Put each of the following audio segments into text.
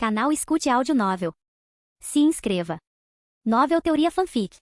Canal Escute Áudio Novel. Se inscreva. Novel Teoria Fanfic.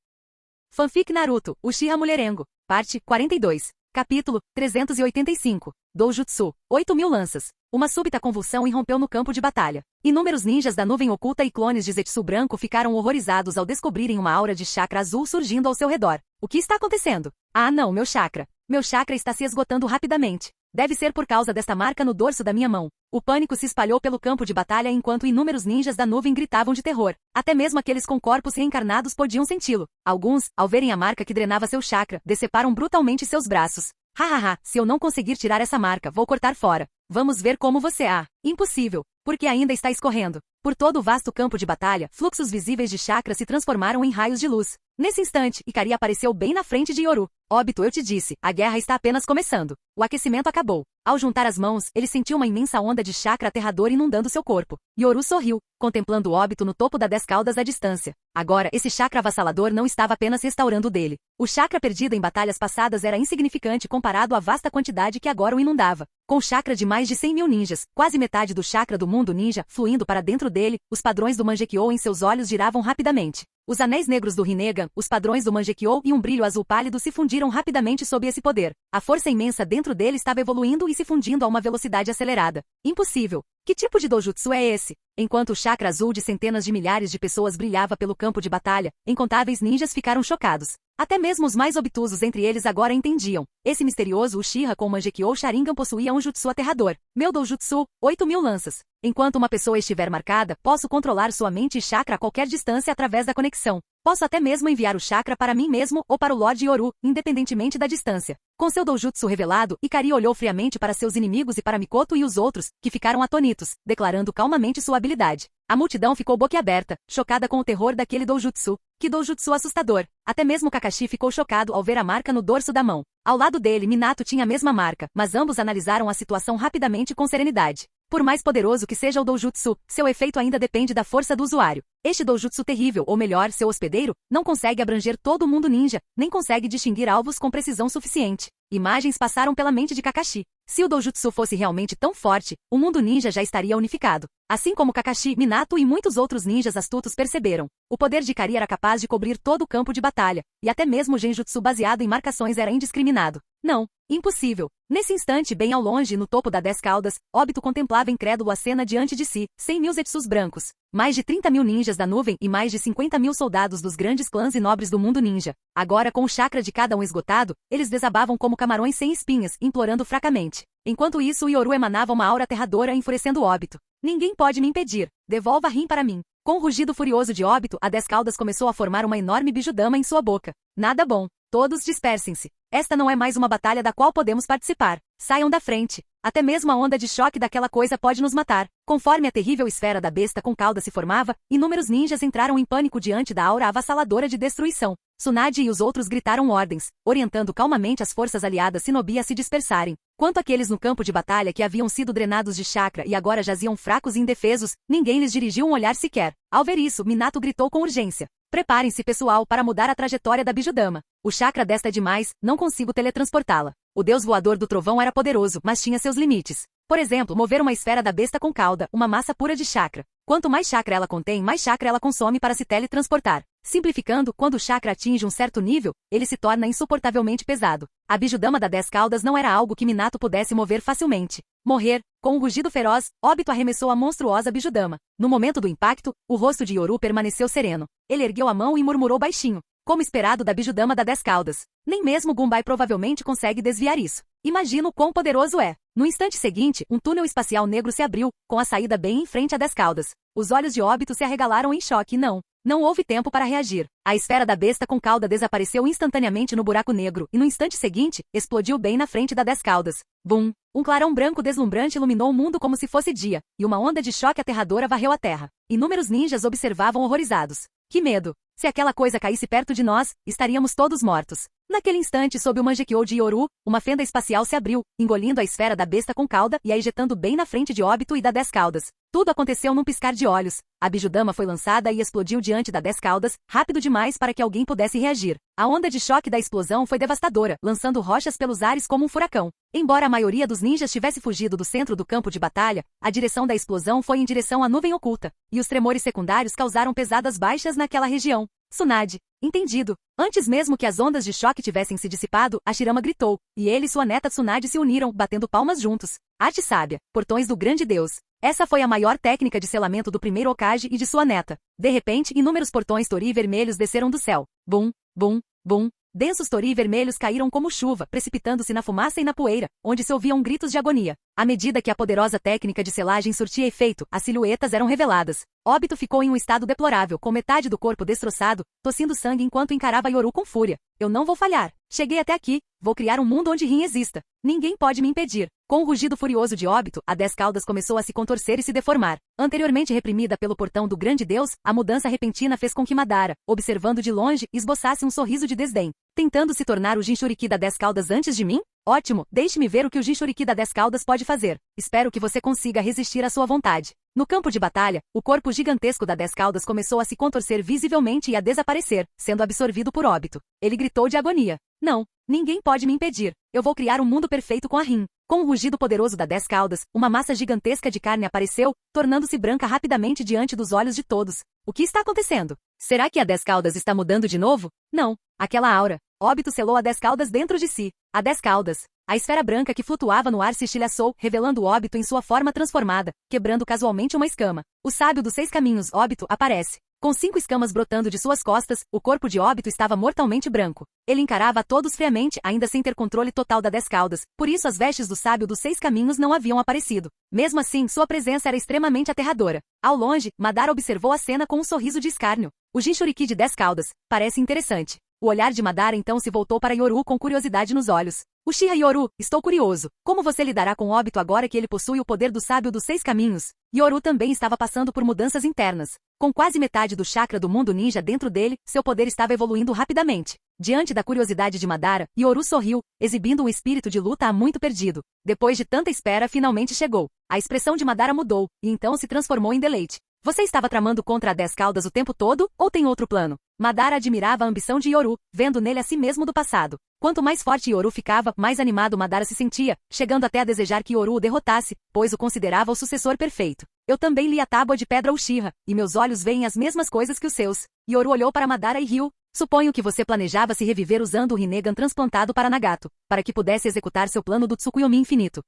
Fanfic Naruto, Uchiha Mulherengo, parte 42, capítulo 385, Doujutsu, 8.000 lanças. Uma súbita convulsão irrompeu no campo de batalha. Inúmeros ninjas da nuvem oculta e clones de Zetsu branco ficaram horrorizados ao descobrirem uma aura de chakra azul surgindo ao seu redor. O que está acontecendo? Ah não, meu chakra. Meu chakra está se esgotando rapidamente. Deve ser por causa desta marca no dorso da minha mão. O pânico se espalhou pelo campo de batalha enquanto inúmeros ninjas da nuvem gritavam de terror. Até mesmo aqueles com corpos reencarnados podiam senti-lo. Alguns, ao verem a marca que drenava seu chakra, deceparam brutalmente seus braços. Hahaha, se eu não conseguir tirar essa marca, vou cortar fora. Vamos ver como você impossível, porque ainda está escorrendo. Por todo o vasto campo de batalha, fluxos visíveis de chakra se transformaram em raios de luz. Nesse instante, Ikari apareceu bem na frente de Yoru. Óbito, eu te disse, a guerra está apenas começando. O aquecimento acabou. Ao juntar as mãos, ele sentiu uma imensa onda de chakra aterrador inundando seu corpo. Yoru sorriu, contemplando o óbito no topo da 10 caudas à distância. Agora, esse chakra avassalador não estava apenas restaurando o dele. O chakra perdido em batalhas passadas era insignificante comparado à vasta quantidade que agora o inundava. Com o chakra de mais de 100.000 ninjas, quase metade do chakra do mundo ninja, fluindo para dentro dele, os padrões do Mangekyou em seus olhos giravam rapidamente. Os anéis negros do Rinnegan, os padrões do Mangekyou e um brilho azul pálido se fundiram rapidamente sob esse poder. A força imensa dentro dele estava evoluindo e se fundindo a uma velocidade acelerada. Impossível! Que tipo de doujutsu é esse? Enquanto o chakra azul de centenas de milhares de pessoas brilhava pelo campo de batalha, incontáveis ninjas ficaram chocados. Até mesmo os mais obtusos entre eles agora entendiam. Esse misterioso Uchiha com Mangekyou Sharingan possuía um jutsu aterrador. Meu doujutsu, 8.000 lanças. Enquanto uma pessoa estiver marcada, posso controlar sua mente e chakra a qualquer distância através da conexão. Posso até mesmo enviar o chakra para mim mesmo ou para o Lorde Yoru, independentemente da distância. Com seu doujutsu revelado, Ikari olhou friamente para seus inimigos e para Mikoto e os outros, que ficaram atônitos, declarando calmamente sua habilidade. A multidão ficou boquiaberta, chocada com o terror daquele doujutsu. Que doujutsu assustador! Até mesmo Kakashi ficou chocado ao ver a marca no dorso da mão. Ao lado dele, Minato tinha a mesma marca, mas ambos analisaram a situação rapidamente com serenidade. Por mais poderoso que seja o doujutsu, seu efeito ainda depende da força do usuário. Este doujutsu terrível, ou melhor, seu hospedeiro, não consegue abranger todo o mundo ninja, nem consegue distinguir alvos com precisão suficiente. Imagens passaram pela mente de Kakashi. Se o doujutsu fosse realmente tão forte, o mundo ninja já estaria unificado. Assim como Kakashi, Minato e muitos outros ninjas astutos perceberam. O poder de Ikari era capaz de cobrir todo o campo de batalha, e até mesmo o genjutsu baseado em marcações era indiscriminado. Não, impossível. Nesse instante, bem ao longe, no topo da 10 caudas, Obito contemplava incrédulo a cena diante de si, 100.000 Zetsus brancos. Mais de 30.000 ninjas da nuvem e mais de 50.000 soldados dos grandes clãs e nobres do mundo ninja. Agora, com o chakra de cada um esgotado, eles desabavam como camarões sem espinhas, implorando fracamente. Enquanto isso, o Yoru emanava uma aura aterradora enfurecendo Obito. Ninguém pode me impedir. Devolva Rin para mim. Com o rugido furioso de Obito, a 10 caudas começou a formar uma enorme bijudama em sua boca. Nada bom. Todos dispersem-se. Esta não é mais uma batalha da qual podemos participar. Saiam da frente. Até mesmo a onda de choque daquela coisa pode nos matar. Conforme a terrível esfera da besta com cauda se formava, inúmeros ninjas entraram em pânico diante da aura avassaladora de destruição. Tsunade e os outros gritaram ordens, orientando calmamente as forças aliadas Shinobi a se dispersarem. Quanto àqueles no campo de batalha que haviam sido drenados de chakra e agora jaziam fracos e indefesos, ninguém lhes dirigiu um olhar sequer. Ao ver isso, Minato gritou com urgência. Preparem-se, pessoal, para mudar a trajetória da bijudama. O chakra desta é demais, não consigo teletransportá-la. O deus voador do trovão era poderoso, mas tinha seus limites. Por exemplo, mover uma esfera da besta com cauda, uma massa pura de chakra. Quanto mais chakra ela contém, mais chakra ela consome para se teletransportar. Simplificando, quando o chakra atinge um certo nível, ele se torna insuportavelmente pesado. A bijudama da 10 caudas não era algo que Minato pudesse mover facilmente. Morrer. Com um rugido feroz, Obito arremessou a monstruosa bijudama. No momento do impacto, o rosto de Yoru permaneceu sereno. Ele ergueu a mão e murmurou baixinho. Como esperado da bijudama da 10 caudas. Nem mesmo Gunbai provavelmente consegue desviar isso. Imagino quão poderoso é. No instante seguinte, um túnel espacial negro se abriu, com a saída bem em frente a 10 caudas. Os olhos de Obito se arregalaram em choque e não houve tempo para reagir. A esfera da besta com cauda desapareceu instantaneamente no buraco negro e no instante seguinte, explodiu bem na frente da 10 caudas. Bum! Um clarão branco deslumbrante iluminou o mundo como se fosse dia, e uma onda de choque aterradora varreu a terra. Inúmeros ninjas observavam horrorizados. Que medo! Se aquela coisa caísse perto de nós, estaríamos todos mortos. Naquele instante, sob o Mangekyou de Yoru, uma fenda espacial se abriu, engolindo a esfera da besta com cauda e a ejetando bem na frente de Obito e da 10 caudas. Tudo aconteceu num piscar de olhos. A Bijudama foi lançada e explodiu diante da 10 caudas, rápido demais para que alguém pudesse reagir. A onda de choque da explosão foi devastadora, lançando rochas pelos ares como um furacão. Embora a maioria dos ninjas tivesse fugido do centro do campo de batalha, a direção da explosão foi em direção à nuvem oculta, e os tremores secundários causaram pesadas baixas naquela região. Tsunade. Entendido. Antes mesmo que as ondas de choque tivessem se dissipado, Hashirama gritou, e ele e sua neta Tsunade se uniram, batendo palmas juntos. Arte sábia. Portões do grande Deus. Essa foi a maior técnica de selamento do primeiro Hokage e de sua neta. De repente, inúmeros portões tori vermelhos desceram do céu. Bum, bum, bum. Densos tori vermelhos caíram como chuva, precipitando-se na fumaça e na poeira, onde se ouviam gritos de agonia. À medida que a poderosa técnica de selagem surtia efeito, as silhuetas eram reveladas. Obito ficou em um estado deplorável, com metade do corpo destroçado, tossindo sangue enquanto encarava Yoru com fúria. Eu não vou falhar. Cheguei até aqui. Vou criar um mundo onde Rin exista. Ninguém pode me impedir. Com o rugido furioso de Obito, a 10 caudas começou a se contorcer e se deformar. Anteriormente reprimida pelo portão do grande Deus, a mudança repentina fez com que Madara, observando de longe, esboçasse um sorriso de desdém. Tentando se tornar o Jinchuriki da 10 caudas antes de mim? Ótimo, deixe-me ver o que o Jinchuriki da 10 caudas pode fazer. Espero que você consiga resistir à sua vontade. No campo de batalha, o corpo gigantesco da 10 caudas começou a se contorcer visivelmente e a desaparecer, sendo absorvido por Obito. Ele gritou de agonia. Não, ninguém pode me impedir. Eu vou criar um mundo perfeito com a Rin. Com o rugido poderoso da 10 caudas, uma massa gigantesca de carne apareceu, tornando-se branca rapidamente diante dos olhos de todos. O que está acontecendo? Será que a 10 caudas está mudando de novo? Não. Aquela aura. Obito selou a 10 caudas dentro de si. A 10 caudas. A esfera branca que flutuava no ar se estilhaçou, revelando Obito em sua forma transformada, quebrando casualmente uma escama. O sábio dos 6 caminhos, Obito, aparece. Com 5 escamas brotando de suas costas, o corpo de Obito estava mortalmente branco. Ele encarava a todos friamente, ainda sem ter controle total da 10 caudas, por isso as vestes do sábio dos 6 caminhos não haviam aparecido. Mesmo assim, sua presença era extremamente aterradora. Ao longe, Madara observou a cena com um sorriso de escárnio. O Jinchuriki de 10 caudas. Parece interessante. O olhar de Madara então se voltou para Yoru com curiosidade nos olhos. Uchiha Yoru, estou curioso. Como você lidará com Obito agora que ele possui o poder do sábio dos 6 caminhos? Yoru também estava passando por mudanças internas. Com quase metade do chakra do mundo ninja dentro dele, seu poder estava evoluindo rapidamente. Diante da curiosidade de Madara, Yoru sorriu, exibindo um espírito de luta há muito perdido. Depois de tanta espera, finalmente chegou. A expressão de Madara mudou, e então se transformou em deleite. Você estava tramando contra a 10 caudas o tempo todo, ou tem outro plano? Madara admirava a ambição de Yoru, vendo nele a si mesmo do passado. Quanto mais forte Yoru ficava, mais animado Madara se sentia, chegando até a desejar que Yoru o derrotasse, pois o considerava o sucessor perfeito. Eu também li a tábua de pedra Uchiha, e meus olhos veem as mesmas coisas que os seus. Yoru olhou para Madara e riu. Suponho que você planejava se reviver usando o Rinnegan transplantado para Nagato, para que pudesse executar seu plano do Tsukuyomi infinito.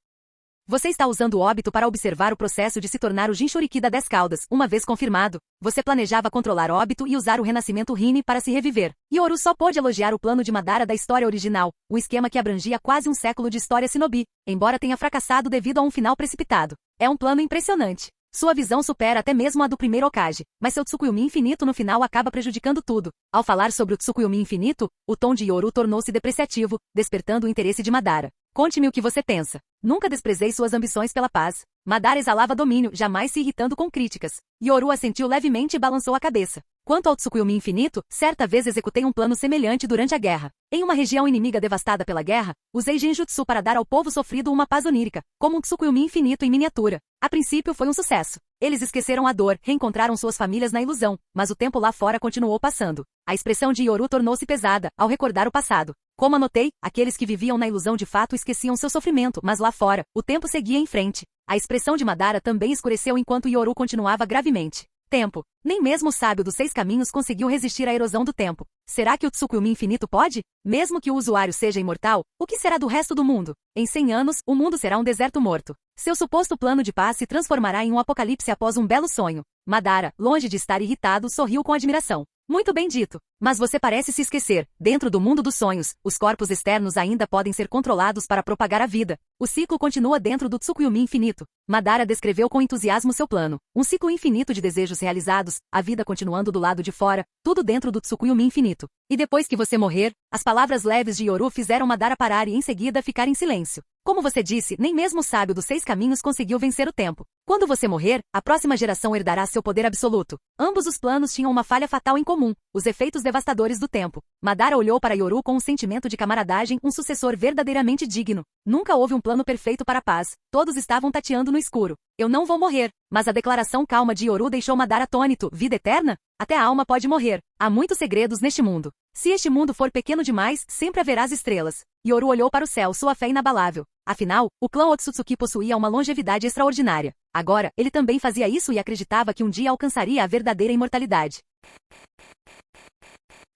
Você está usando o Obito para observar o processo de se tornar o Jinchuriki da 10 caudas. Uma vez confirmado, você planejava controlar Obito e usar o renascimento Rinne para se reviver. Yoru só pôde elogiar o plano de Madara da história original, um esquema que abrangia quase um século de história shinobi, embora tenha fracassado devido a um final precipitado. É um plano impressionante. Sua visão supera até mesmo a do primeiro Hokage, mas seu Tsukuyomi infinito no final acaba prejudicando tudo. Ao falar sobre o Tsukuyomi infinito, o tom de Yoru tornou-se depreciativo, despertando o interesse de Madara. Conte-me o que você pensa. Nunca desprezei suas ambições pela paz. Madara exalava domínio, jamais se irritando com críticas. Yoru assentiu levemente e balançou a cabeça. Quanto ao Tsukuyomi infinito, certa vez executei um plano semelhante durante a guerra. Em uma região inimiga devastada pela guerra, usei Genjutsu para dar ao povo sofrido uma paz onírica, como um Tsukuyomi infinito em miniatura. A princípio foi um sucesso. Eles esqueceram a dor, reencontraram suas famílias na ilusão, mas o tempo lá fora continuou passando. A expressão de Yoru tornou-se pesada, ao recordar o passado. Como anotei, aqueles que viviam na ilusão de fato esqueciam seu sofrimento, mas lá fora, o tempo seguia em frente. A expressão de Madara também escureceu enquanto Yoru continuava gravemente. Tempo. Nem mesmo o sábio dos 6 caminhos conseguiu resistir à erosão do tempo. Será que o Tsukuyomi infinito pode? Mesmo que o usuário seja imortal, o que será do resto do mundo? Em 100 anos, o mundo será um deserto morto. Seu suposto plano de paz se transformará em um apocalipse após um belo sonho. Madara, longe de estar irritado, sorriu com admiração. Muito bem dito. Mas você parece se esquecer. Dentro do mundo dos sonhos, os corpos externos ainda podem ser controlados para propagar a vida. O ciclo continua dentro do Tsukuyomi infinito. Madara descreveu com entusiasmo seu plano. Um ciclo infinito de desejos realizados, a vida continuando do lado de fora, tudo dentro do Tsukuyomi infinito. E depois que você morrer, as palavras leves de Yoru fizeram Madara parar e em seguida ficar em silêncio. Como você disse, nem mesmo o sábio dos 6 caminhos conseguiu vencer o tempo. Quando você morrer, a próxima geração herdará seu poder absoluto. Ambos os planos tinham uma falha fatal em comum, os efeitos devastadores do tempo. Madara olhou para Yoru com um sentimento de camaradagem, um sucessor verdadeiramente digno. Nunca houve um plano perfeito para a paz. Todos estavam tateando no escuro. Eu não vou morrer. Mas a declaração calma de Yoru deixou Madara atônito. Vida eterna? Até a alma pode morrer. Há muitos segredos neste mundo. Se este mundo for pequeno demais, sempre haverá as estrelas. Yoru olhou para o céu, sua fé inabalável. Afinal, o clã Otsutsuki possuía uma longevidade extraordinária. Agora, ele também fazia isso e acreditava que um dia alcançaria a verdadeira imortalidade.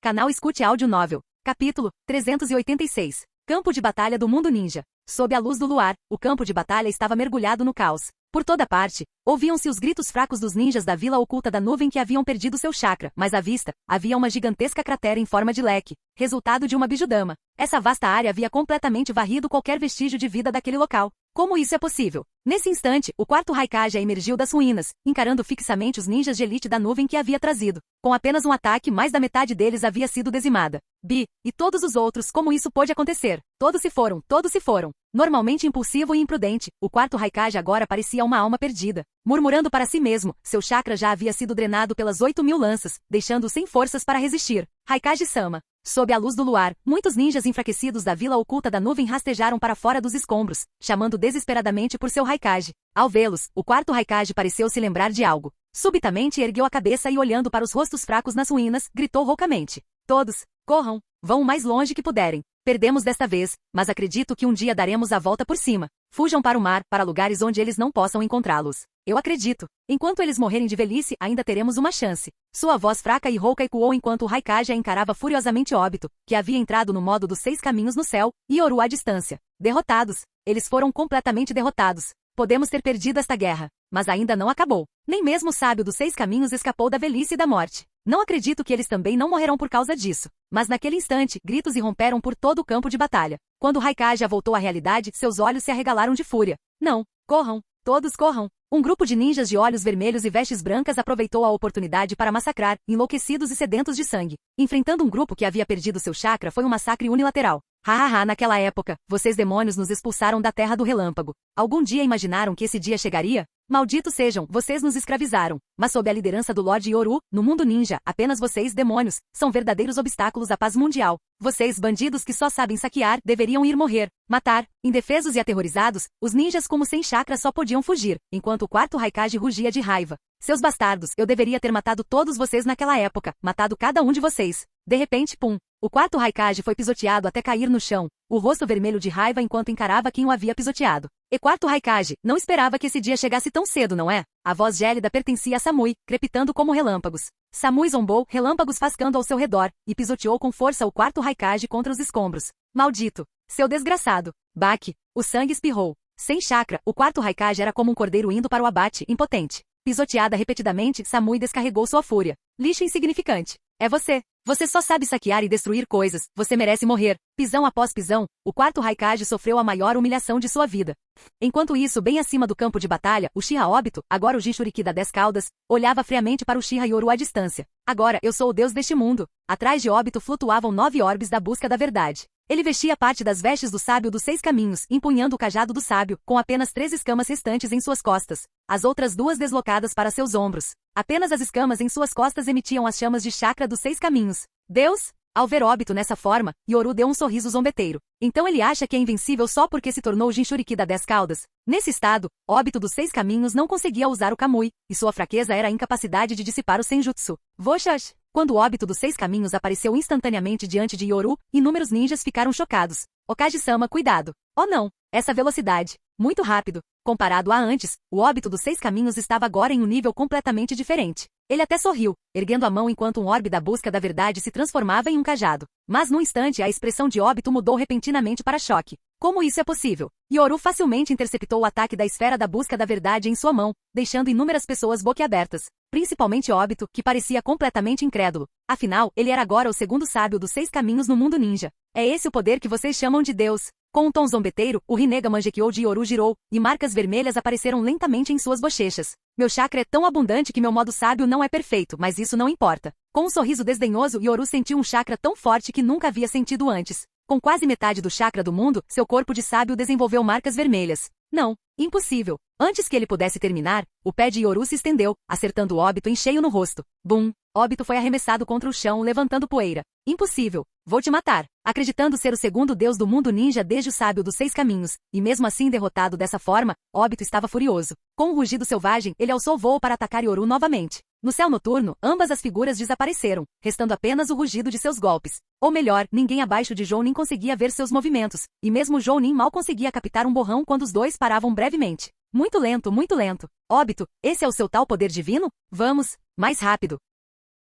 Canal Escute Áudio Novel. Capítulo 386. Campo de Batalha do Mundo Ninja. Sob a luz do luar, o campo de batalha estava mergulhado no caos. Por toda parte, ouviam-se os gritos fracos dos ninjas da vila oculta da nuvem que haviam perdido seu chakra, mas à vista, havia uma gigantesca cratera em forma de leque, resultado de uma bijudama. Essa vasta área havia completamente varrido qualquer vestígio de vida daquele local. Como isso é possível? Nesse instante, o quarto Raikage emergiu das ruínas, encarando fixamente os ninjas de elite da nuvem que havia trazido. Com apenas um ataque, mais da metade deles havia sido dizimada. Bi, e todos os outros, como isso pôde acontecer? Todos se foram, todos se foram. Normalmente impulsivo e imprudente, o quarto Raikage agora parecia uma alma perdida. Murmurando para si mesmo, seu chakra já havia sido drenado pelas 8.000 lanças, deixando-o sem forças para resistir. Raikage-sama. Sob a luz do luar, muitos ninjas enfraquecidos da vila oculta da nuvem rastejaram para fora dos escombros, chamando desesperadamente por seu Raikage. Ao vê-los, o quarto Raikage pareceu se lembrar de algo. Subitamente ergueu a cabeça e olhando para os rostos fracos nas ruínas, gritou roucamente. Todos, corram, vão o mais longe que puderem. Perdemos desta vez, mas acredito que um dia daremos a volta por cima. Fujam para o mar, para lugares onde eles não possam encontrá-los. Eu acredito. Enquanto eles morrerem de velhice, ainda teremos uma chance. Sua voz fraca e rouca ecoou enquanto o Raikage a encarava furiosamente Obito, que havia entrado no modo dos 6 caminhos no céu, e Yoru à distância. Derrotados. Eles foram completamente derrotados. Podemos ter perdido esta guerra. Mas ainda não acabou. Nem mesmo o sábio dos 6 caminhos escapou da velhice e da morte. Não acredito que eles também não morrerão por causa disso. Mas naquele instante, gritos irromperam por todo o campo de batalha. Quando Raikage voltou à realidade, seus olhos se arregalaram de fúria. Não, corram, todos corram. Um grupo de ninjas de olhos vermelhos e vestes brancas aproveitou a oportunidade para massacrar, enlouquecidos e sedentos de sangue. Enfrentando um grupo que havia perdido seu chakra foi um massacre unilateral. Hahaha, naquela época, vocês demônios nos expulsaram da Terra do Relâmpago. Algum dia imaginaram que esse dia chegaria? Malditos sejam, vocês nos escravizaram. Mas sob a liderança do Lorde Yoru, no mundo ninja, apenas vocês, demônios, são verdadeiros obstáculos à paz mundial. Vocês, bandidos que só sabem saquear, deveriam ir morrer, matar. Indefesos e aterrorizados, os ninjas como sem chakra só podiam fugir, enquanto o quarto Raikage rugia de raiva. Seus bastardos, eu deveria ter matado todos vocês naquela época, matado cada um de vocês. De repente, pum. O quarto Raikage foi pisoteado até cair no chão, o rosto vermelho de raiva enquanto encarava quem o havia pisoteado. E quarto Raikage, não esperava que esse dia chegasse tão cedo, não é? A voz gélida pertencia a Samui, crepitando como relâmpagos. Samui zombou, relâmpagos fascando ao seu redor, e pisoteou com força o quarto Raikage contra os escombros. Maldito! Seu desgraçado! Baki! O sangue espirrou. Sem chakra, o quarto Raikage era como um cordeiro indo para o abate, impotente. Pisoteada repetidamente, Samui descarregou sua fúria. Lixo insignificante. É você. Você só sabe saquear e destruir coisas. Você merece morrer. Pisão após pisão, o quarto Raikage sofreu a maior humilhação de sua vida. Enquanto isso, bem acima do campo de batalha, o Uchiha Obito, agora o Jinchuriki da 10 caudas, olhava friamente para o Uchiha Yoru à distância. Agora, eu sou o deus deste mundo. Atrás de Obito flutuavam 9 orbes da busca da verdade. Ele vestia parte das vestes do sábio dos 6 caminhos, empunhando o cajado do sábio, com apenas 3 escamas restantes em suas costas, as outras 2 deslocadas para seus ombros. Apenas as escamas em suas costas emitiam as chamas de chakra dos 6 caminhos. Deus? Ao ver Obito nessa forma, Yoru deu um sorriso zombeteiro. Então ele acha que é invencível só porque se tornou o Jinchuriki da 10 caudas? Nesse estado, Obito dos 6 caminhos não conseguia usar o Kamui, e sua fraqueza era a incapacidade de dissipar o Senjutsu. Voxash! Quando o Obito dos 6 caminhos apareceu instantaneamente diante de Yoru, inúmeros ninjas ficaram chocados. Okage-sama, cuidado! Oh não! Essa velocidade! Muito rápido! Comparado a antes, o Obito dos 6 caminhos estava agora em um nível completamente diferente. Ele até sorriu, erguendo a mão enquanto um orbe da busca da verdade se transformava em um cajado. Mas num instante a expressão de Obito mudou repentinamente para choque. Como isso é possível? Yoru facilmente interceptou o ataque da esfera da busca da verdade em sua mão, deixando inúmeras pessoas boquiabertas. Principalmente Obito, que parecia completamente incrédulo. Afinal, ele era agora o segundo sábio dos 6 caminhos no mundo ninja. É esse o poder que vocês chamam de Deus? Com um tom zombeteiro, o Rinnegan Mangekyou de Yoru girou, e marcas vermelhas apareceram lentamente em suas bochechas. Meu chakra é tão abundante que meu modo sábio não é perfeito, mas isso não importa. Com um sorriso desdenhoso, Yoru sentiu um chakra tão forte que nunca havia sentido antes. Com quase metade do chakra do mundo, seu corpo de sábio desenvolveu marcas vermelhas. Não, impossível. Antes que ele pudesse terminar, o pé de Yoru se estendeu, acertando Obito em cheio no rosto. Bum! Obito foi arremessado contra o chão, levantando poeira. Impossível. Vou te matar. Acreditando ser o segundo deus do mundo ninja desde o sábio dos 6 caminhos, e mesmo assim derrotado dessa forma, Obito estava furioso. Com um rugido selvagem, ele alçou voo para atacar Yoru novamente. No céu noturno, ambas as figuras desapareceram, restando apenas o rugido de seus golpes. Ou melhor, ninguém abaixo de Jounin conseguia ver seus movimentos, e mesmo Jounin mal conseguia captar um borrão quando os dois paravam brevemente. Muito lento, muito lento. Obito, esse é o seu tal poder divino? Vamos, mais rápido.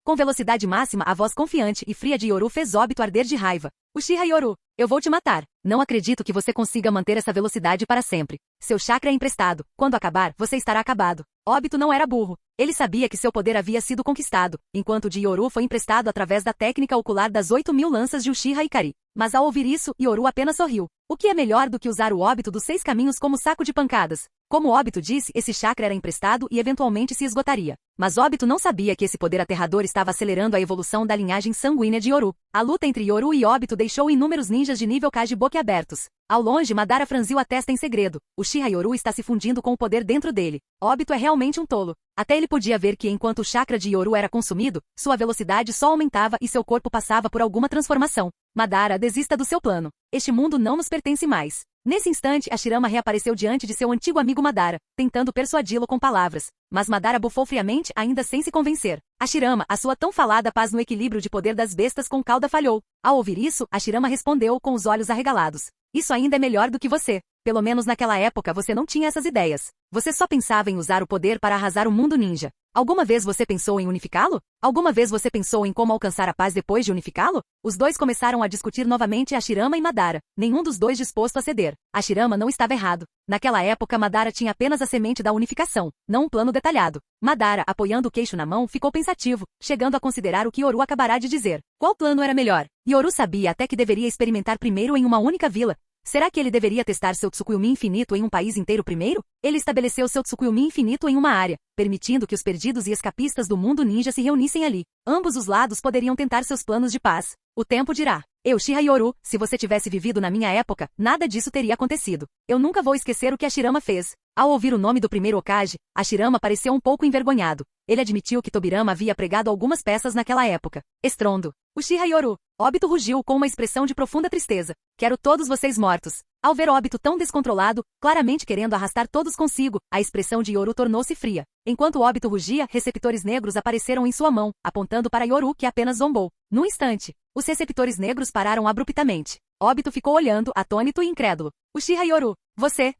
Com velocidade máxima, a voz confiante e fria de Yoru fez Obito arder de raiva. Uchiha Yoru, eu vou te matar. Não acredito que você consiga manter essa velocidade para sempre. Seu chakra é emprestado. Quando acabar, você estará acabado. Obito não era burro. Ele sabia que seu poder havia sido conquistado, enquanto o de Yoru foi emprestado através da técnica ocular das 8.000 lanças de Uchiha Ikari. Mas ao ouvir isso, Yoru apenas sorriu. O que é melhor do que usar o Obito dos 6 caminhos como saco de pancadas? Como Obito disse, esse chakra era emprestado e eventualmente se esgotaria. Mas Obito não sabia que esse poder aterrador estava acelerando a evolução da linhagem sanguínea de Yoru. A luta entre Yoru e Obito deixou inúmeros ninjas de nível Kage boquiabertos. Ao longe, Madara franziu a testa em segredo. Uchiha Yoru está se fundindo com o poder dentro dele. Obito é realmente um tolo. Até ele podia ver que enquanto o chakra de Yoru era consumido, sua velocidade só aumentava e seu corpo passava por alguma transformação. Madara, desista do seu plano. Este mundo não nos pertence mais. Nesse instante, Hashirama reapareceu diante de seu antigo amigo Madara, tentando persuadi-lo com palavras. Mas Madara bufou friamente, ainda sem se convencer. Hashirama, a sua tão falada paz no equilíbrio de poder das bestas com cauda falhou. Ao ouvir isso, Hashirama respondeu com os olhos arregalados. Isso ainda é melhor do que você. Pelo menos naquela época você não tinha essas ideias. Você só pensava em usar o poder para arrasar o mundo ninja. Alguma vez você pensou em unificá-lo? Alguma vez você pensou em como alcançar a paz depois de unificá-lo? Os dois começaram a discutir novamente Hashirama e Madara, nenhum dos dois disposto a ceder. Hashirama não estava errado. Naquela época Madara tinha apenas a semente da unificação, não um plano detalhado. Madara, apoiando o queixo na mão, ficou pensativo, chegando a considerar o que Yoru acabará de dizer. Qual plano era melhor? Yoru sabia até que deveria experimentar primeiro em uma única vila. Será que ele deveria testar seu Tsukuyomi infinito em um país inteiro primeiro? Ele estabeleceu seu Tsukuyomi infinito em uma área, permitindo que os perdidos e escapistas do mundo ninja se reunissem ali. Ambos os lados poderiam tentar seus planos de paz. O tempo dirá. Uchiha Yoru, se você tivesse vivido na minha época, nada disso teria acontecido. Eu nunca vou esquecer o que Hashirama fez. Ao ouvir o nome do primeiro Hokage, Hashirama pareceu um pouco envergonhado. Ele admitiu que Tobirama havia pregado algumas peças naquela época. Estrondo. Uchiha Yoru. Obito rugiu com uma expressão de profunda tristeza. Quero todos vocês mortos. Ao ver Obito tão descontrolado, claramente querendo arrastar todos consigo, a expressão de Yoru tornou-se fria. Enquanto Obito rugia, receptores negros apareceram em sua mão, apontando para Yoru que apenas zombou. Num instante, os receptores negros pararam abruptamente. Obito ficou olhando, atônito e incrédulo. Uchiha Yoru. Você,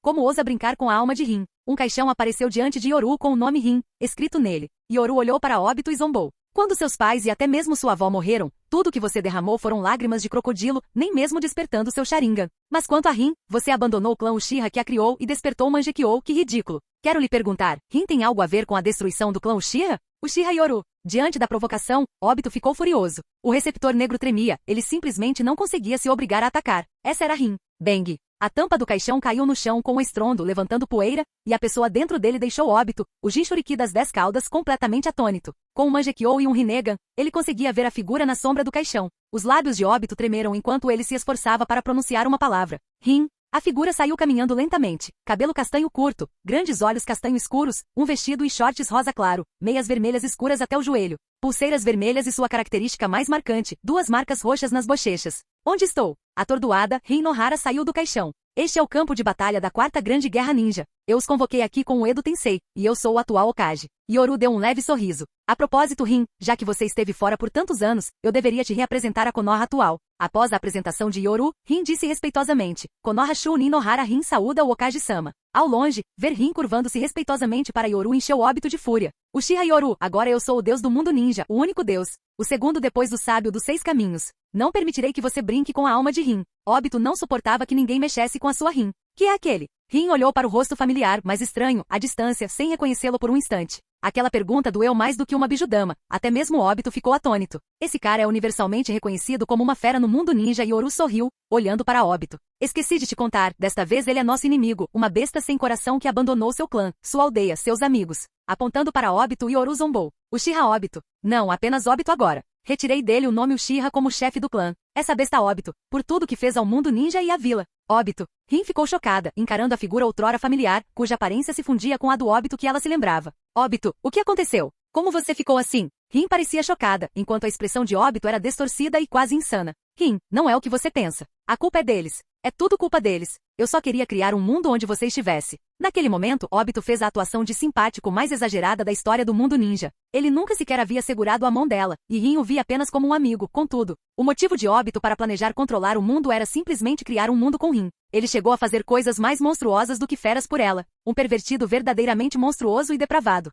como ousa brincar com a alma de Rin? Um caixão apareceu diante de Yoru com o nome Rin, escrito nele. Yoru olhou para Obito e zombou. Quando seus pais e até mesmo sua avó morreram, tudo que você derramou foram lágrimas de crocodilo, nem mesmo despertando seu Sharingan. Mas quanto a Rin, você abandonou o clã Uchiha que a criou e despertou Mangekyou, que ridículo. Quero lhe perguntar, Rin tem algo a ver com a destruição do clã Uchiha? Uchiha Yoru. Diante da provocação, Obito ficou furioso. O receptor negro tremia, ele simplesmente não conseguia se obrigar a atacar. Essa era Rin. Bang! A tampa do caixão caiu no chão com um estrondo, levantando poeira, e a pessoa dentro dele deixou Obito, o Jinchuriki das 10 caudas, completamente atônito. Com um Mangekyou e um Rinnegan, ele conseguia ver a figura na sombra do caixão. Os lábios de Obito tremeram enquanto ele se esforçava para pronunciar uma palavra. Rin. A figura saiu caminhando lentamente, cabelo castanho curto, grandes olhos castanho escuros, um vestido e shorts rosa claro, meias vermelhas escuras até o joelho, pulseiras vermelhas e sua característica mais marcante, 2 marcas roxas nas bochechas. Onde estou? Atordoada, Rin Nohara saiu do caixão. Este é o campo de batalha da 4ª Grande Guerra Ninja. Eu os convoquei aqui com o Edo Tensei, e eu sou o atual Hokage. Yoru deu um leve sorriso. A propósito, Rin, já que você esteve fora por tantos anos, eu deveria te reapresentar a Konoha atual. Após a apresentação de Yoru, Rin disse respeitosamente. Konoha Shunin Nohara Rin saúda o Hokage-sama. Ao longe, ver Rin curvando-se respeitosamente para Yoru encheu Obito de fúria. Uchiha Yoru, agora eu sou o deus do mundo ninja, o único deus. O segundo depois do sábio dos 6 caminhos. Não permitirei que você brinque com a alma de Rin. Obito não suportava que ninguém mexesse com a sua Rin. Que é aquele? Rin olhou para o rosto familiar, mas estranho, à distância, sem reconhecê-lo por um instante. Aquela pergunta doeu mais do que uma bijudama, até mesmo Obito ficou atônito. Esse cara é universalmente reconhecido como uma fera no mundo ninja e Yoru sorriu, olhando para Obito. Esqueci de te contar, desta vez ele é nosso inimigo, uma besta sem coração que abandonou seu clã, sua aldeia, seus amigos. Apontando para Obito, Yoru zombou. Uchiha Obito. Não, apenas Obito agora. Retirei dele o nome Uchiha como chefe do clã. Essa besta Obito, por tudo que fez ao mundo ninja e à vila. Obito. Rin ficou chocada, encarando a figura outrora familiar, cuja aparência se fundia com a do Obito que ela se lembrava. Obito, o que aconteceu? Como você ficou assim? Rin parecia chocada, enquanto a expressão de Obito era distorcida e quase insana. Rin, não é o que você pensa. A culpa é deles. É tudo culpa deles. Eu só queria criar um mundo onde você estivesse. Naquele momento, Obito fez a atuação de simpático mais exagerada da história do mundo ninja. Ele nunca sequer havia segurado a mão dela, e Rin o via apenas como um amigo. Contudo, o motivo de Obito para planejar controlar o mundo era simplesmente criar um mundo com Rin. Ele chegou a fazer coisas mais monstruosas do que feras por ela. Um pervertido verdadeiramente monstruoso e depravado.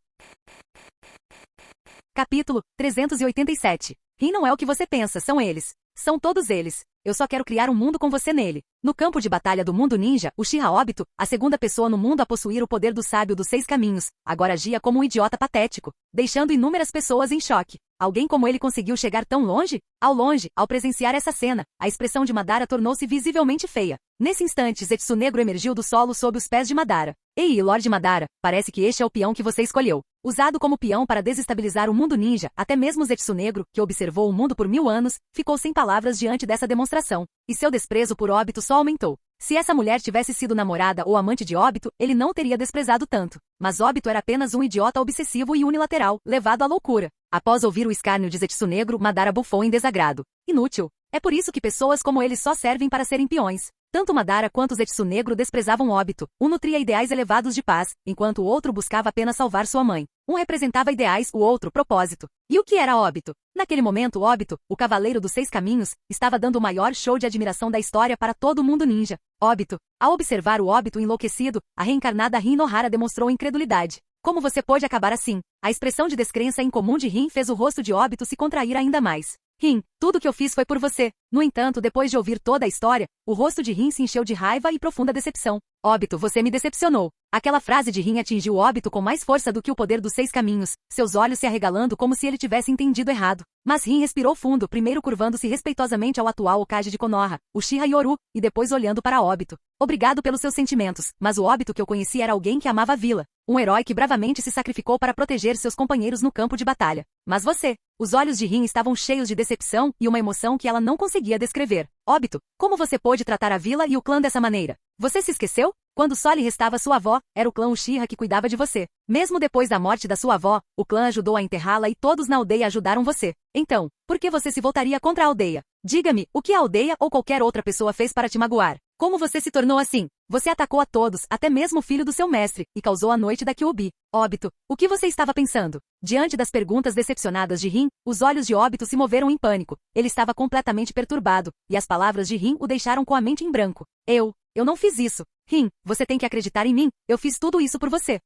Capítulo 387. Rin não é o que você pensa, são eles. São todos eles. Eu só quero criar um mundo com você nele. No campo de batalha do mundo ninja, Uchiha Obito, a segunda pessoa no mundo a possuir o poder do sábio dos 6 caminhos, agora agia como um idiota patético, deixando inúmeras pessoas em choque. Alguém como ele conseguiu chegar tão longe? Ao presenciar essa cena, a expressão de Madara tornou-se visivelmente feia. Nesse instante, Zetsu Negro emergiu do solo sob os pés de Madara. Ei, Lorde Madara, parece que este é o peão que você escolheu. Usado como peão para desestabilizar o mundo ninja, até mesmo Zetsu Negro, que observou o mundo por 1000 anos, ficou sem palavras diante dessa demonstração. E seu desprezo por Obito só aumentou. Se essa mulher tivesse sido namorada ou amante de Obito, ele não teria desprezado tanto. Mas Obito era apenas um idiota obsessivo e unilateral, levado à loucura. Após ouvir o escárnio de Zetsu Negro, Madara bufou em desagrado. Inútil. É por isso que pessoas como ele só servem para serem peões. Tanto Madara quanto Zetsu Negro desprezavam Obito. Um nutria ideais elevados de paz, enquanto o outro buscava apenas salvar sua mãe. Um representava ideais, o outro propósito. E o que era Obito? Naquele momento, Obito, o Cavaleiro dos 6 Caminhos, estava dando o maior show de admiração da história para todo o mundo ninja. Obito. Ao observar o Obito enlouquecido, a reencarnada Rin Nohara demonstrou incredulidade. Como você pôde acabar assim? A expressão de descrença incomum de Rin fez o rosto de Obito se contrair ainda mais. Rin, tudo que eu fiz foi por você. No entanto, depois de ouvir toda a história, o rosto de Rin se encheu de raiva e profunda decepção. Obito, você me decepcionou. Aquela frase de Rin atingiu Obito com mais força do que o poder dos 6 caminhos, seus olhos se arregalando como se ele tivesse entendido errado. Mas Rin respirou fundo, primeiro curvando-se respeitosamente ao atual Hokage de Konoha, Uchiha Yoru, e depois olhando para Obito. Obrigado pelos seus sentimentos, mas o Obito que eu conheci era alguém que amava a vila. Um herói que bravamente se sacrificou para proteger seus companheiros no campo de batalha. Mas você... Os olhos de Rin estavam cheios de decepção e uma emoção que ela não conseguia descrever. Obito, como você pôde tratar a vila e o clã dessa maneira? Você se esqueceu? Quando só lhe restava sua avó, era o clã Uchiha que cuidava de você. Mesmo depois da morte da sua avó, o clã ajudou a enterrá-la e todos na aldeia ajudaram você. Então, por que você se voltaria contra a aldeia? Diga-me, o que a aldeia ou qualquer outra pessoa fez para te magoar? Como você se tornou assim? Você atacou a todos, até mesmo o filho do seu mestre, e causou a noite da Kyuubi. Obito, o que você estava pensando? Diante das perguntas decepcionadas de Rin, os olhos de Obito se moveram em pânico. Ele estava completamente perturbado, e as palavras de Rin o deixaram com a mente em branco. Eu não fiz isso. Rin, você tem que acreditar em mim, eu fiz tudo isso por você.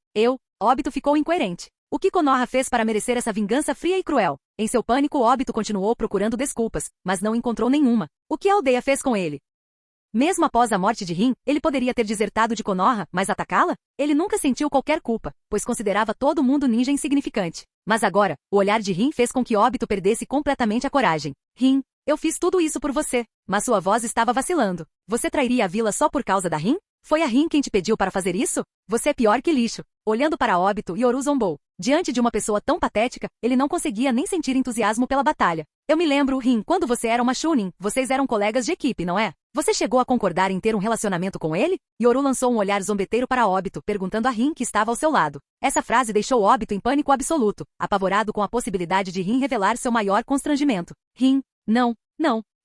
Obito ficou incoerente. O que Konoha fez para merecer essa vingança fria e cruel? Em seu pânico, Obito continuou procurando desculpas, mas não encontrou nenhuma. O que a aldeia fez com ele? Mesmo após a morte de Rin, ele poderia ter desertado de Konoha, mas atacá-la? Ele nunca sentiu qualquer culpa, pois considerava todo mundo ninja insignificante. Mas agora, o olhar de Rin fez com que Obito perdesse completamente a coragem. Rin, eu fiz tudo isso por você, mas sua voz estava vacilando. Você trairia a vila só por causa da Rin? Foi a Rin quem te pediu para fazer isso? Você é pior que lixo. Olhando para Obito, Yoru zombou. Diante de uma pessoa tão patética, ele não conseguia nem sentir entusiasmo pela batalha. Eu me lembro, Rin, quando você era uma Chunin, vocês eram colegas de equipe, não é? Você chegou a concordar em ter um relacionamento com ele? Yoru lançou um olhar zombeteiro para Obito, perguntando a Rin que estava ao seu lado. Essa frase deixou Obito em pânico absoluto, apavorado com a possibilidade de Rin revelar seu maior constrangimento. Rin, não.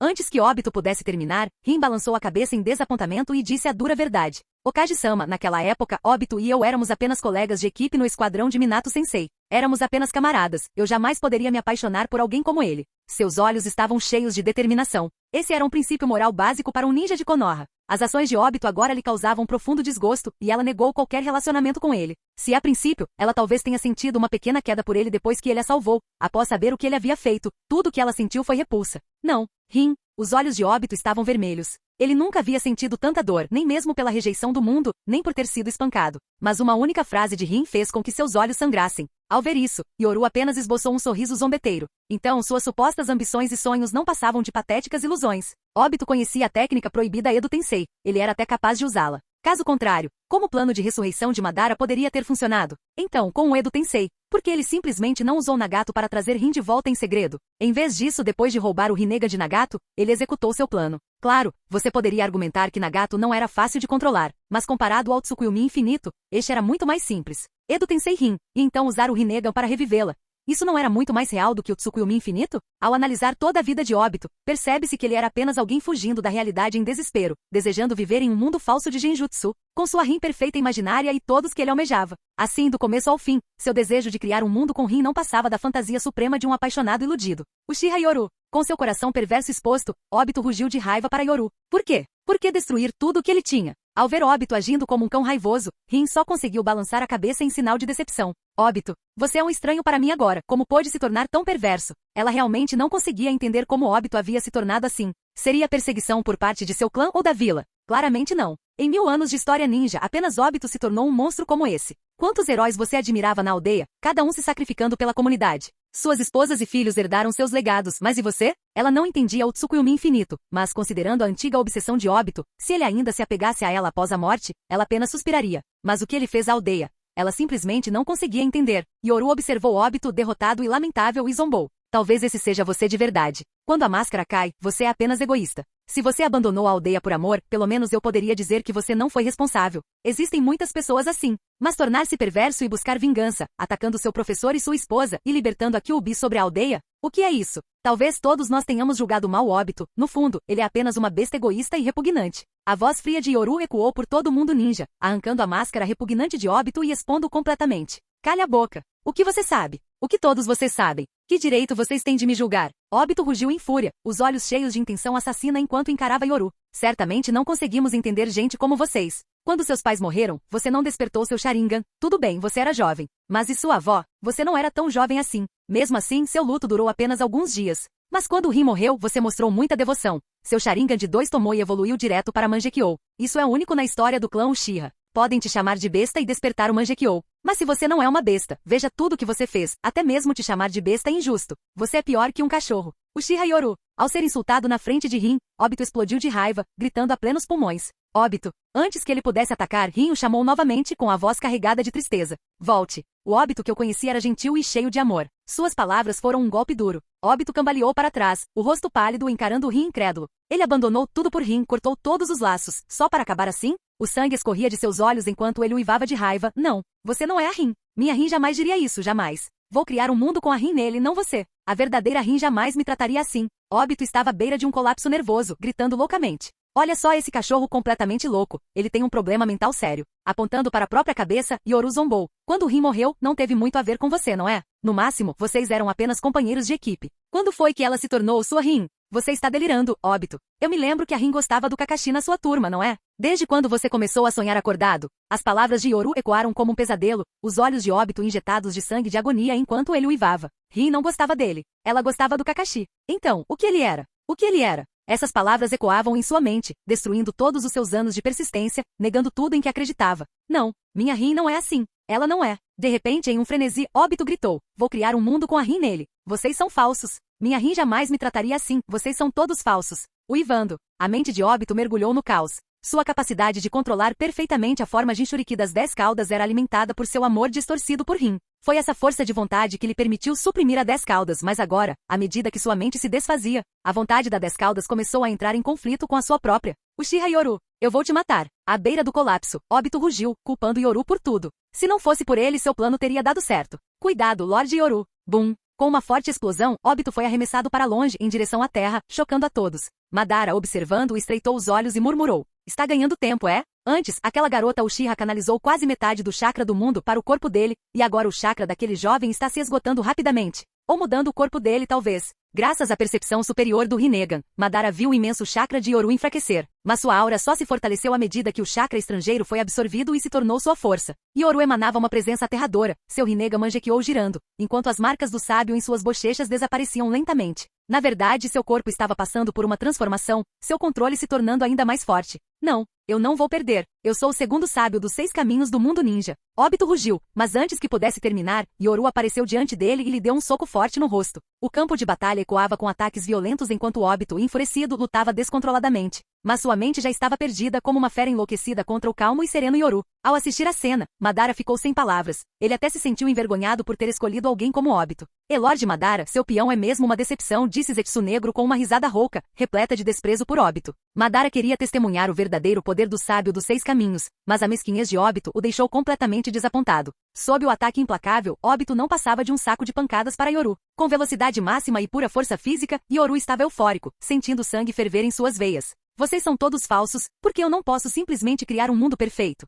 Antes que Obito pudesse terminar, Rin balançou a cabeça em desapontamento e disse a dura verdade. Hokage-sama, naquela época, Obito e eu éramos apenas colegas de equipe no esquadrão de Minato-sensei. Éramos apenas camaradas, eu jamais poderia me apaixonar por alguém como ele. Seus olhos estavam cheios de determinação. Esse era um princípio moral básico para um ninja de Konoha. As ações de Obito agora lhe causavam profundo desgosto, e ela negou qualquer relacionamento com ele. Se a princípio, ela talvez tenha sentido uma pequena queda por ele depois que ele a salvou, após saber o que ele havia feito, tudo o que ela sentiu foi repulsa. Não, Rin, os olhos de Obito estavam vermelhos. Ele nunca havia sentido tanta dor, nem mesmo pela rejeição do mundo, nem por ter sido espancado. Mas uma única frase de Rin fez com que seus olhos sangrassem. Ao ver isso, Yoru apenas esboçou um sorriso zombeteiro. Então suas supostas ambições e sonhos não passavam de patéticas ilusões. Obito conhecia a técnica proibida Edo Tensei. Ele era até capaz de usá-la. Caso contrário, como o plano de ressurreição de Madara poderia ter funcionado? Então, com o Edo Tensei, porque ele simplesmente não usou Nagato para trazer Rin de volta em segredo. Em vez disso, depois de roubar o Rinnegan de Nagato, ele executou seu plano. Claro, você poderia argumentar que Nagato não era fácil de controlar, mas comparado ao Tsukuyomi infinito, este era muito mais simples. Edo Tensei Rin, e então usar o Rinnegan para revivê-la. Isso não era muito mais real do que o Tsukuyomi infinito? Ao analisar toda a vida de Obito, percebe-se que ele era apenas alguém fugindo da realidade em desespero, desejando viver em um mundo falso de genjutsu, com sua Rin perfeita imaginária e todos que ele almejava. Assim, do começo ao fim, seu desejo de criar um mundo com Rin não passava da fantasia suprema de um apaixonado iludido. Uchiha Yoru. Com seu coração perverso exposto, Obito rugiu de raiva para Yoru. Por quê? Por que destruir tudo o que ele tinha? Ao ver Obito agindo como um cão raivoso, Rin só conseguiu balançar a cabeça em sinal de decepção. Obito, você é um estranho para mim agora. Como pôde se tornar tão perverso? Ela realmente não conseguia entender como Obito havia se tornado assim. Seria perseguição por parte de seu clã ou da vila? Claramente não. Em 1000 anos de história ninja, apenas Obito se tornou um monstro como esse. Quantos heróis você admirava na aldeia, cada um se sacrificando pela comunidade? Suas esposas e filhos herdaram seus legados, mas e você? Ela não entendia o Tsukuyomi infinito, mas considerando a antiga obsessão de Obito, se ele ainda se apegasse a ela após a morte, ela apenas suspiraria. Mas o que ele fez à aldeia? Ela simplesmente não conseguia entender. Yoru observou Obito derrotado e lamentável e zombou. Talvez esse seja você de verdade. Quando a máscara cai, você é apenas egoísta. Se você abandonou a aldeia por amor, pelo menos eu poderia dizer que você não foi responsável. Existem muitas pessoas assim. Mas tornar-se perverso e buscar vingança, atacando seu professor e sua esposa, e libertando a Kyuubi sobre a aldeia? O que é isso? Talvez todos nós tenhamos julgado mal Obito. No fundo, ele é apenas uma besta egoísta e repugnante. A voz fria de Yoru ecoou por todo o mundo ninja, arrancando a máscara repugnante de Obito e expondo completamente. Calha a boca. O que você sabe? O que todos vocês sabem? Que direito vocês têm de me julgar? Obito rugiu em fúria, os olhos cheios de intenção assassina enquanto encarava Yoru. Certamente não conseguimos entender gente como vocês. Quando seus pais morreram, você não despertou seu Sharingan. Tudo bem, você era jovem. Mas e sua avó? Você não era tão jovem assim. Mesmo assim, seu luto durou apenas alguns dias. Mas quando o Rin morreu, você mostrou muita devoção. Seu Sharingan de 2 tomou e evoluiu direto para Mangekyou. Isso é único na história do clã Uchiha. Podem te chamar de besta e despertar o Mangekyou. Mas se você não é uma besta, veja tudo o que você fez. Até mesmo te chamar de besta é injusto. Você é pior que um cachorro. Uchiha Yoru. Ao ser insultado na frente de Rin, Obito explodiu de raiva, gritando a plenos pulmões. Obito. Antes que ele pudesse atacar, Rin o chamou novamente com a voz carregada de tristeza. Volte. O Obito que eu conheci era gentil e cheio de amor. Suas palavras foram um golpe duro. Obito cambaleou para trás, o rosto pálido encarando Rin incrédulo. Ele abandonou tudo por Rin, cortou todos os laços, só para acabar assim? O sangue escorria de seus olhos enquanto ele uivava de raiva. Não, você não é a Rin. Minha Rin jamais diria isso, jamais. Vou criar um mundo com a Rin nele, não você. A verdadeira Rin jamais me trataria assim. Obito estava à beira de um colapso nervoso, gritando loucamente. Olha só esse cachorro completamente louco. Ele tem um problema mental sério. Apontando para a própria cabeça, Yoru zombou. Quando Rin morreu, não teve muito a ver com você, não é? No máximo, vocês eram apenas companheiros de equipe. Quando foi que ela se tornou sua Rin? Você está delirando, Obito. Eu me lembro que a Rin gostava do Kakashi na sua turma, não é? Desde quando você começou a sonhar acordado? As palavras de Yoru ecoaram como um pesadelo, os olhos de Obito injetados de sangue de agonia enquanto ele uivava. Rin não gostava dele. Ela gostava do Kakashi. Então, o que ele era? O que ele era? Essas palavras ecoavam em sua mente, destruindo todos os seus anos de persistência, negando tudo em que acreditava. Não, minha Rin não é assim. Ela não é. De repente, em um frenesi, Obito gritou. Vou criar um mundo com a Rin nele. Vocês são falsos. Minha Rin jamais me trataria assim. Vocês são todos falsos. Uivando. A mente de Obito mergulhou no caos. Sua capacidade de controlar perfeitamente a forma Jinchuriki das 10 caudas era alimentada por seu amor distorcido por Rin. Foi essa força de vontade que lhe permitiu suprimir a 10 caudas, mas agora, à medida que sua mente se desfazia, a vontade da 10 caudas começou a entrar em conflito com a sua própria. Uchiha Yoru, eu vou te matar. À beira do colapso, Obito rugiu, culpando Yoru por tudo. Se não fosse por ele, seu plano teria dado certo. Cuidado, Lorde Yoru. Bum. Com uma forte explosão, Obito foi arremessado para longe, em direção à terra, chocando a todos. Madara, observando, estreitou os olhos e murmurou. Está ganhando tempo, é? Antes, aquela garota Uchiha canalizou quase metade do chakra do mundo para o corpo dele, e agora o chakra daquele jovem está se esgotando rapidamente. Ou mudando o corpo dele, talvez. Graças à percepção superior do Rinnegan, Madara viu o imenso chakra de Yoru enfraquecer. Mas sua aura só se fortaleceu à medida que o chakra estrangeiro foi absorvido e se tornou sua força. Yoru emanava uma presença aterradora, seu Rinnegan Mangekyou girando, enquanto as marcas do sábio em suas bochechas desapareciam lentamente. Na verdade, seu corpo estava passando por uma transformação, seu controle se tornando ainda mais forte. Não, eu não vou perder. Eu sou o segundo sábio dos 6 caminhos do mundo ninja. Obito rugiu, mas antes que pudesse terminar, Yoru apareceu diante dele e lhe deu um soco forte no rosto. O campo de batalha ecoava com ataques violentos enquanto Obito, enfurecido, lutava descontroladamente. mas sua mente já estava perdida como uma fera enlouquecida contra o calmo e sereno Yoru. Ao assistir a cena, Madara ficou sem palavras. Ele até se sentiu envergonhado por ter escolhido alguém como Obito. Lord Madara, seu peão é mesmo uma decepção, disse Zetsu Negro com uma risada rouca, repleta de desprezo por Obito. Madara queria testemunhar o verdadeiro poder do sábio dos 6 caminhos, mas a mesquinhez de Obito o deixou completamente desapontado. Sob o ataque implacável, Obito não passava de um saco de pancadas para Yoru. Com velocidade máxima e pura força física, Yoru estava eufórico, sentindo sangue ferver em suas veias. Vocês são todos falsos, porque eu não posso simplesmente criar um mundo perfeito.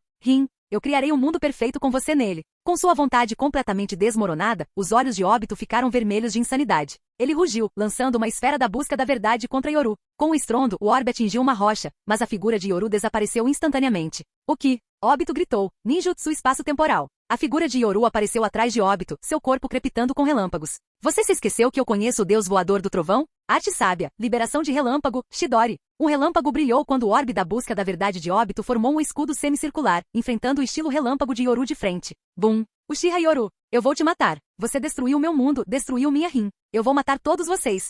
Eu criarei um mundo perfeito com você nele. Com sua vontade completamente desmoronada, os olhos de Obito ficaram vermelhos de insanidade. Ele rugiu, lançando uma esfera da busca da verdade contra Yoru. Com um estrondo, o orbe atingiu uma rocha, mas a figura de Yoru desapareceu instantaneamente. O que? Obito gritou. Ninjutsu espaço-temporal. A figura de Yoru apareceu atrás de Obito, seu corpo crepitando com relâmpagos. Você se esqueceu que eu conheço o deus voador do trovão? Arte sábia, liberação de relâmpago, Chidori. Um relâmpago brilhou quando o orbe da busca da verdade de Obito formou um escudo semicircular, enfrentando o estilo relâmpago de Yoru de frente. Bum! Uchiha Yoru, eu vou te matar. Você destruiu meu mundo, destruiu minha rin. Eu vou matar todos vocês.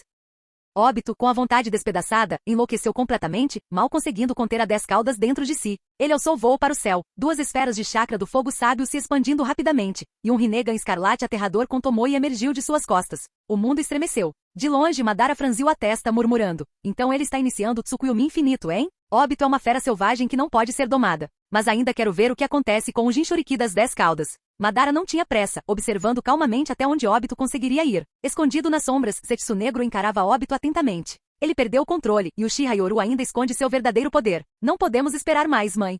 Obito, com a vontade despedaçada, enlouqueceu completamente, mal conseguindo conter a 10 caudas dentro de si. Ele alçou voo para o céu, 2 esferas de chakra do fogo sábio se expandindo rapidamente, e um Rinnegan escarlate aterrador com Tomoe emergiu de suas costas. O mundo estremeceu. De longe, Madara franziu a testa, murmurando. Então ele está iniciando o Tsukuyomi infinito, hein? Obito é uma fera selvagem que não pode ser domada. Mas ainda quero ver o que acontece com o Jinchuriki das 10 caudas. Madara não tinha pressa, observando calmamente até onde Obito conseguiria ir. Escondido nas sombras, Zetsu Negro encarava Obito atentamente. Ele perdeu o controle, e Uchiha Yoru ainda esconde seu verdadeiro poder. Não podemos esperar mais, mãe.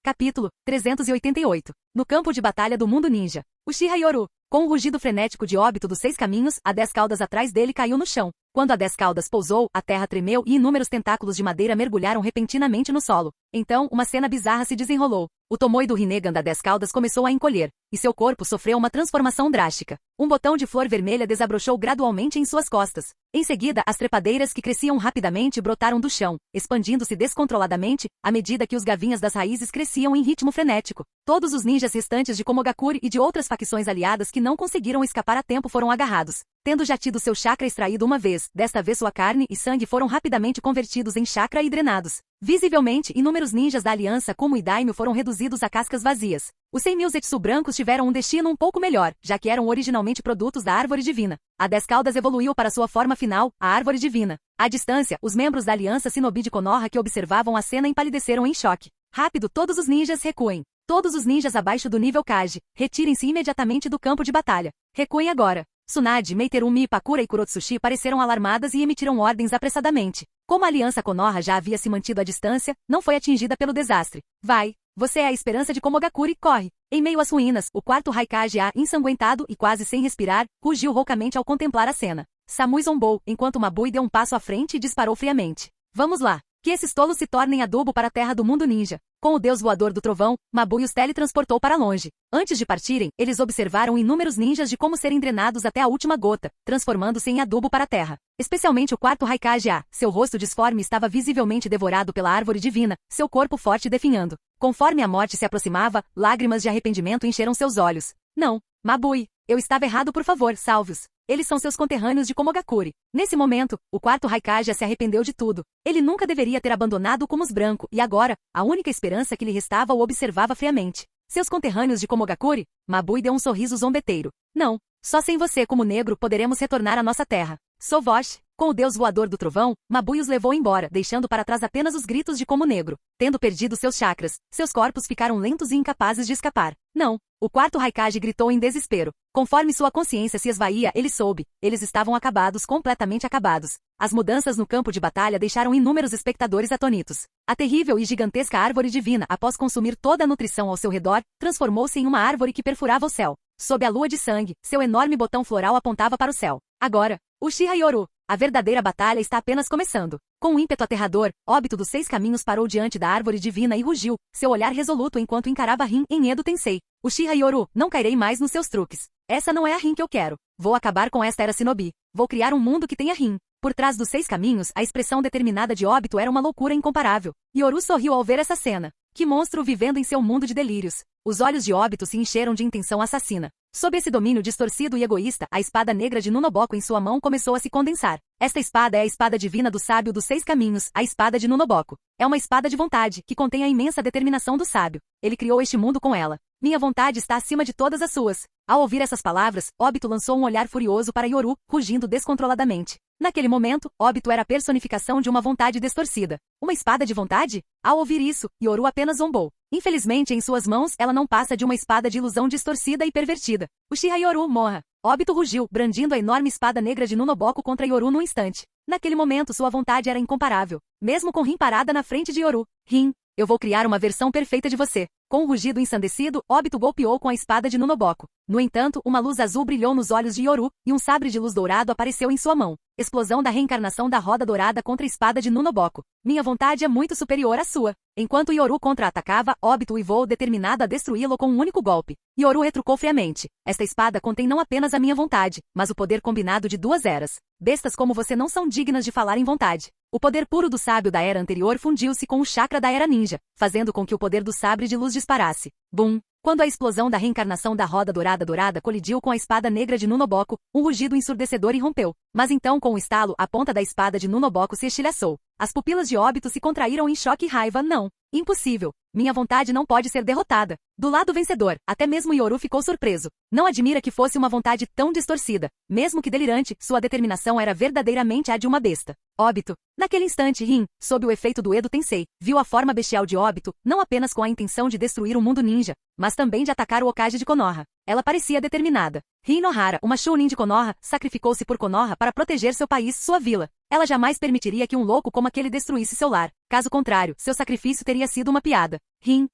Capítulo 388. No campo de batalha do mundo ninja. Uchiha Yoru. Com o rugido frenético de Obito dos 6 caminhos, a 10 caudas atrás dele caiu no chão. Quando a 10 caudas pousou, a terra tremeu e inúmeros tentáculos de madeira mergulharam repentinamente no solo. Então, uma cena bizarra se desenrolou. O Tomoe do Rinnegan da 10 caudas começou a encolher, e seu corpo sofreu uma transformação drástica. Um botão de flor vermelha desabrochou gradualmente em suas costas. Em seguida, as trepadeiras que cresciam rapidamente brotaram do chão, expandindo-se descontroladamente, à medida que os gavinhas das raízes cresciam em ritmo frenético. Todos os ninjas restantes de Komogakure e de outras facções aliadas que não conseguiram escapar a tempo foram agarrados. Tendo já tido seu chakra extraído uma vez, desta vez sua carne e sangue foram rapidamente convertidos em chakra e drenados. Visivelmente, inúmeros ninjas da aliança Kumo e Daimyo foram reduzidos a cascas vazias. Os 100.000 Zetsu brancos tiveram um destino um pouco melhor, já que eram originalmente produtos da Árvore Divina. A 10 caudas evoluiu para sua forma final, a Árvore Divina. À distância, os membros da aliança Shinobi de Konoha que observavam a cena empalideceram em choque. Rápido, todos os ninjas recuem. Todos os ninjas abaixo do nível Kage, retirem-se imediatamente do campo de batalha. Recuem agora. Tsunade, Meiterumi, Pakura e Kurotsuchi pareceram alarmadas e emitiram ordens apressadamente. Como a aliança Konoha já havia se mantido à distância, não foi atingida pelo desastre. Vai! Você é a esperança de Komogakure, corre! Em meio às ruínas, o quarto Raikage, ensanguentado e quase sem respirar, rugiu roucamente ao contemplar a cena. Samui zombou, enquanto Mabui deu um passo à frente e disparou friamente. Vamos lá! Que esses tolos se tornem adubo para a terra do mundo ninja. Com o deus voador do trovão, Mabui os teletransportou para longe. Antes de partirem, eles observaram inúmeros ninjas de como serem drenados até a última gota, transformando-se em adubo para a terra. Especialmente o quarto Raikage. Seu rosto disforme estava visivelmente devorado pela árvore divina, seu corpo forte definhando. Conforme a morte se aproximava, lágrimas de arrependimento encheram seus olhos. Não, Mabui, eu estava errado, por favor, salve-os. Eles são seus conterrâneos de Komogakure. Nesse momento, o quarto Raikage se arrependeu de tudo. Ele nunca deveria ter abandonado o Kumus branco, e agora, a única esperança que lhe restava o observava friamente. Seus conterrâneos de Komogakure? Mabui deu um sorriso zombeteiro. Não, só sem você como negro poderemos retornar à nossa terra. Sovosh, com o deus voador do trovão, Mabui os levou embora, deixando para trás apenas os gritos de como negro. Tendo perdido seus chakras, seus corpos ficaram lentos e incapazes de escapar. Não, o quarto Raikage gritou em desespero. Conforme sua consciência se esvaía, ele soube. Eles estavam acabados, completamente acabados. As mudanças no campo de batalha deixaram inúmeros espectadores atônitos. A terrível e gigantesca árvore divina, após consumir toda a nutrição ao seu redor, transformou-se em uma árvore que perfurava o céu. Sob a lua de sangue, seu enorme botão floral apontava para o céu. Agora, Uchiha Yoru. A verdadeira batalha está apenas começando. Com um ímpeto aterrador, Obito dos 6 caminhos parou diante da árvore divina e rugiu, seu olhar resoluto enquanto encarava Rin em Edo Tensei. Uchiha Yoru, não cairei mais nos seus truques. Essa não é a Rin que eu quero. Vou acabar com esta era Shinobi. Vou criar um mundo que tenha Rin. Por trás dos 6 caminhos, a expressão determinada de Obito era uma loucura incomparável. Yoru sorriu ao ver essa cena. Que monstro vivendo em seu mundo de delírios. Os olhos de Obito se encheram de intenção assassina. Sob esse domínio distorcido e egoísta, a espada negra de Nunoboko em sua mão começou a se condensar. Esta espada é a espada divina do sábio dos 6 caminhos, a espada de Nunoboko. É uma espada de vontade, que contém a imensa determinação do sábio. Ele criou este mundo com ela. Minha vontade está acima de todas as suas. Ao ouvir essas palavras, Obito lançou um olhar furioso para Yoru, rugindo descontroladamente. Naquele momento, Obito era a personificação de uma vontade distorcida. Uma espada de vontade? Ao ouvir isso, Yoru apenas zombou. Infelizmente, em suas mãos, ela não passa de uma espada de ilusão distorcida e pervertida. Uchiha Yoru morra. Obito rugiu, brandindo a enorme espada negra de Nunoboko contra Yoru num instante. Naquele momento, sua vontade era incomparável. Mesmo com Rin parada na frente de Yoru. Rin, eu vou criar uma versão perfeita de você. Com um rugido ensandecido, Obito golpeou com a espada de Nunoboko. No entanto, uma luz azul brilhou nos olhos de Yoru, e um sabre de luz dourado apareceu em sua mão. Explosão da reencarnação da roda dourada contra a espada de Nunoboko. Minha vontade é muito superior à sua. Enquanto Yoru contra-atacava, Obito uivou determinado a destruí-lo com um único golpe. Yoru retrucou friamente. Esta espada contém não apenas a minha vontade, mas o poder combinado de 2 eras. Bestas como você não são dignas de falar em vontade. O poder puro do sábio da era anterior fundiu-se com o chakra da era ninja, fazendo com que o poder do sabre de luz disparasse. Bum! Quando a explosão da reencarnação da roda dourada colidiu com a espada negra de Nunoboko, um rugido ensurdecedor irrompeu. Mas então, com um estalo, a ponta da espada de Nunoboko se estilhaçou. As pupilas de Obito se contraíram em choque e raiva. Não. Impossível. Minha vontade não pode ser derrotada. Do lado vencedor, até mesmo Yoru ficou surpreso. Não admira que fosse uma vontade tão distorcida. Mesmo que delirante, sua determinação era verdadeiramente a de uma besta. Obito. Naquele instante, Rin, sob o efeito do Edo Tensei, viu a forma bestial de Obito, não apenas com a intenção de destruir o mundo ninja, mas também de atacar o Hokage de Konoha. Ela parecia determinada. Rin Nohara, uma Chunin de Konoha, sacrificou-se por Konoha para proteger seu país, sua vila. Ela jamais permitiria que um louco como aquele destruísse seu lar. Caso contrário, seu sacrifício teria sido uma piada. Rin,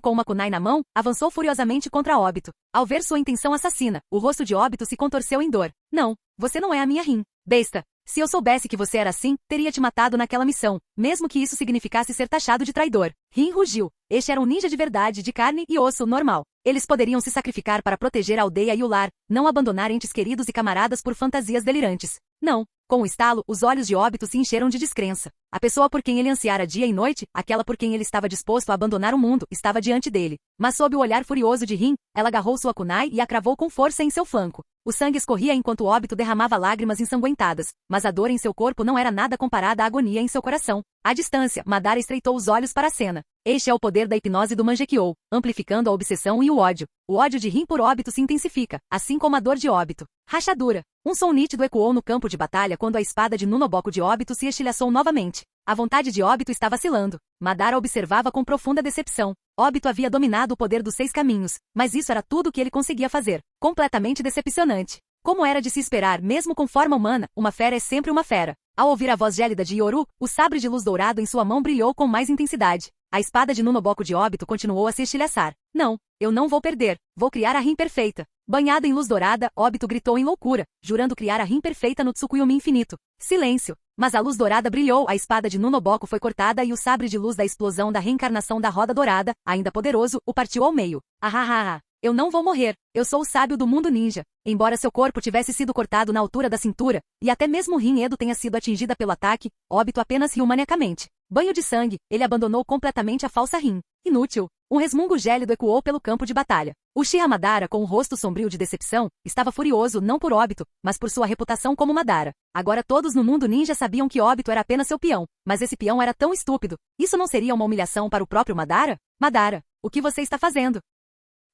com uma kunai na mão, avançou furiosamente contra Obito. Ao ver sua intenção assassina, o rosto de Obito se contorceu em dor. Não, você não é a minha Rin. Besta. Se eu soubesse que você era assim, teria te matado naquela missão, mesmo que isso significasse ser taxado de traidor. Rin rugiu. Este era um ninja de verdade, de carne e osso normal. Eles poderiam se sacrificar para proteger a aldeia e o lar, não abandonar entes queridos e camaradas por fantasias delirantes. Não. Com um estalo, os olhos de Obito se encheram de descrença. A pessoa por quem ele ansiara dia e noite, aquela por quem ele estava disposto a abandonar o mundo, estava diante dele. Mas sob o olhar furioso de Rin, ela agarrou sua kunai e a cravou com força em seu flanco. O sangue escorria enquanto Obito derramava lágrimas ensanguentadas, mas a dor em seu corpo não era nada comparada à agonia em seu coração. À distância, Madara estreitou os olhos para a cena. Este é o poder da hipnose do Mangekyou, amplificando a obsessão e o ódio. O ódio de Rin por Obito se intensifica, assim como a dor de Obito. Rachadura. Um som nítido ecoou no campo de batalha quando a espada de Nunoboko de Obito se estilhaçou novamente. A vontade de Obito estava vacilando. Madara observava com profunda decepção. Obito havia dominado o poder dos 6 caminhos, mas isso era tudo o que ele conseguia fazer. Completamente decepcionante. Como era de se esperar, mesmo com forma humana, uma fera é sempre uma fera. Ao ouvir a voz gélida de Yoru, o sabre de luz dourado em sua mão brilhou com mais intensidade. A espada de Nunoboko de Obito continuou a se estilhaçar. Não, eu não vou perder. Vou criar a Rin perfeita. Banhado em luz dourada, Obito gritou em loucura, jurando criar a Rin perfeita no Tsukuyomi infinito. Silêncio. Mas a luz dourada brilhou, a espada de Nunoboko foi cortada e o sabre de luz da explosão da reencarnação da roda dourada, ainda poderoso, o partiu ao meio. Ahahaha. Eu não vou morrer. Eu sou o sábio do mundo ninja. Embora seu corpo tivesse sido cortado na altura da cintura, e até mesmo Rin Edo tenha sido atingida pelo ataque, Obito apenas riu maniacamente. Banho de sangue, ele abandonou completamente a falsa Rin. Inútil. Um resmungo gélido ecoou pelo campo de batalha. Uchiha Madara, com o rosto sombrio de decepção, estava furioso não por Obito, mas por sua reputação como Madara. Agora todos no mundo ninja sabiam que Obito era apenas seu peão, mas esse peão era tão estúpido. Isso não seria uma humilhação para o próprio Madara? Madara, o que você está fazendo?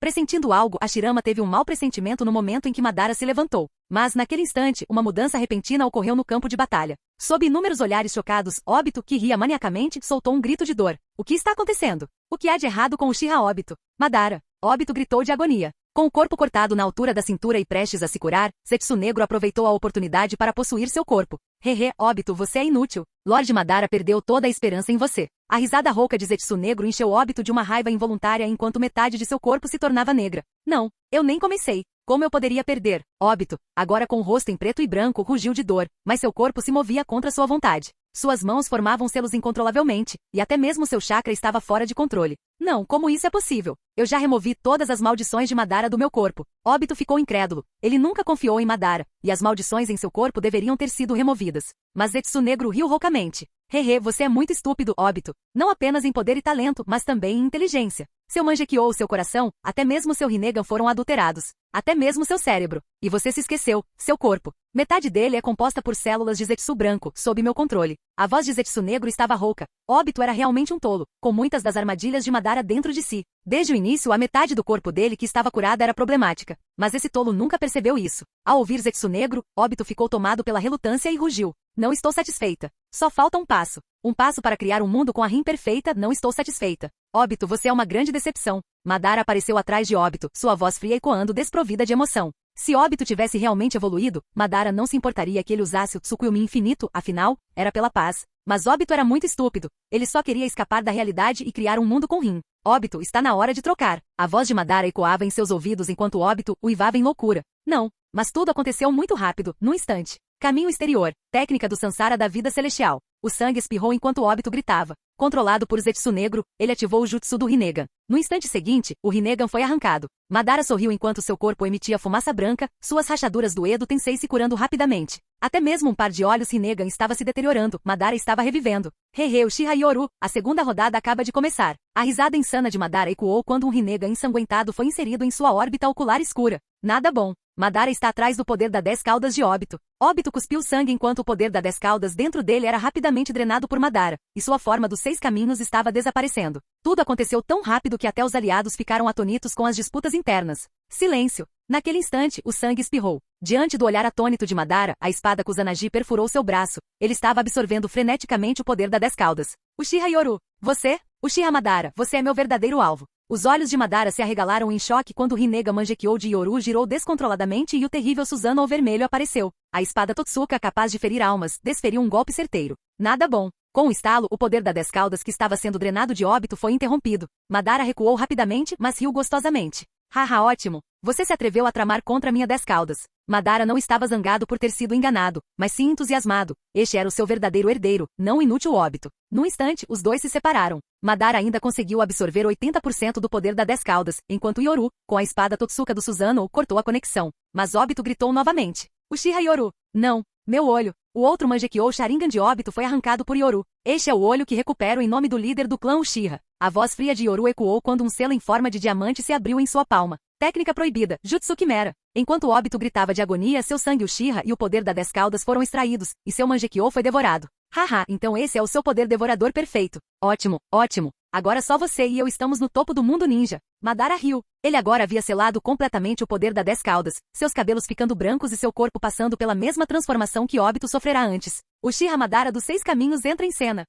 Pressentindo algo, Hashirama teve um mau pressentimento no momento em que Madara se levantou. Mas, naquele instante, uma mudança repentina ocorreu no campo de batalha. Sob inúmeros olhares chocados, Obito, que ria maniacamente, soltou um grito de dor. O que está acontecendo? O que há de errado com Uchiha Obito? Madara. Obito gritou de agonia. Com o corpo cortado na altura da cintura e prestes a se curar, Zetsu Negro aproveitou a oportunidade para possuir seu corpo. Hehe, Obito, você é inútil. Lord Madara perdeu toda a esperança em você. A risada rouca de Zetsu Negro encheu Obito de uma raiva involuntária enquanto metade de seu corpo se tornava negra. Não, eu nem comecei. Como eu poderia perder? Obito, agora com o rosto em preto e branco, rugiu de dor, mas seu corpo se movia contra sua vontade. Suas mãos formavam selos incontrolavelmente, e até mesmo seu chakra estava fora de controle. Não, como isso é possível? Eu já removi todas as maldições de Madara do meu corpo. Obito ficou incrédulo. Ele nunca confiou em Madara, e as maldições em seu corpo deveriam ter sido removidas. Mas Zetsu Negro riu roucamente. Hehe, você é muito estúpido, Obito. Não apenas em poder e talento, mas também em inteligência. Seu Mangekyou, seu coração, até mesmo seu Rinnegan foram adulterados. Até mesmo seu cérebro. E você se esqueceu, seu corpo. Metade dele é composta por células de Zetsu branco, sob meu controle. A voz de Zetsu negro estava rouca. Obito era realmente um tolo, com muitas das armadilhas de Madara dentro de si. Desde o início, a metade do corpo dele que estava curada era problemática. Mas esse tolo nunca percebeu isso. Ao ouvir Zetsu negro, Obito ficou tomado pela relutância e rugiu. Não estou satisfeita. Só falta um passo. Um passo para criar um mundo com a Rin perfeita, não estou satisfeita. Obito, você é uma grande decepção. Madara apareceu atrás de Obito, sua voz fria ecoando desprovida de emoção. Se Obito tivesse realmente evoluído, Madara não se importaria que ele usasse o Tsukuyomi infinito, afinal, era pela paz. Mas Obito era muito estúpido. Ele só queria escapar da realidade e criar um mundo com Rin. Obito, está na hora de trocar. A voz de Madara ecoava em seus ouvidos enquanto Obito uivava em loucura. Não, mas tudo aconteceu muito rápido, num instante. Caminho exterior, técnica do Sansara da vida celestial. O sangue espirrou enquanto Obito gritava. Controlado por Zetsu negro, ele ativou o jutsu do Rinnegan. No instante seguinte, o Rinnegan foi arrancado. Madara sorriu enquanto seu corpo emitia fumaça branca, suas rachaduras do Edo Tensei se curando rapidamente. Até mesmo um par de olhos Rinnegan estava se deteriorando, Madara estava revivendo. Hehe, Uchiha Yoru, a segunda rodada acaba de começar. A risada insana de Madara ecoou quando um Rinnegan ensanguentado foi inserido em sua órbita ocular escura. Nada bom. Madara está atrás do poder da 10 caudas de Obito. Obito cuspiu sangue enquanto o poder da 10 caudas dentro dele era rapidamente drenado por Madara, e sua forma dos 6 caminhos estava desaparecendo. Tudo aconteceu tão rápido que até os aliados ficaram atonitos com as disputas internas. Silêncio. Naquele instante, o sangue espirrou. Diante do olhar atônito de Madara, a espada Kusanagi perfurou seu braço. Ele estava absorvendo freneticamente o poder da 10 caudas. Uchiha Yoru. Você? Uchiha Madara, você é meu verdadeiro alvo. Os olhos de Madara se arregalaram em choque quando o Rinnegan Mangekyou de Yoru girou descontroladamente e o terrível Susanoo ao vermelho apareceu. A espada Totsuka, capaz de ferir almas, desferiu um golpe certeiro. Nada bom. Com um estalo, o poder da 10 caudas que estava sendo drenado de Obito foi interrompido. Madara recuou rapidamente, mas riu gostosamente. Haha, ótimo. Você se atreveu a tramar contra minha 10 caudas. Madara não estava zangado por ter sido enganado, mas sim entusiasmado. Este era o seu verdadeiro herdeiro, não o inútil Obito. Num instante, os dois se separaram. Madara ainda conseguiu absorver 80% do poder da 10 caudas, enquanto Yoru, com a espada Totsuka do Susanoo, cortou a conexão. Mas Obito gritou novamente. Uchiha Yoru. Não. Meu olho. O outro Mangekyou Sharingan de Obito foi arrancado por Yoru. Este é o olho que recupero em nome do líder do clã Uchiha. A voz fria de Yoru ecoou quando um selo em forma de diamante se abriu em sua palma. Técnica proibida, Jutsu Quimera. Enquanto Obito gritava de agonia, seu sangue Uchiha e o poder da 10 caudas foram extraídos, e seu Mangekyou foi devorado. Haha, então esse é o seu poder devorador perfeito. Ótimo, ótimo. Agora só você e eu estamos no topo do mundo ninja. Madara riu. Ele agora havia selado completamente o poder da 10 caudas, seus cabelos ficando brancos e seu corpo passando pela mesma transformação que Obito sofrerá antes. Uchiha Madara dos 6 caminhos entra em cena.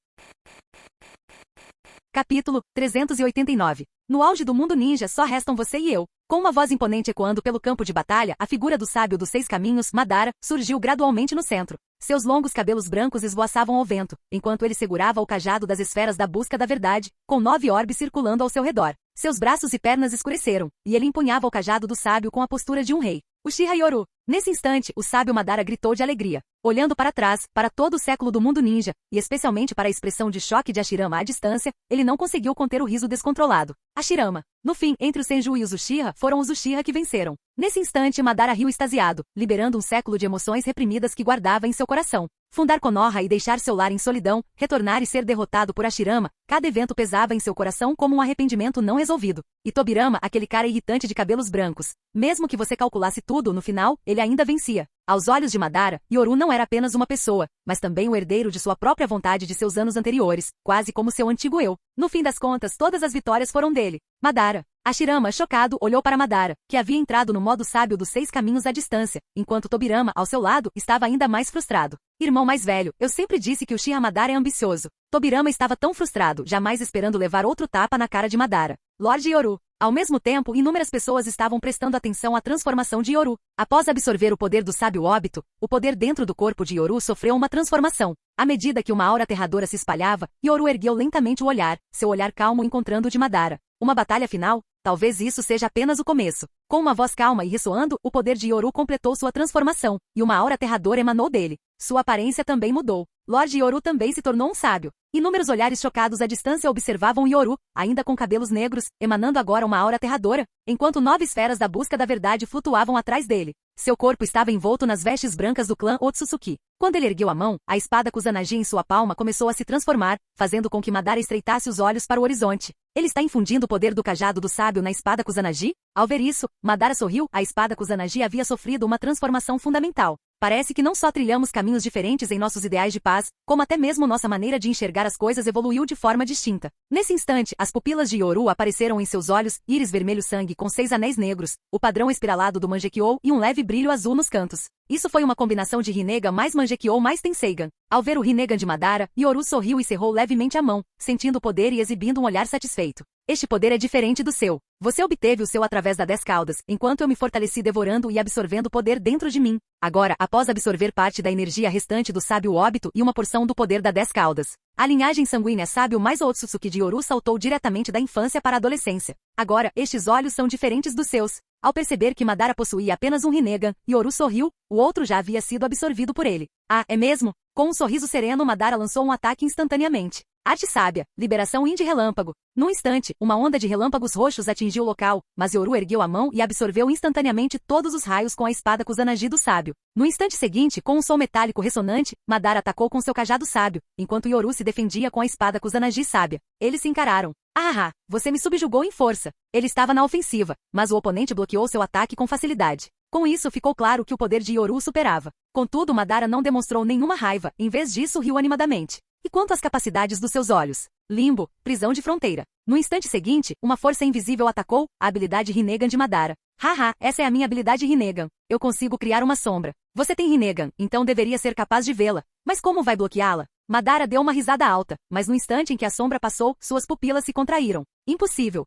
Capítulo 389. No auge do mundo ninja só restam você e eu. Com uma voz imponente ecoando pelo campo de batalha, a figura do sábio dos 6 caminhos, Madara, surgiu gradualmente no centro. Seus longos cabelos brancos esvoaçavam ao vento, enquanto ele segurava o cajado das esferas da busca da verdade, com 9 orbes circulando ao seu redor. Seus braços e pernas escureceram, e ele empunhava o cajado do sábio com a postura de um rei. Uchiha Yoru. Nesse instante, o sábio Madara gritou de alegria. Olhando para trás, para todo o século do mundo ninja, e especialmente para a expressão de choque de Hashirama à distância, ele não conseguiu conter o riso descontrolado. Hashirama. No fim, entre os Senju e os Uchiha, foram os Uchiha que venceram. Nesse instante, Madara riu extasiado, liberando um século de emoções reprimidas que guardava em seu coração. Fundar Konoha e deixar seu lar em solidão, retornar e ser derrotado por Hashirama, cada evento pesava em seu coração como um arrependimento não resolvido. E Tobirama, aquele cara irritante de cabelos brancos. Mesmo que você calculasse tudo, no final, ele ainda vencia. Aos olhos de Madara, Yoru não era apenas uma pessoa, mas também o herdeiro de sua própria vontade de seus anos anteriores, quase como seu antigo eu. No fim das contas, todas as vitórias foram dele. Madara. Hashirama, chocado, olhou para Madara, que havia entrado no modo sábio dos 6 caminhos à distância, enquanto Tobirama, ao seu lado, estava ainda mais frustrado. Irmão mais velho, eu sempre disse que Uchiha Madara é ambicioso. Tobirama estava tão frustrado, jamais esperando levar outro tapa na cara de Madara. Lorde Yoru. Ao mesmo tempo, inúmeras pessoas estavam prestando atenção à transformação de Yoru. Após absorver o poder do sábio Obito, o poder dentro do corpo de Yoru sofreu uma transformação. À medida que uma aura aterradora se espalhava, Yoru ergueu lentamente o olhar, seu olhar calmo encontrando o de Madara. Uma batalha final? Talvez isso seja apenas o começo. Com uma voz calma e ressoando, o poder de Yoru completou sua transformação, e uma aura aterradora emanou dele. Sua aparência também mudou. Lord Yoru também se tornou um sábio. Inúmeros olhares chocados à distância observavam Yoru, ainda com cabelos negros, emanando agora uma aura aterradora, enquanto 9 esferas da busca da verdade flutuavam atrás dele. Seu corpo estava envolto nas vestes brancas do clã Otsutsuki. Quando ele ergueu a mão, a espada Kusanagi em sua palma começou a se transformar, fazendo com que Madara estreitasse os olhos para o horizonte. Ele está infundindo o poder do cajado do sábio na espada Kusanagi? Ao ver isso, Madara sorriu. A espada Kusanagi havia sofrido uma transformação fundamental. Parece que não só trilhamos caminhos diferentes em nossos ideais de paz, como até mesmo nossa maneira de enxergar as coisas evoluiu de forma distinta. Nesse instante, as pupilas de Yoru apareceram em seus olhos, íris vermelho sangue com 6 anéis negros, o padrão espiralado do Mangekyou e um leve brilho azul nos cantos. Isso foi uma combinação de Rinnegan mais Mangekyou mais Tenseigan. Ao ver o Rinnegan de Madara, Yoru sorriu e cerrou levemente a mão, sentindo o poder e exibindo um olhar satisfeito. Este poder é diferente do seu. Você obteve o seu através da 10 caudas, enquanto eu me fortaleci devorando e absorvendo o poder dentro de mim. Agora, após absorver parte da energia restante do sábio óbito e uma porção do poder da 10 caudas, a linhagem sanguínea sábio mais Otsutsuki de Yoru saltou diretamente da infância para a adolescência. Agora, estes olhos são diferentes dos seus. Ao perceber que Madara possuía apenas um Rinnegan, Yoru sorriu, o outro já havia sido absorvido por ele. Ah, é mesmo? Com um sorriso sereno, Madara lançou um ataque instantaneamente. Arte sábia, liberação Yin de relâmpago. Num instante, uma onda de relâmpagos roxos atingiu o local, mas Yoru ergueu a mão e absorveu instantaneamente todos os raios com a espada Kusanagi do sábio. No instante seguinte, com um som metálico ressonante, Madara atacou com seu cajado sábio, enquanto Yoru se defendia com a espada Kusanagi sábia. Eles se encararam. Ah, você me subjugou em força. Ele estava na ofensiva, mas o oponente bloqueou seu ataque com facilidade. Com isso ficou claro que o poder de Yoru o superava. Contudo, Madara não demonstrou nenhuma raiva, em vez disso riu animadamente. E quanto às capacidades dos seus olhos? Limbo, prisão de fronteira. No instante seguinte, uma força invisível atacou a habilidade Rinnegan de Madara. Haha, essa é a minha habilidade Rinnegan. Eu consigo criar uma sombra. Você tem Rinnegan, então deveria ser capaz de vê-la. Mas como vai bloqueá-la? Madara deu uma risada alta, mas no instante em que a sombra passou, suas pupilas se contraíram. Impossível.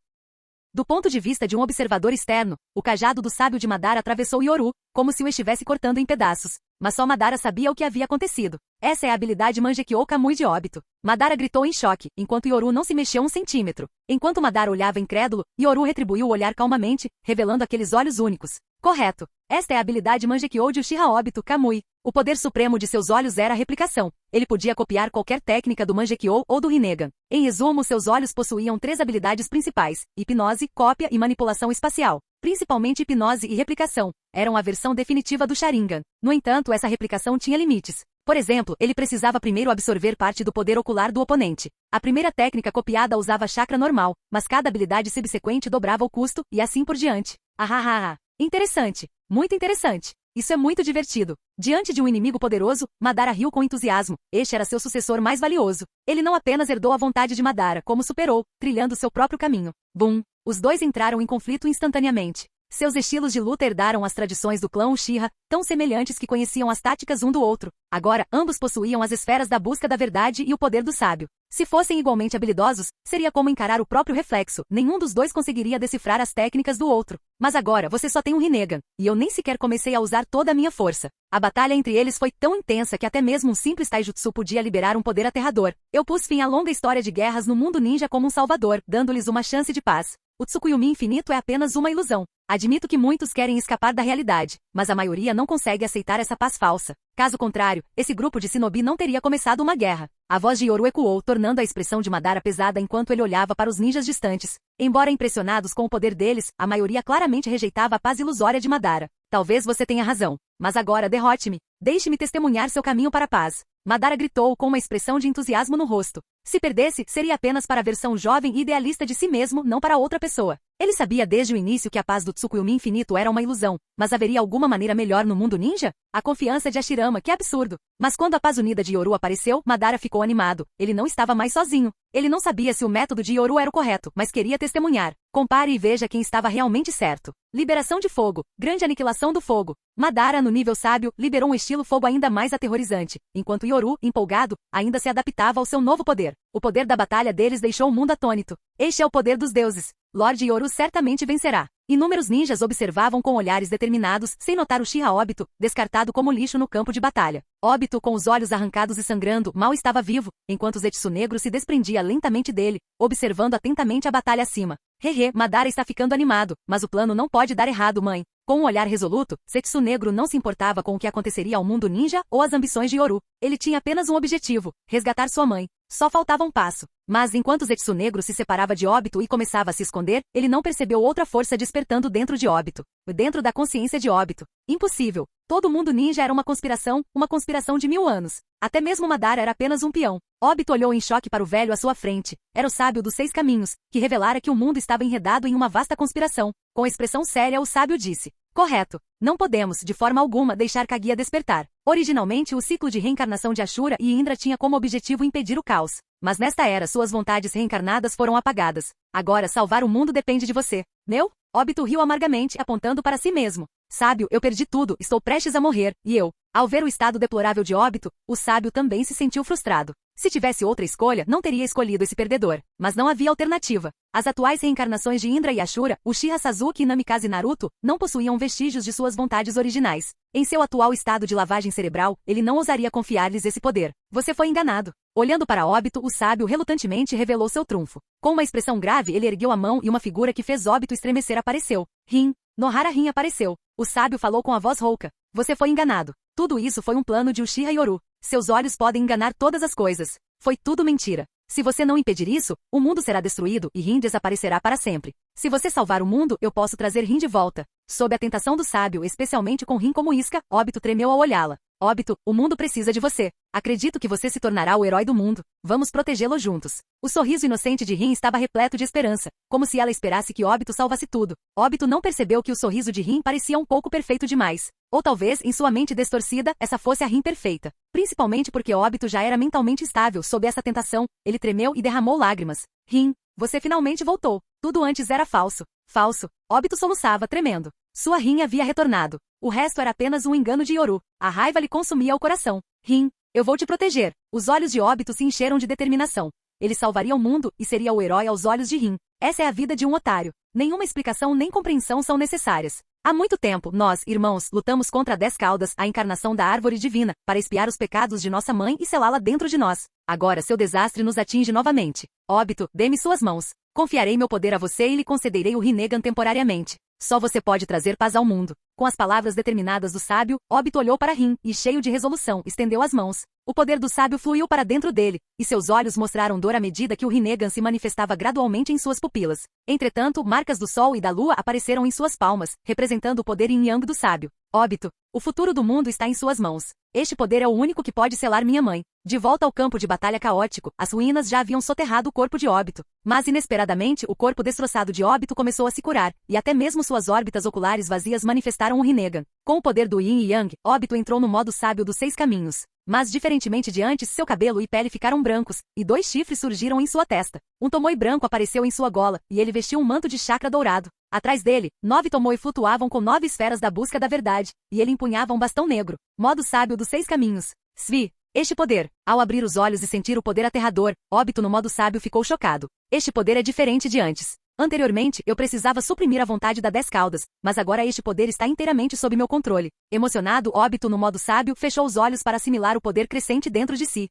Do ponto de vista de um observador externo, o cajado do sábio de Madara atravessou Yoru, como se o estivesse cortando em pedaços. Mas só Madara sabia o que havia acontecido. Essa é a habilidade Mangekyou Kamui de óbito. Madara gritou em choque, enquanto Yoru não se mexeu um centímetro. Enquanto Madara olhava incrédulo, Yoru retribuiu o olhar calmamente, revelando aqueles olhos únicos. Correto. Esta é a habilidade Mangekyou de Uchiha Obito Kamui. O poder supremo de seus olhos era a replicação. Ele podia copiar qualquer técnica do Mangekyou ou do Rinnegan. Em resumo, seus olhos possuíam 3 habilidades principais: hipnose, cópia e manipulação espacial. Principalmente hipnose e replicação. Eram a versão definitiva do Sharingan. No entanto, essa replicação tinha limites. Por exemplo, ele precisava primeiro absorver parte do poder ocular do oponente. A primeira técnica copiada usava chakra normal, mas cada habilidade subsequente dobrava o custo, e assim por diante. Interessante. Muito interessante. Isso é muito divertido. Diante de um inimigo poderoso, Madara riu com entusiasmo. Este era seu sucessor mais valioso. Ele não apenas herdou a vontade de Madara, como superou, trilhando seu próprio caminho. Bum! Os dois entraram em conflito instantaneamente. Seus estilos de luta herdaram as tradições do clã Uchiha, tão semelhantes que conheciam as táticas um do outro. Agora, ambos possuíam as esferas da busca da verdade e o poder do sábio. Se fossem igualmente habilidosos, seria como encarar o próprio reflexo. Nenhum dos dois conseguiria decifrar as técnicas do outro. Mas agora você só tem um Rinnegan, e eu nem sequer comecei a usar toda a minha força. A batalha entre eles foi tão intensa que até mesmo um simples taijutsu podia liberar um poder aterrador. Eu pus fim à longa história de guerras no mundo ninja como um salvador, dando-lhes uma chance de paz. O Tsukuyomi infinito é apenas uma ilusão. Admito que muitos querem escapar da realidade, mas a maioria não consegue aceitar essa paz falsa. Caso contrário, esse grupo de shinobi não teria começado uma guerra. A voz de Yoru ecoou, tornando a expressão de Madara pesada enquanto ele olhava para os ninjas distantes. Embora impressionados com o poder deles, a maioria claramente rejeitava a paz ilusória de Madara. Talvez você tenha razão, mas agora derrote-me. Deixe-me testemunhar seu caminho para a paz. Madara gritou com uma expressão de entusiasmo no rosto. Se perdesse, seria apenas para a versão jovem e idealista de si mesmo, não para outra pessoa. Ele sabia desde o início que a paz do Tsukuyomi infinito era uma ilusão, mas haveria alguma maneira melhor no mundo ninja? A confiança de Hashirama, que absurdo! Mas quando a paz unida de Yoru apareceu, Madara ficou animado. Ele não estava mais sozinho. Ele não sabia se o método de Yoru era o correto, mas queria testemunhar. Compare e veja quem estava realmente certo. Liberação de fogo. Grande aniquilação do fogo. Madara, no nível sábio, liberou um estilo fogo ainda mais aterrorizante, enquanto Yoru, empolgado, ainda se adaptava ao seu novo poder. O poder da batalha deles deixou o mundo atônito. Este é o poder dos deuses. Lord Yoru certamente vencerá. Inúmeros ninjas observavam com olhares determinados, sem notar o Uchiha Obito, descartado como lixo no campo de batalha. Obito, com os olhos arrancados e sangrando, mal estava vivo, enquanto Zetsu Negro se desprendia lentamente dele, observando atentamente a batalha acima. Hehe, Madara está ficando animado, mas o plano não pode dar errado, mãe. Com um olhar resoluto, Zetsu Negro não se importava com o que aconteceria ao mundo ninja ou as ambições de Yoru. Ele tinha apenas um objetivo: resgatar sua mãe. Só faltava um passo. Mas enquanto Zetsu Negro se separava de Obito e começava a se esconder, ele não percebeu outra força despertando dentro de Obito. Dentro da consciência de Obito. Impossível. Todo mundo ninja era uma conspiração de 1000 anos. Até mesmo Madara era apenas um peão. Obito olhou em choque para o velho à sua frente. Era o sábio dos 6 caminhos, que revelara que o mundo estava enredado em uma vasta conspiração. Com expressão séria, o sábio disse: correto. Não podemos, de forma alguma, deixar Kaguya despertar. Originalmente, o ciclo de reencarnação de Ashura e Indra tinha como objetivo impedir o caos. Mas nesta era, suas vontades reencarnadas foram apagadas. Agora, salvar o mundo depende de você. Meu? Obito riu amargamente, apontando para si mesmo. Sábio, eu perdi tudo, estou prestes a morrer, e eu. Ao ver o estado deplorável de Obito, o sábio também se sentiu frustrado. Se tivesse outra escolha, não teria escolhido esse perdedor. Mas não havia alternativa. As atuais reencarnações de Indra e Ashura, Uchiha Sasuke e Namikaze Naruto, não possuíam vestígios de suas vontades originais. Em seu atual estado de lavagem cerebral, ele não ousaria confiar-lhes esse poder. Você foi enganado. Olhando para Obito, o sábio relutantemente revelou seu trunfo. Com uma expressão grave, ele ergueu a mão e uma figura que fez Obito estremecer apareceu. Rin. Nohara Rin apareceu. O sábio falou com a voz rouca. Você foi enganado. Tudo isso foi um plano de Uchiha Yoru. Seus olhos podem enganar todas as coisas. Foi tudo mentira. Se você não impedir isso, o mundo será destruído e Rin desaparecerá para sempre. Se você salvar o mundo, eu posso trazer Rin de volta. Sob a tentação do sábio, especialmente com Rin como isca, Obito tremeu ao olhá-la. Obito, o mundo precisa de você. Acredito que você se tornará o herói do mundo. Vamos protegê-lo juntos. O sorriso inocente de Rin estava repleto de esperança, como se ela esperasse que Obito salvasse tudo. Obito não percebeu que o sorriso de Rin parecia um pouco perfeito demais. Ou talvez, em sua mente distorcida, essa fosse a Rin perfeita. Principalmente porque Obito já era mentalmente estável sob essa tentação. Ele tremeu e derramou lágrimas. Rin, você finalmente voltou. Tudo antes era falso. Falso. Obito soluçava, tremendo. Sua Rin havia retornado. O resto era apenas um engano de Yoru. A raiva lhe consumia o coração. Rin, eu vou te proteger. Os olhos de Obito se encheram de determinação. Ele salvaria o mundo e seria o herói aos olhos de Rin. Essa é a vida de um otário. Nenhuma explicação nem compreensão são necessárias. Há muito tempo, nós, irmãos, lutamos contra a 10 caudas, a encarnação da árvore divina, para expiar os pecados de nossa mãe e selá-la dentro de nós. Agora seu desastre nos atinge novamente. Obito, dê-me suas mãos. Confiarei meu poder a você e lhe concederei o Rinnegan temporariamente. Só você pode trazer paz ao mundo. Com as palavras determinadas do sábio, Obito olhou para Rin e, cheio de resolução, estendeu as mãos. O poder do sábio fluiu para dentro dele, e seus olhos mostraram dor à medida que o Rinnegan se manifestava gradualmente em suas pupilas. Entretanto, marcas do sol e da lua apareceram em suas palmas, representando o poder yin-yang do sábio. Obito, o futuro do mundo está em suas mãos. Este poder é o único que pode selar minha mãe. De volta ao campo de batalha caótico, as ruínas já haviam soterrado o corpo de Obito. Mas inesperadamente, o corpo destroçado de Obito começou a se curar, e até mesmo suas órbitas oculares vazias manifestaram o Rinnegan. Com o poder do Yin e Yang, Obito entrou no modo sábio dos 6 caminhos. Mas diferentemente de antes, seu cabelo e pele ficaram brancos, e 2 chifres surgiram em sua testa. Um tomoe branco apareceu em sua gola, e ele vestiu um manto de chakra dourado. Atrás dele, 9 tomoe flutuavam com 9 esferas da busca da verdade, e ele empunhava um bastão negro. Modo sábio dos 6 caminhos. Svi. Este poder. Ao abrir os olhos e sentir o poder aterrador, Obito no modo sábio ficou chocado. Este poder é diferente de antes. Anteriormente, eu precisava suprimir a vontade da 10 caudas, mas agora este poder está inteiramente sob meu controle. Emocionado, Obito no modo sábio fechou os olhos para assimilar o poder crescente dentro de si.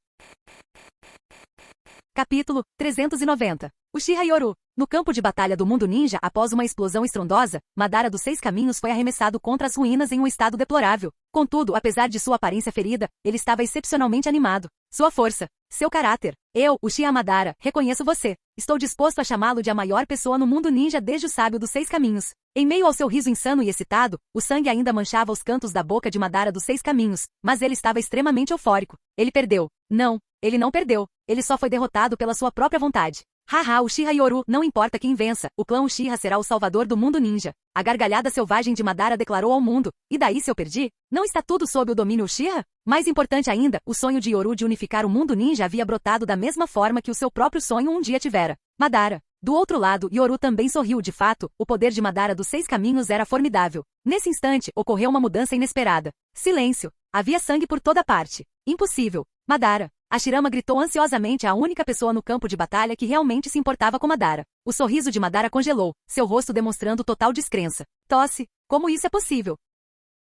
Capítulo 390. Uchiha Yoru. No campo de batalha do mundo ninja, após uma explosão estrondosa, Madara dos 6 caminhos foi arremessado contra as ruínas em um estado deplorável. Contudo, apesar de sua aparência ferida, ele estava excepcionalmente animado. Sua força. Seu caráter. Eu, Uchiha Madara, reconheço você. Estou disposto a chamá-lo de a maior pessoa no mundo ninja desde o sábio dos 6 caminhos. Em meio ao seu riso insano e excitado, o sangue ainda manchava os cantos da boca de Madara dos 6 caminhos, mas ele estava extremamente eufórico. Ele perdeu. Não, ele não perdeu. Ele só foi derrotado pela sua própria vontade. Haha, Uchiha Yoru, não importa quem vença, o clã Uchiha será o salvador do mundo ninja. A gargalhada selvagem de Madara declarou ao mundo. E daí se eu perdi? Não está tudo sob o domínio Uchiha? Mais importante ainda, o sonho de Yoru de unificar o mundo ninja havia brotado da mesma forma que o seu próprio sonho um dia tivera. Madara. Do outro lado, Yoru também sorriu de fato, o poder de Madara dos 6 caminhos era formidável. Nesse instante, ocorreu uma mudança inesperada. Silêncio. Havia sangue por toda parte. Impossível. Madara. Hashirama gritou ansiosamente à única pessoa no campo de batalha que realmente se importava com Madara. O sorriso de Madara congelou, seu rosto demonstrando total descrença. Tosse. Como isso é possível?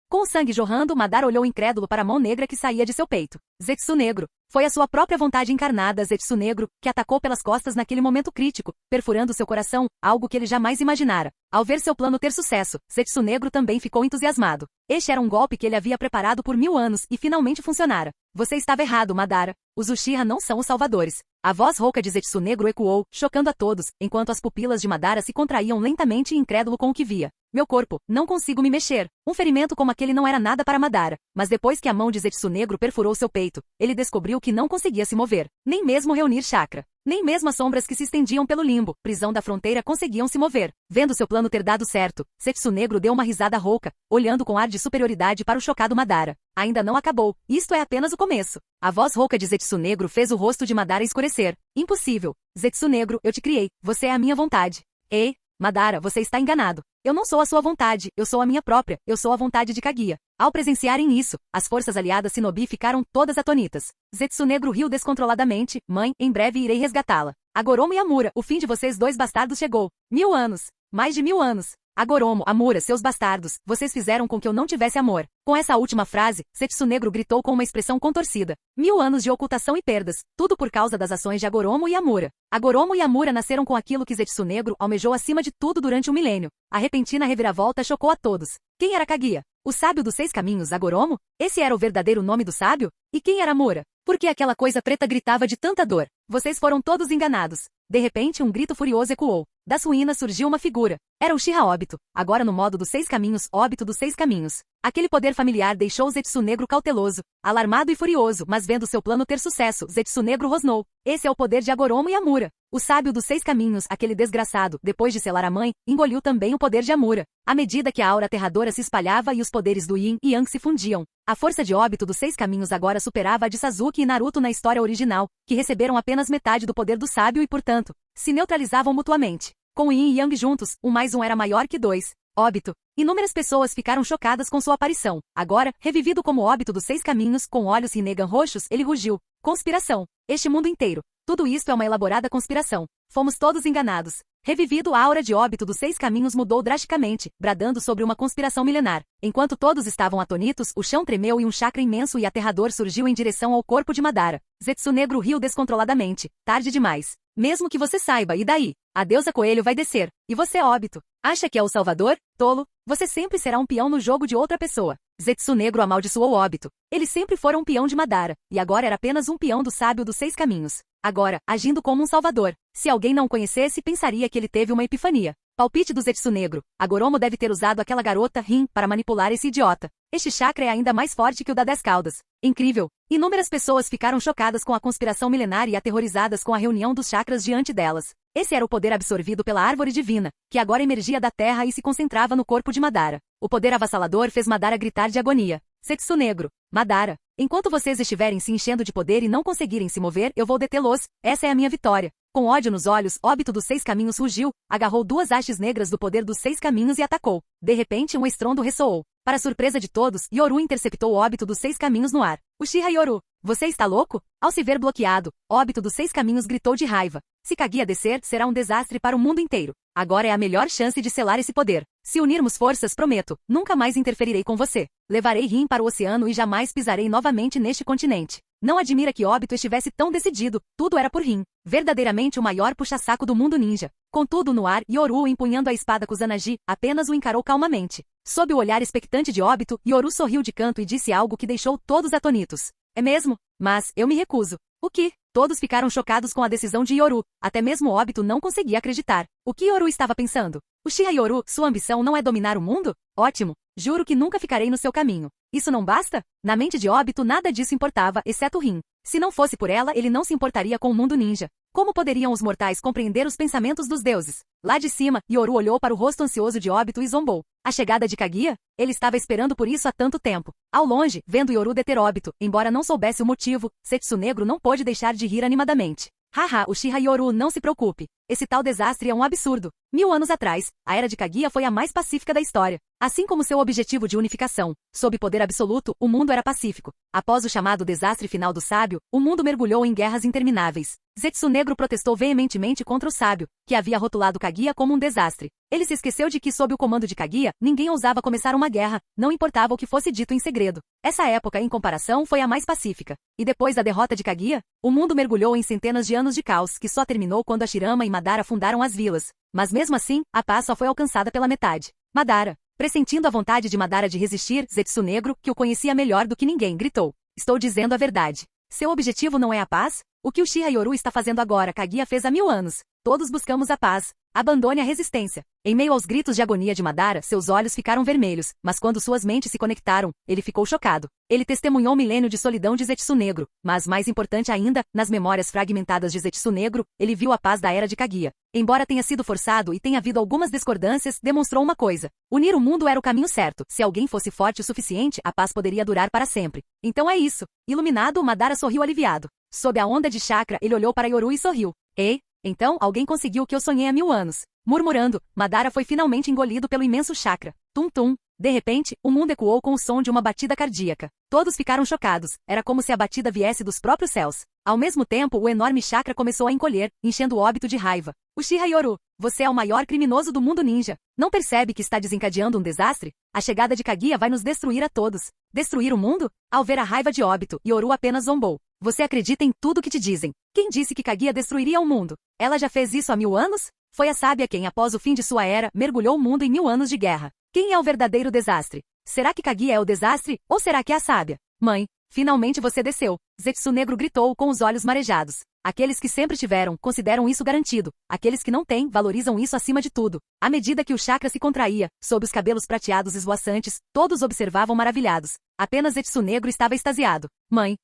Com o sangue jorrando, Madara olhou incrédulo para a mão negra que saía de seu peito. Zetsu Negro. Foi a sua própria vontade encarnada, Zetsu Negro, que atacou pelas costas naquele momento crítico, perfurando seu coração, algo que ele jamais imaginara. Ao ver seu plano ter sucesso, Zetsu Negro também ficou entusiasmado. Este era um golpe que ele havia preparado por 1000 anos e finalmente funcionara. Você estava errado, Madara. Os Uchiha não são os salvadores. A voz rouca de Zetsu Negro ecoou, chocando a todos, enquanto as pupilas de Madara se contraíam lentamente e incrédulo com o que via. Meu corpo, não consigo me mexer. Um ferimento como aquele não era nada para Madara, mas depois que a mão de Zetsu Negro perfurou seu peito, ele descobriu que não conseguia se mover, nem mesmo reunir chakra. Nem mesmo as sombras que se estendiam pelo limbo, prisão da fronteira, conseguiam se mover. Vendo seu plano ter dado certo, Zetsu Negro deu uma risada rouca, olhando com ar de superioridade para o chocado Madara. Ainda não acabou, isto é apenas o começo. A voz rouca de Zetsu Negro fez o rosto de Madara escurecer. Impossível. Zetsu Negro, eu te criei, você é a minha vontade. Ei, Madara, você está enganado. Eu não sou a sua vontade, eu sou a minha própria, eu sou a vontade de Kaguya. Ao presenciarem isso, as forças aliadas Shinobi ficaram todas atonitas. Zetsu Negro riu descontroladamente. Mãe, em breve irei resgatá-la. Agoromo e Amura, o fim de vocês dois bastardos chegou. 1000 anos. Mais de 1000 anos. Agoromo, Amura, seus bastardos, vocês fizeram com que eu não tivesse amor. Com essa última frase, Zetsu Negro gritou com uma expressão contorcida. 1000 anos de ocultação e perdas, tudo por causa das ações de Agoromo e Amura. Agoromo e Amura nasceram com aquilo que Zetsu Negro almejou acima de tudo durante um milênio. A repentina reviravolta chocou a todos. Quem era Kaguya? O sábio dos 6 caminhos, Agoromo? Esse era o verdadeiro nome do sábio? E quem era Amura? Por que aquela coisa preta gritava de tanta dor? Vocês foram todos enganados. De repente, um grito furioso ecoou. Das ruínas surgiu uma figura. Era o Uchiha Obito, agora no modo dos 6 caminhos, Obito dos 6 caminhos. Aquele poder familiar deixou Zetsu Negro cauteloso, alarmado e furioso, mas vendo seu plano ter sucesso, Zetsu Negro rosnou. Esse é o poder de Agoromo e Amura. O sábio dos 6 caminhos, aquele desgraçado, depois de selar a mãe, engoliu também o poder de Amura. À medida que a aura aterradora se espalhava e os poderes do Yin e Yang se fundiam, a força de Obito dos 6 caminhos agora superava a de Sasuke e Naruto na história original, que receberam apenas metade do poder do sábio e, portanto, se neutralizavam mutuamente. Com Yin e Yang juntos, 1 mais 1 era maior que 2. Óbito. Inúmeras pessoas ficaram chocadas com sua aparição. Agora, revivido como Óbito dos 6 caminhos, com olhos Rinnegan roxos, ele rugiu. Conspiração. Este mundo inteiro. Tudo isto é uma elaborada conspiração. Fomos todos enganados. Revivido, a aura de Óbito dos 6 caminhos mudou drasticamente, bradando sobre uma conspiração milenar. Enquanto todos estavam atonitos, o chão tremeu e um chakra imenso e aterrador surgiu em direção ao corpo de Madara. Zetsu Negro riu descontroladamente. Tarde demais. Mesmo que você saiba, e daí? A deusa Coelho vai descer. E você, Óbito? Acha que é o salvador? Tolo. Você sempre será um peão no jogo de outra pessoa. Zetsu Negro amaldiçoou Óbito. Ele sempre fora um peão de Madara, e agora era apenas um peão do sábio dos 6 caminhos. Agora, agindo como um salvador. Se alguém não o conhecesse, pensaria que ele teve uma epifania. Palpite do Zetsu Negro. Agoromo deve ter usado aquela garota, Rin, para manipular esse idiota. Este chakra é ainda mais forte que o da 10 caudas. Incrível. Inúmeras pessoas ficaram chocadas com a conspiração milenar e aterrorizadas com a reunião dos chakras diante delas. Esse era o poder absorvido pela árvore divina, que agora emergia da terra e se concentrava no corpo de Madara. O poder avassalador fez Madara gritar de agonia. Zetsu Negro. Madara. Enquanto vocês estiverem se enchendo de poder e não conseguirem se mover, eu vou detê-los. Essa é a minha vitória. Com ódio nos olhos, Óbito dos 6 caminhos rugiu, agarrou 2 hastes negras do poder dos 6 caminhos e atacou. De repente, um estrondo ressoou. Para surpresa de todos, Yoru interceptou o Óbito dos 6 caminhos no ar. Uchiha Yoru. Você está louco? Ao se ver bloqueado, Óbito dos 6 caminhos gritou de raiva. Se Kaguya descer, será um desastre para o mundo inteiro. Agora é a melhor chance de selar esse poder. Se unirmos forças, prometo, nunca mais interferirei com você. Levarei Rin para o oceano e jamais pisarei novamente neste continente. Não admira que Óbito estivesse tão decidido, tudo era por Rin. Verdadeiramente o maior puxa-saco do mundo ninja. Contudo, no ar, Yoru, empunhando a espada Kusanagi, apenas o encarou calmamente. Sob o olhar expectante de Óbito, Yoru sorriu de canto e disse algo que deixou todos atonitos. É mesmo? Mas, eu me recuso. O que? Todos ficaram chocados com a decisão de Yoru, até mesmo Óbito não conseguia acreditar. O que Yoru estava pensando? Uchiha Yoru, sua ambição não é dominar o mundo? Ótimo! Juro que nunca ficarei no seu caminho. Isso não basta? Na mente de Óbito nada disso importava, exceto Rin. Se não fosse por ela, ele não se importaria com o mundo ninja. Como poderiam os mortais compreender os pensamentos dos deuses? Lá de cima, Yoru olhou para o rosto ansioso de Óbito e zombou. A chegada de Kaguya? Ele estava esperando por isso há tanto tempo. Ao longe, vendo Yoru deter Óbito, embora não soubesse o motivo, Zetsu Negro não pôde deixar de rir animadamente. Haha, Uchiha Yoru, não se preocupe. Esse tal desastre é um absurdo. 1000 anos atrás, a Era de Kaguya foi a mais pacífica da história. Assim como seu objetivo de unificação, sob poder absoluto, o mundo era pacífico. Após o chamado desastre final do sábio, o mundo mergulhou em guerras intermináveis. Zetsu Negro protestou veementemente contra o sábio, que havia rotulado Kaguya como um desastre. Ele se esqueceu de que, sob o comando de Kaguya, ninguém ousava começar uma guerra, não importava o que fosse dito em segredo. Essa época, em comparação, foi a mais pacífica. E depois da derrota de Kaguya, o mundo mergulhou em centenas de anos de caos, que só terminou quando Hashirama e Madara fundaram as vilas. Mas mesmo assim, a paz só foi alcançada pela metade. Madara, pressentindo a vontade de Madara de resistir, Zetsu Negro, que o conhecia melhor do que ninguém, gritou: "Estou dizendo a verdade. Seu objetivo não é a paz? O que Uchiha Yoru está fazendo agora, Kaguya fez há 1000 anos. Todos buscamos a paz. Abandone a resistência." Em meio aos gritos de agonia de Madara, seus olhos ficaram vermelhos, mas quando suas mentes se conectaram, ele ficou chocado. Ele testemunhou um milênio de solidão de Zetsu Negro, mas mais importante ainda, nas memórias fragmentadas de Zetsu Negro, ele viu a paz da Era de Kaguya. Embora tenha sido forçado e tenha havido algumas discordâncias, demonstrou uma coisa: unir o mundo era o caminho certo. Se alguém fosse forte o suficiente, a paz poderia durar para sempre. Então é isso. Iluminado, Madara sorriu aliviado. Sob a onda de chakra, ele olhou para Yoru e sorriu. "Ei, então alguém conseguiu o que eu sonhei há 1000 anos." Murmurando, Madara foi finalmente engolido pelo imenso chakra. Tum-tum. De repente, o mundo ecoou com o som de uma batida cardíaca. Todos ficaram chocados. Era como se a batida viesse dos próprios céus. Ao mesmo tempo, o enorme chakra começou a encolher, enchendo o óbito de raiva. "Uchiha Yoru, você é o maior criminoso do mundo ninja. Não percebe que está desencadeando um desastre? A chegada de Kaguya vai nos destruir a todos." Destruir o mundo? Ao ver a raiva de óbito, Yoru apenas zombou. "Você acredita em tudo que te dizem? Quem disse que Kaguya destruiria o mundo? Ela já fez isso há 1000 anos? Foi a sábia quem, após o fim de sua era, mergulhou o mundo em 1000 anos de guerra. Quem é o verdadeiro desastre? Será que Kaguya é o desastre, ou será que é a sábia?" "Mãe, finalmente você desceu." Zetsu Negro gritou com os olhos marejados. Aqueles que sempre tiveram, consideram isso garantido. Aqueles que não têm, valorizam isso acima de tudo. À medida que o chakra se contraía, sob os cabelos prateados esvoaçantes, todos observavam maravilhados. Apenas Zetsu Negro estava extasiado. "Mãe,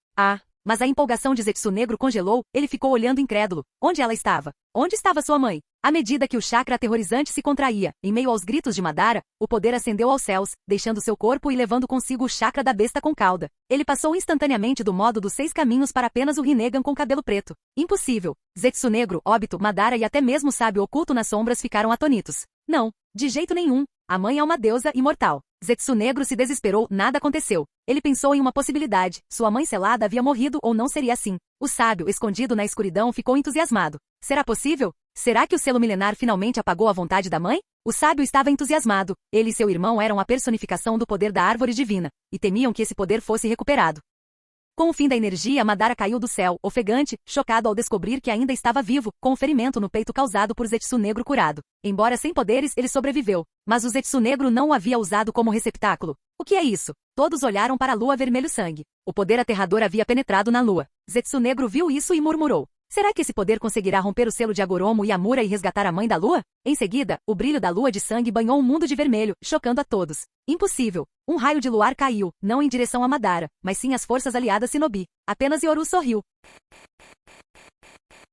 Mas a empolgação de Zetsu Negro congelou, ele ficou olhando incrédulo. Onde ela estava? Onde estava sua mãe? À medida que o chakra aterrorizante se contraía, em meio aos gritos de Madara, o poder ascendeu aos céus, deixando seu corpo e levando consigo o chakra da besta com cauda. Ele passou instantaneamente do modo dos 6 caminhos para apenas o Rinnegan com cabelo preto. Impossível. Zetsu Negro, Obito, Madara e até mesmo o sábio oculto nas sombras ficaram atônitos. Não, de jeito nenhum. A mãe é uma deusa imortal. Zetsu Negro se desesperou, nada aconteceu. Ele pensou em uma possibilidade. Sua mãe selada havia morrido ou não seria assim. O sábio, escondido na escuridão, ficou entusiasmado. Será possível? Será que o selo milenar finalmente apagou a vontade da mãe? O sábio estava entusiasmado. Ele e seu irmão eram a personificação do poder da árvore divina, e temiam que esse poder fosse recuperado. Com o fim da energia, Madara caiu do céu, ofegante, chocado ao descobrir que ainda estava vivo, com o ferimento no peito causado por Zetsu Negro curado. Embora sem poderes, ele sobreviveu. Mas o Zetsu Negro não o havia usado como receptáculo. O que é isso? Todos olharam para a lua vermelho sangue. O poder aterrador havia penetrado na lua. Zetsu Negro viu isso e murmurou. Será que esse poder conseguirá romper o selo de Agoromo e Amura e resgatar a mãe da lua? Em seguida, o brilho da lua de sangue banhou o mundo de vermelho, chocando a todos. Impossível. Um raio de luar caiu, não em direção a Madara, mas sim às forças aliadas Shinobi. Apenas Yoru sorriu.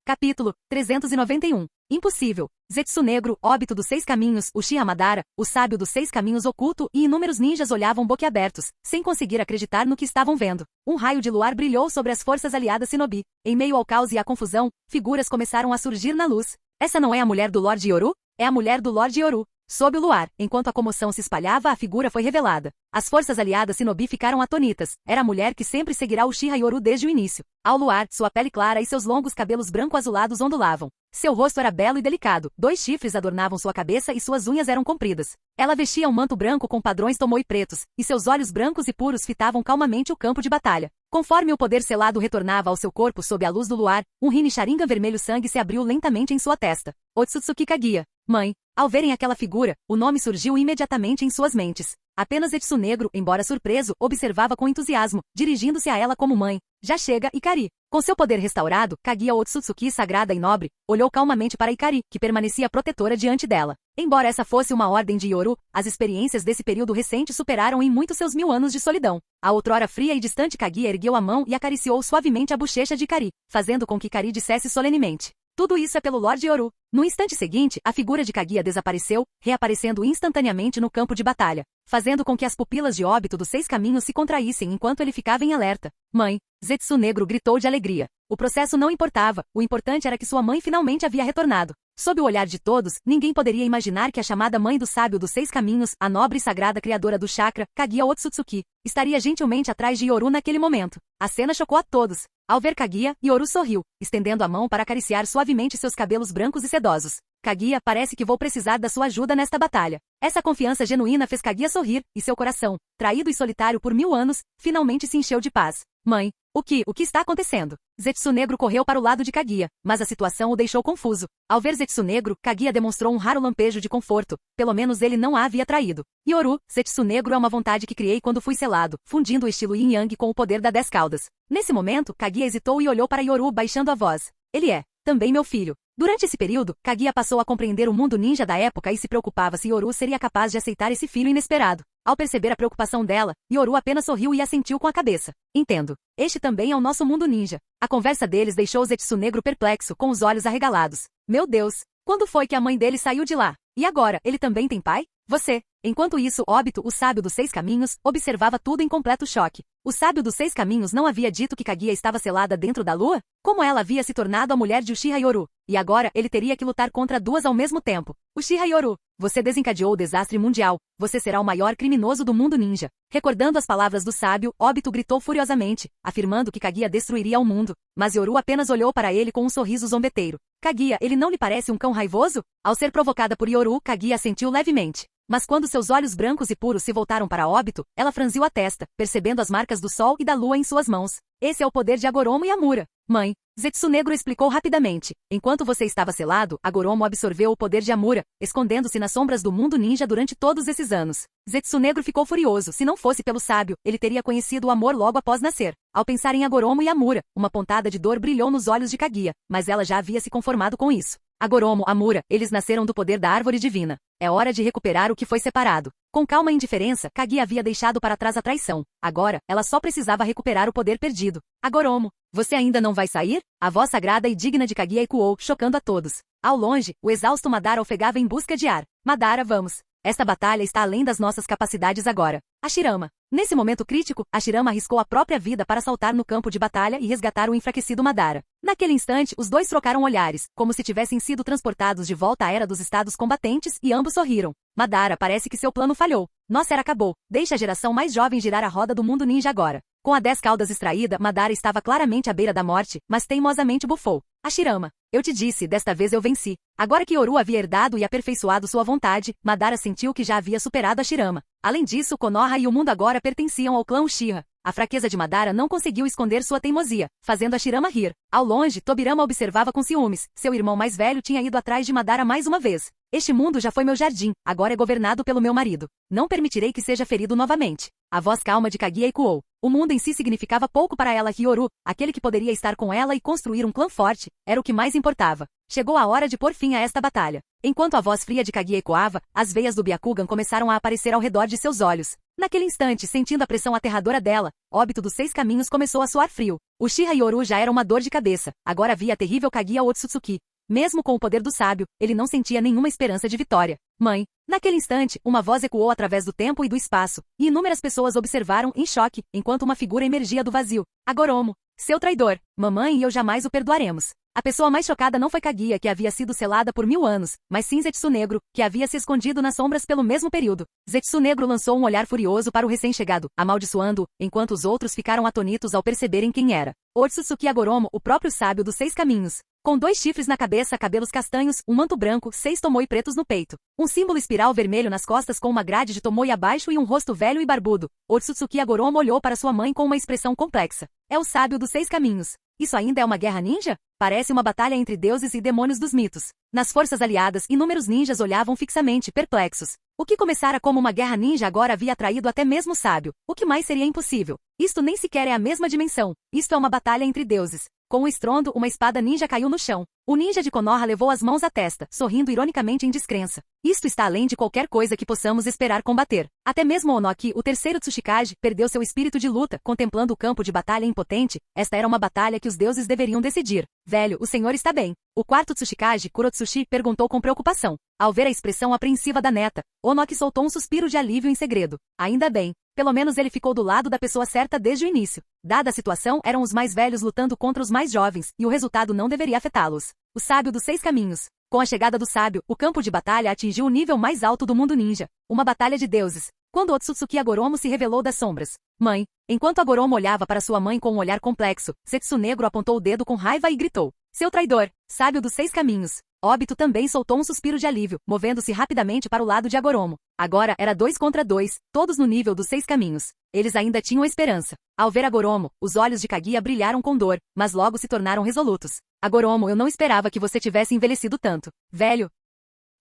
Capítulo 391. Impossível. Zetsu Negro, Óbito dos 6 Caminhos, Uchiha Madara, o sábio dos 6 Caminhos oculto e inúmeros ninjas olhavam boquiabertos, sem conseguir acreditar no que estavam vendo. Um raio de luar brilhou sobre as forças aliadas Shinobi. Em meio ao caos e à confusão, figuras começaram a surgir na luz. Essa não é a mulher do Lorde Yoru? É a mulher do Lorde Yoru. Sob o luar, enquanto a comoção se espalhava, a figura foi revelada. As forças aliadas Shinobi ficaram atônitas. Era a mulher que sempre seguirá Uchiha Yoru desde o início. Ao luar, sua pele clara e seus longos cabelos branco-azulados ondulavam. Seu rosto era belo e delicado, 2 chifres adornavam sua cabeça e suas unhas eram compridas. Ela vestia um manto branco com padrões tomoe pretos, e seus olhos brancos e puros fitavam calmamente o campo de batalha. Conforme o poder selado retornava ao seu corpo sob a luz do luar, um Rinne Sharingan vermelho sangue se abriu lentamente em sua testa. Otsutsuki Kaguya. Mãe. Ao verem aquela figura, o nome surgiu imediatamente em suas mentes. Apenas Zetsu Negro, embora surpreso, observava com entusiasmo, dirigindo-se a ela como mãe. Já chega, Ikari. Com seu poder restaurado, Kaguya Otsutsuki sagrada e nobre, olhou calmamente para Ikari, que permanecia protetora diante dela. Embora essa fosse uma ordem de Yoru, as experiências desse período recente superaram em muito seus 1000 anos de solidão. A outrora fria e distante Kaguya ergueu a mão e acariciou suavemente a bochecha de Ikari, fazendo com que Ikari dissesse solenemente. Tudo isso é pelo Lorde Yoru. No instante seguinte, a figura de Kaguya desapareceu, reaparecendo instantaneamente no campo de batalha, fazendo com que as pupilas de Óbito dos 6 Caminhos se contraíssem enquanto ele ficava em alerta. Mãe. Zetsu Negro gritou de alegria. O processo não importava, o importante era que sua mãe finalmente havia retornado. Sob o olhar de todos, ninguém poderia imaginar que a chamada mãe do sábio dos 6 caminhos, a nobre e sagrada criadora do chakra, Kaguya Otsutsuki, estaria gentilmente atrás de Yoru naquele momento. A cena chocou a todos. Ao ver Kaguya, Yoru sorriu, estendendo a mão para acariciar suavemente seus cabelos brancos e sedosos. Kaguya, parece que vou precisar da sua ajuda nesta batalha. Essa confiança genuína fez Kaguya sorrir, e seu coração, traído e solitário por 1000 anos, finalmente se encheu de paz. Mãe, o que está acontecendo? Zetsunegro correu para o lado de Kaguya, mas a situação o deixou confuso. Ao ver Zetsunegro, Kaguya demonstrou um raro lampejo de conforto, pelo menos ele não a havia traído. Yoru, Zetsunegro é uma vontade que criei quando fui selado, fundindo o estilo Yin Yang com o poder da 10 caudas. Nesse momento, Kaguya hesitou e olhou para Yoru baixando a voz. Ele é, também meu filho. Durante esse período, Kaguya passou a compreender o mundo ninja da época e se preocupava se Yoru seria capaz de aceitar esse filho inesperado. Ao perceber a preocupação dela, Yoru apenas sorriu e assentiu com a cabeça. Entendo. Este também é o nosso mundo ninja. A conversa deles deixou Zetsunegro perplexo, com os olhos arregalados. Meu Deus! Quando foi que a mãe dele saiu de lá? E agora, ele também tem pai? Você. Enquanto isso, Obito, o sábio dos 6 caminhos, observava tudo em completo choque. O sábio dos 6 caminhos não havia dito que Kaguya estava selada dentro da lua? Como ela havia se tornado a mulher de Uchiha Yoru? E agora, ele teria que lutar contra duas ao mesmo tempo. Uchiha Yoru, você desencadeou o desastre mundial. Você será o maior criminoso do mundo ninja. Recordando as palavras do sábio, Obito gritou furiosamente, afirmando que Kaguya destruiria o mundo. Mas Yoru apenas olhou para ele com um sorriso zombeteiro. Kaguya, ele não lhe parece um cão raivoso? Ao ser provocada por Yoru, Kaguya assentiu levemente. Mas quando seus olhos brancos e puros se voltaram para Obito, ela franziu a testa, percebendo as marcas do sol e da lua em suas mãos. Esse é o poder de Agoromo e Amura. Mãe, Zetsunegro explicou rapidamente. Enquanto você estava selado, Agoromo absorveu o poder de Amura, escondendo-se nas sombras do mundo ninja durante todos esses anos. Zetsunegro ficou furioso. Se não fosse pelo sábio, ele teria conhecido o amor logo após nascer. Ao pensar em Agoromo e Amura, uma pontada de dor brilhou nos olhos de Kaguya, mas ela já havia se conformado com isso. Agoromo, Amura, eles nasceram do poder da árvore divina. É hora de recuperar o que foi separado. Com calma e indiferença, Kaguya havia deixado para trás a traição. Agora, ela só precisava recuperar o poder perdido. Agoromo, você ainda não vai sair? A voz sagrada e digna de Kaguya ecoou, chocando a todos. Ao longe, o exausto Madara ofegava em busca de ar. Madara, vamos. Esta batalha está além das nossas capacidades agora. Hashirama. Nesse momento crítico, Hashirama arriscou a própria vida para saltar no campo de batalha e resgatar o enfraquecido Madara. Naquele instante, os dois trocaram olhares, como se tivessem sido transportados de volta à era dos estados combatentes, e ambos sorriram. Madara, parece que seu plano falhou. Nossa era acabou. Deixa a geração mais jovem girar a roda do mundo ninja agora. Com a 10 caudas extraída, Madara estava claramente à beira da morte, mas teimosamente bufou. Hashirama, eu te disse, desta vez eu venci. Agora que Yoru havia herdado e aperfeiçoado sua vontade, Madara sentiu que já havia superado Hashirama. Além disso, Konoha e o mundo agora pertenciam ao clã Uchiha. A fraqueza de Madara não conseguiu esconder sua teimosia, fazendo Hashirama rir. Ao longe, Tobirama observava com ciúmes. Seu irmão mais velho tinha ido atrás de Madara mais uma vez. Este mundo já foi meu jardim, agora é governado pelo meu marido. Não permitirei que seja ferido novamente. A voz calma de Kaguya ecoou. O mundo em si significava pouco para ela. Yoru, aquele que poderia estar com ela e construir um clã forte, era o que mais importava. Chegou a hora de pôr fim a esta batalha. Enquanto a voz fria de Kaguya ecoava, as veias do Byakugan começaram a aparecer ao redor de seus olhos. Naquele instante, sentindo a pressão aterradora dela, Obito dos 6 caminhos começou a suar frio. Uchiha Yoru já era uma dor de cabeça, agora havia a terrível Kaguya Otsutsuki. Mesmo com o poder do sábio, ele não sentia nenhuma esperança de vitória. Mãe. Naquele instante, uma voz ecoou através do tempo e do espaço, e inúmeras pessoas observaram em choque, enquanto uma figura emergia do vazio. Agoromo. Seu traidor. Mamãe e eu jamais o perdoaremos. A pessoa mais chocada não foi Kaguya, que havia sido selada por 1000 anos, mas sim Zetsunegro, que havia se escondido nas sombras pelo mesmo período. Zetsunegro lançou um olhar furioso para o recém-chegado, amaldiçoando-o, enquanto os outros ficaram atonitos ao perceberem quem era. Otsutsuki Agoromo, o próprio sábio dos 6 caminhos. Com 2 chifres na cabeça, cabelos castanhos, um manto branco, 6 tomoi pretos no peito. Um símbolo espiral vermelho nas costas com uma grade de tomoi abaixo e um rosto velho e barbudo. Otsutsuki Agoromo olhou para sua mãe com uma expressão complexa. É o sábio dos 6 caminhos. Isso ainda é uma guerra ninja? Parece uma batalha entre deuses e demônios dos mitos. Nas forças aliadas, inúmeros ninjas olhavam fixamente, perplexos. O que começara como uma guerra ninja agora havia atraído até mesmo o sábio. O que mais seria impossível? Isto nem sequer é a mesma dimensão. Isto é uma batalha entre deuses. Com um estrondo, uma espada ninja caiu no chão. O ninja de Konoha levou as mãos à testa, sorrindo ironicamente em descrença. Isto está além de qualquer coisa que possamos esperar combater. Até mesmo Onoki, o terceiro Tsuchikage, perdeu seu espírito de luta, contemplando o campo de batalha impotente. Esta era uma batalha que os deuses deveriam decidir. Velho, o senhor está bem. O quarto Tsuchikage, Kurotsushi, perguntou com preocupação. Ao ver a expressão apreensiva da neta, Onoki soltou um suspiro de alívio em segredo. Ainda bem. Pelo menos ele ficou do lado da pessoa certa desde o início. Dada a situação, eram os mais velhos lutando contra os mais jovens, e o resultado não deveria afetá-los. o sábio dos 6 caminhos. Com a chegada do sábio, o campo de batalha atingiu o nível mais alto do mundo ninja, uma batalha de deuses. Quando Otsutsuki Agoromo se revelou das sombras. Mãe. Enquanto Agoromo olhava para sua mãe com um olhar complexo, Zetsu Negro apontou o dedo com raiva e gritou. Seu traidor, sábio dos 6 caminhos. Obito também soltou um suspiro de alívio, movendo-se rapidamente para o lado de Agoromo. Agora era 2 contra 2, todos no nível dos 6 caminhos. Eles ainda tinham esperança. Ao ver Agoromo, os olhos de Kaguya brilharam com dor, mas logo se tornaram resolutos. Agoromo, eu não esperava que você tivesse envelhecido tanto. Velho.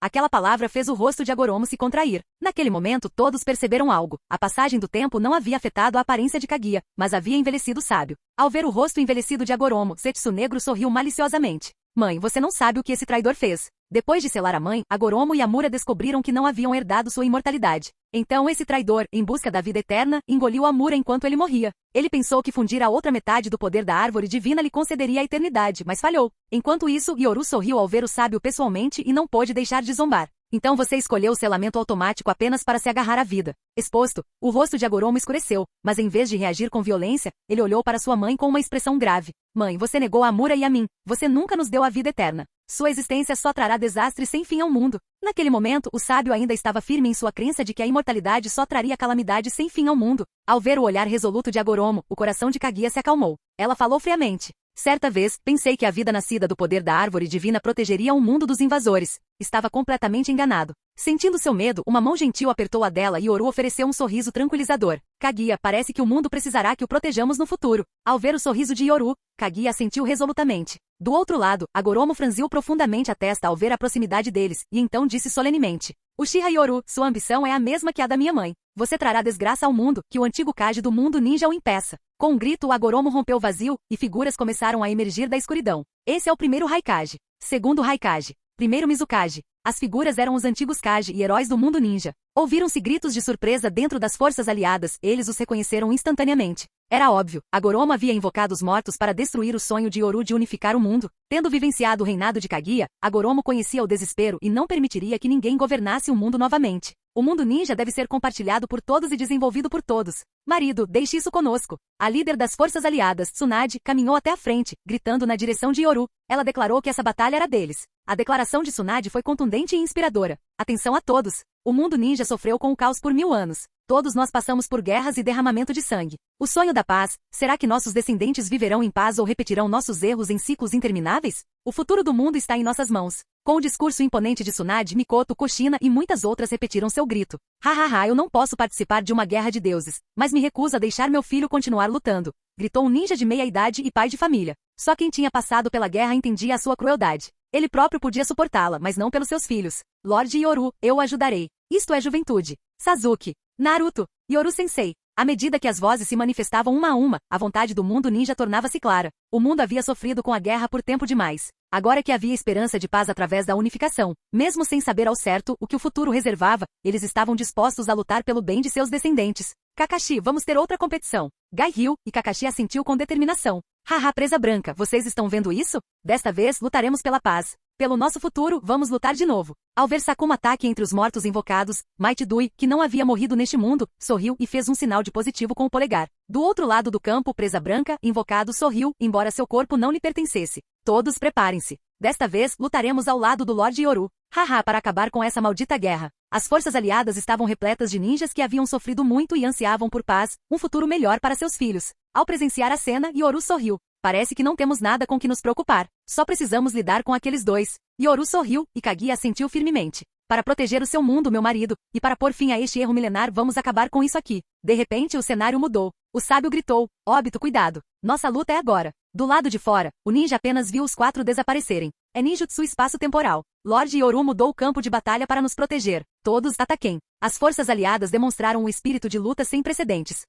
Aquela palavra fez o rosto de Agoromo se contrair. Naquele momento todos perceberam algo. A passagem do tempo não havia afetado a aparência de Kaguya, mas havia envelhecido o sábio. Ao ver o rosto envelhecido de Agoromo, Zetsu Negro sorriu maliciosamente. Mãe, você não sabe o que esse traidor fez. Depois de selar a mãe, Agoromo e Amura descobriram que não haviam herdado sua imortalidade. Então esse traidor, em busca da vida eterna, engoliu Amura enquanto ele morria. Ele pensou que fundir a outra metade do poder da árvore divina lhe concederia a eternidade, mas falhou. Enquanto isso, Yoru sorriu ao ver o sábio pessoalmente e não pôde deixar de zombar. Então você escolheu o selamento automático apenas para se agarrar à vida. Exposto, o rosto de Agoromo escureceu, mas em vez de reagir com violência, ele olhou para sua mãe com uma expressão grave. Mãe, você negou a Amura e a mim. Você nunca nos deu a vida eterna. Sua existência só trará desastre sem fim ao mundo. Naquele momento, o sábio ainda estava firme em sua crença de que a imortalidade só traria calamidade sem fim ao mundo. Ao ver o olhar resoluto de Agoromo, o coração de Kaguya se acalmou. Ela falou friamente. Certa vez, pensei que a vida nascida do poder da árvore divina protegeria o mundo dos invasores. Estava completamente enganado. Sentindo seu medo, uma mão gentil apertou a dela e Yoru ofereceu um sorriso tranquilizador. Kaguya, parece que o mundo precisará que o protejamos no futuro. Ao ver o sorriso de Yoru, Kaguya assentiu resolutamente. Do outro lado, Agoromo franziu profundamente a testa ao ver a proximidade deles, e então disse solenemente. Uchiha Yoru, sua ambição é a mesma que a da minha mãe. Você trará desgraça ao mundo, que o antigo Kage do mundo ninja o impeça. Com um grito, o Agoromo rompeu o vazio, e figuras começaram a emergir da escuridão. Esse é o primeiro Raikage. Segundo Raikage. Primeiro Mizukage. As figuras eram os antigos Kage e heróis do mundo ninja. Ouviram-se gritos de surpresa dentro das forças aliadas, eles os reconheceram instantaneamente. Era óbvio, Agoromo havia invocado os mortos para destruir o sonho de Yoru de unificar o mundo. Tendo vivenciado o reinado de Kaguya, Agoromo conhecia o desespero e não permitiria que ninguém governasse o mundo novamente. O mundo ninja deve ser compartilhado por todos e desenvolvido por todos. Marido, deixe isso conosco. A líder das forças aliadas, Tsunade, caminhou até a frente, gritando na direção de Yoru. Ela declarou que essa batalha era deles. A declaração de Tsunade foi contundente e inspiradora. Atenção a todos. O mundo ninja sofreu com o caos por 1000 anos. Todos nós passamos por guerras e derramamento de sangue. O sonho da paz, será que nossos descendentes viverão em paz ou repetirão nossos erros em ciclos intermináveis? O futuro do mundo está em nossas mãos. Com o discurso imponente de Tsunade, Mikoto, Kushina e muitas outras repetiram seu grito. Hahaha, eu não posso participar de uma guerra de deuses, mas me recuso a deixar meu filho continuar lutando. Gritou um ninja de meia-idade e pai de família. Só quem tinha passado pela guerra entendia a sua crueldade. Ele próprio podia suportá-la, mas não pelos seus filhos. Lorde Yoru, eu o ajudarei. Isto é juventude. Sasuke. Naruto. Yoru-sensei. À medida que as vozes se manifestavam uma a uma, a vontade do mundo ninja tornava-se clara. O mundo havia sofrido com a guerra por tempo demais. Agora que havia esperança de paz através da unificação, mesmo sem saber ao certo o que o futuro reservava, eles estavam dispostos a lutar pelo bem de seus descendentes. Kakashi, vamos ter outra competição. Gai riu, e Kakashi assentiu com determinação. Haha, presa branca, vocês estão vendo isso? Desta vez, lutaremos pela paz. Pelo nosso futuro, vamos lutar de novo. Ao ver Sakuma Taki entre os mortos invocados, Might Dui, que não havia morrido neste mundo, sorriu e fez um sinal de positivo com o polegar. Do outro lado do campo, presa branca, invocado, sorriu, embora seu corpo não lhe pertencesse. Todos preparem-se. Desta vez, lutaremos ao lado do Lorde Yoru. Haha, para acabar com essa maldita guerra. As forças aliadas estavam repletas de ninjas que haviam sofrido muito e ansiavam por paz, um futuro melhor para seus filhos. Ao presenciar a cena, Yoru sorriu. Parece que não temos nada com que nos preocupar. Só precisamos lidar com aqueles dois. Yoru sorriu, e Kaguya assentiu firmemente. Para proteger o seu mundo, meu marido, e para pôr fim a este erro milenar, vamos acabar com isso aqui. De repente, o cenário mudou. O sábio gritou. Óbito, cuidado. Nossa luta é agora. Do lado de fora, o ninja apenas viu os 4 desaparecerem. É ninjutsu espaço-temporal. Lorde Yoru mudou o campo de batalha para nos proteger. Todos ataquem. As forças aliadas demonstraram um espírito de luta sem precedentes.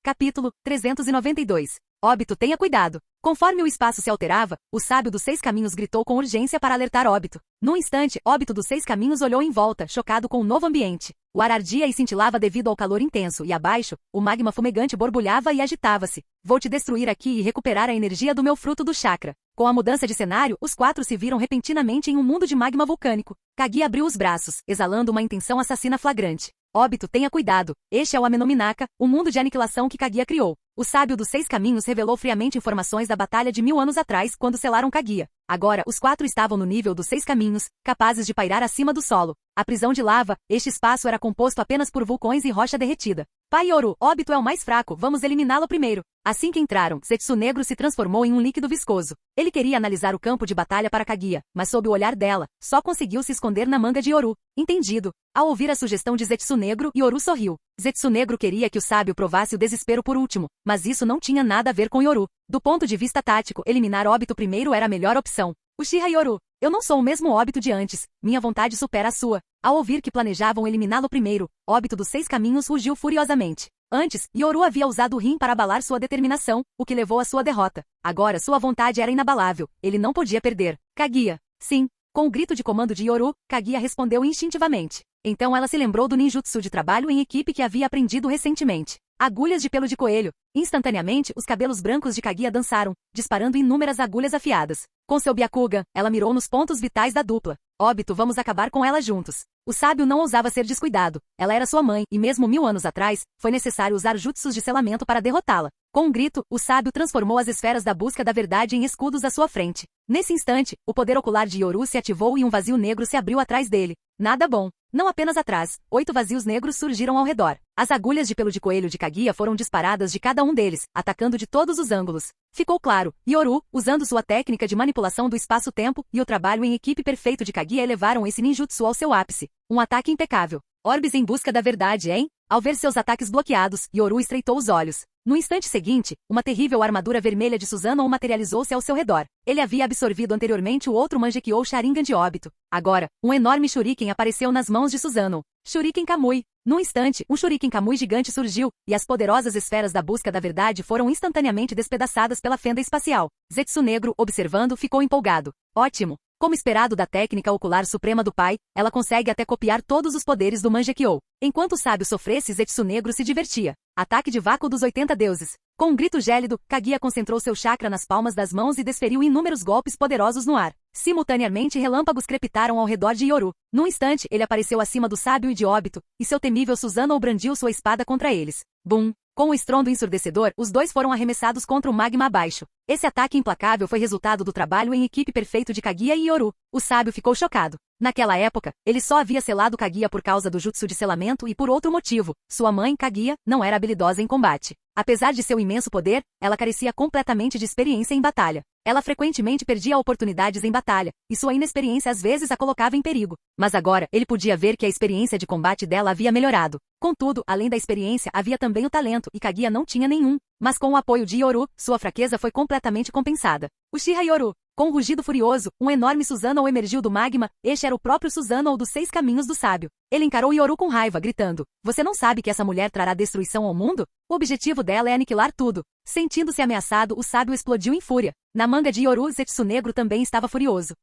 Capítulo 392. Óbito, tenha cuidado. Conforme o espaço se alterava, o sábio dos 6 caminhos gritou com urgência para alertar Óbito. Num instante, Óbito dos 6 caminhos olhou em volta, chocado com o novo ambiente. O ar ardia e cintilava devido ao calor intenso, e abaixo, o magma fumegante borbulhava e agitava-se. Vou te destruir aqui e recuperar a energia do meu fruto do chakra. Com a mudança de cenário, os 4 se viram repentinamente em um mundo de magma vulcânico. Kaguya abriu os braços, exalando uma intenção assassina flagrante. Óbito, tenha cuidado. Este é o Amenominaka, o mundo de aniquilação que Kaguya criou. O sábio dos 6 caminhos revelou friamente informações da batalha de 1000 anos atrás, quando selaram Kaguya. Agora, os 4 estavam no nível dos 6 caminhos, capazes de pairar acima do solo. A prisão de lava, este espaço era composto apenas por vulcões e rocha derretida. Pai Yoru, óbito é o mais fraco, vamos eliminá-lo primeiro. Assim que entraram, Zetsu Negro se transformou em um líquido viscoso. Ele queria analisar o campo de batalha para Kaguya, mas sob o olhar dela, só conseguiu se esconder na manga de Yoru. Entendido. Ao ouvir a sugestão de Zetsu Negro, Yoru sorriu. Zetsu Negro queria que o sábio provasse o desespero por último, mas isso não tinha nada a ver com Yoru. Do ponto de vista tático, eliminar óbito primeiro era a melhor opção. Uchiha Yoru, eu não sou o mesmo óbito de antes, minha vontade supera a sua. Ao ouvir que planejavam eliminá-lo primeiro, óbito dos 6 caminhos rugiu furiosamente. Antes, Yoru havia usado o Rin para abalar sua determinação, o que levou à sua derrota. Agora sua vontade era inabalável, ele não podia perder. Kaguya. Sim. Com o grito de comando de Yoru, Kaguya respondeu instintivamente. Então ela se lembrou do ninjutsu de trabalho em equipe que havia aprendido recentemente. Agulhas de pelo de coelho. Instantaneamente, os cabelos brancos de Kaguya dançaram, disparando inúmeras agulhas afiadas. Com seu Byakugan, ela mirou nos pontos vitais da dupla. Óbito, vamos acabar com ela juntos. O sábio não ousava ser descuidado. Ela era sua mãe, e mesmo 1000 anos atrás, foi necessário usar jutsus de selamento para derrotá-la. Com um grito, o sábio transformou as esferas da busca da verdade em escudos à sua frente. Nesse instante, o poder ocular de Yoru se ativou e um vazio negro se abriu atrás dele. Nada bom. Não apenas atrás, 8 vazios negros surgiram ao redor. As agulhas de pelo de coelho de Kaguya foram disparadas de cada um deles, atacando de todos os ângulos. Ficou claro, Yoru, usando sua técnica de manipulação do espaço-tempo e o trabalho em equipe perfeito de Kaguya elevaram esse ninjutsu ao seu ápice. Um ataque impecável. Orbes em busca da verdade, hein? Ao ver seus ataques bloqueados, Yoru estreitou os olhos. No instante seguinte, uma terrível armadura vermelha de Susanoo materializou-se ao seu redor. Ele havia absorvido anteriormente o outro Mangekyou Sharingan de óbito. Agora, um enorme shuriken apareceu nas mãos de Susanoo. Shuriken Kamui. Num instante, um Shuriken Kamui gigante surgiu, e as poderosas esferas da busca da verdade foram instantaneamente despedaçadas pela fenda espacial. Zetsu Negro, observando, ficou empolgado. Ótimo! Como esperado da técnica ocular suprema do pai, ela consegue até copiar todos os poderes do Mangekyou. Enquanto o sábio sofresse, Zetsu Negro se divertia. Ataque de vácuo dos 80 deuses. Com um grito gélido, Kaguya concentrou seu chakra nas palmas das mãos e desferiu inúmeros golpes poderosos no ar. Simultaneamente, relâmpagos crepitaram ao redor de Yoru. Num instante, ele apareceu acima do sábio e de óbito, e seu temível Susanoo brandiu sua espada contra eles. Bum! Com um estrondo ensurdecedor, os dois foram arremessados contra o magma abaixo. Esse ataque implacável foi resultado do trabalho em equipe perfeito de Kaguya e Yoru. O sábio ficou chocado. Naquela época, ele só havia selado Kaguya por causa do jutsu de selamento e por outro motivo. Sua mãe, Kaguya, não era habilidosa em combate. Apesar de seu imenso poder, ela carecia completamente de experiência em batalha. Ela frequentemente perdia oportunidades em batalha, e sua inexperiência às vezes a colocava em perigo. Mas agora, ele podia ver que a experiência de combate dela havia melhorado. Contudo, além da experiência, havia também o talento, e Kaguya não tinha nenhum. Mas com o apoio de Yoru, sua fraqueza foi completamente compensada. Uchiha Yoru. Com um rugido furioso, um enorme Susanoo emergiu do magma. Este era o próprio Susanoo dos 6 caminhos do sábio. Ele encarou Yoru com raiva, gritando: "Você não sabe que essa mulher trará destruição ao mundo? O objetivo dela é aniquilar tudo." Sentindo-se ameaçado, o sábio explodiu em fúria. Na manga de Yoru, Zetsu Negro também estava furioso.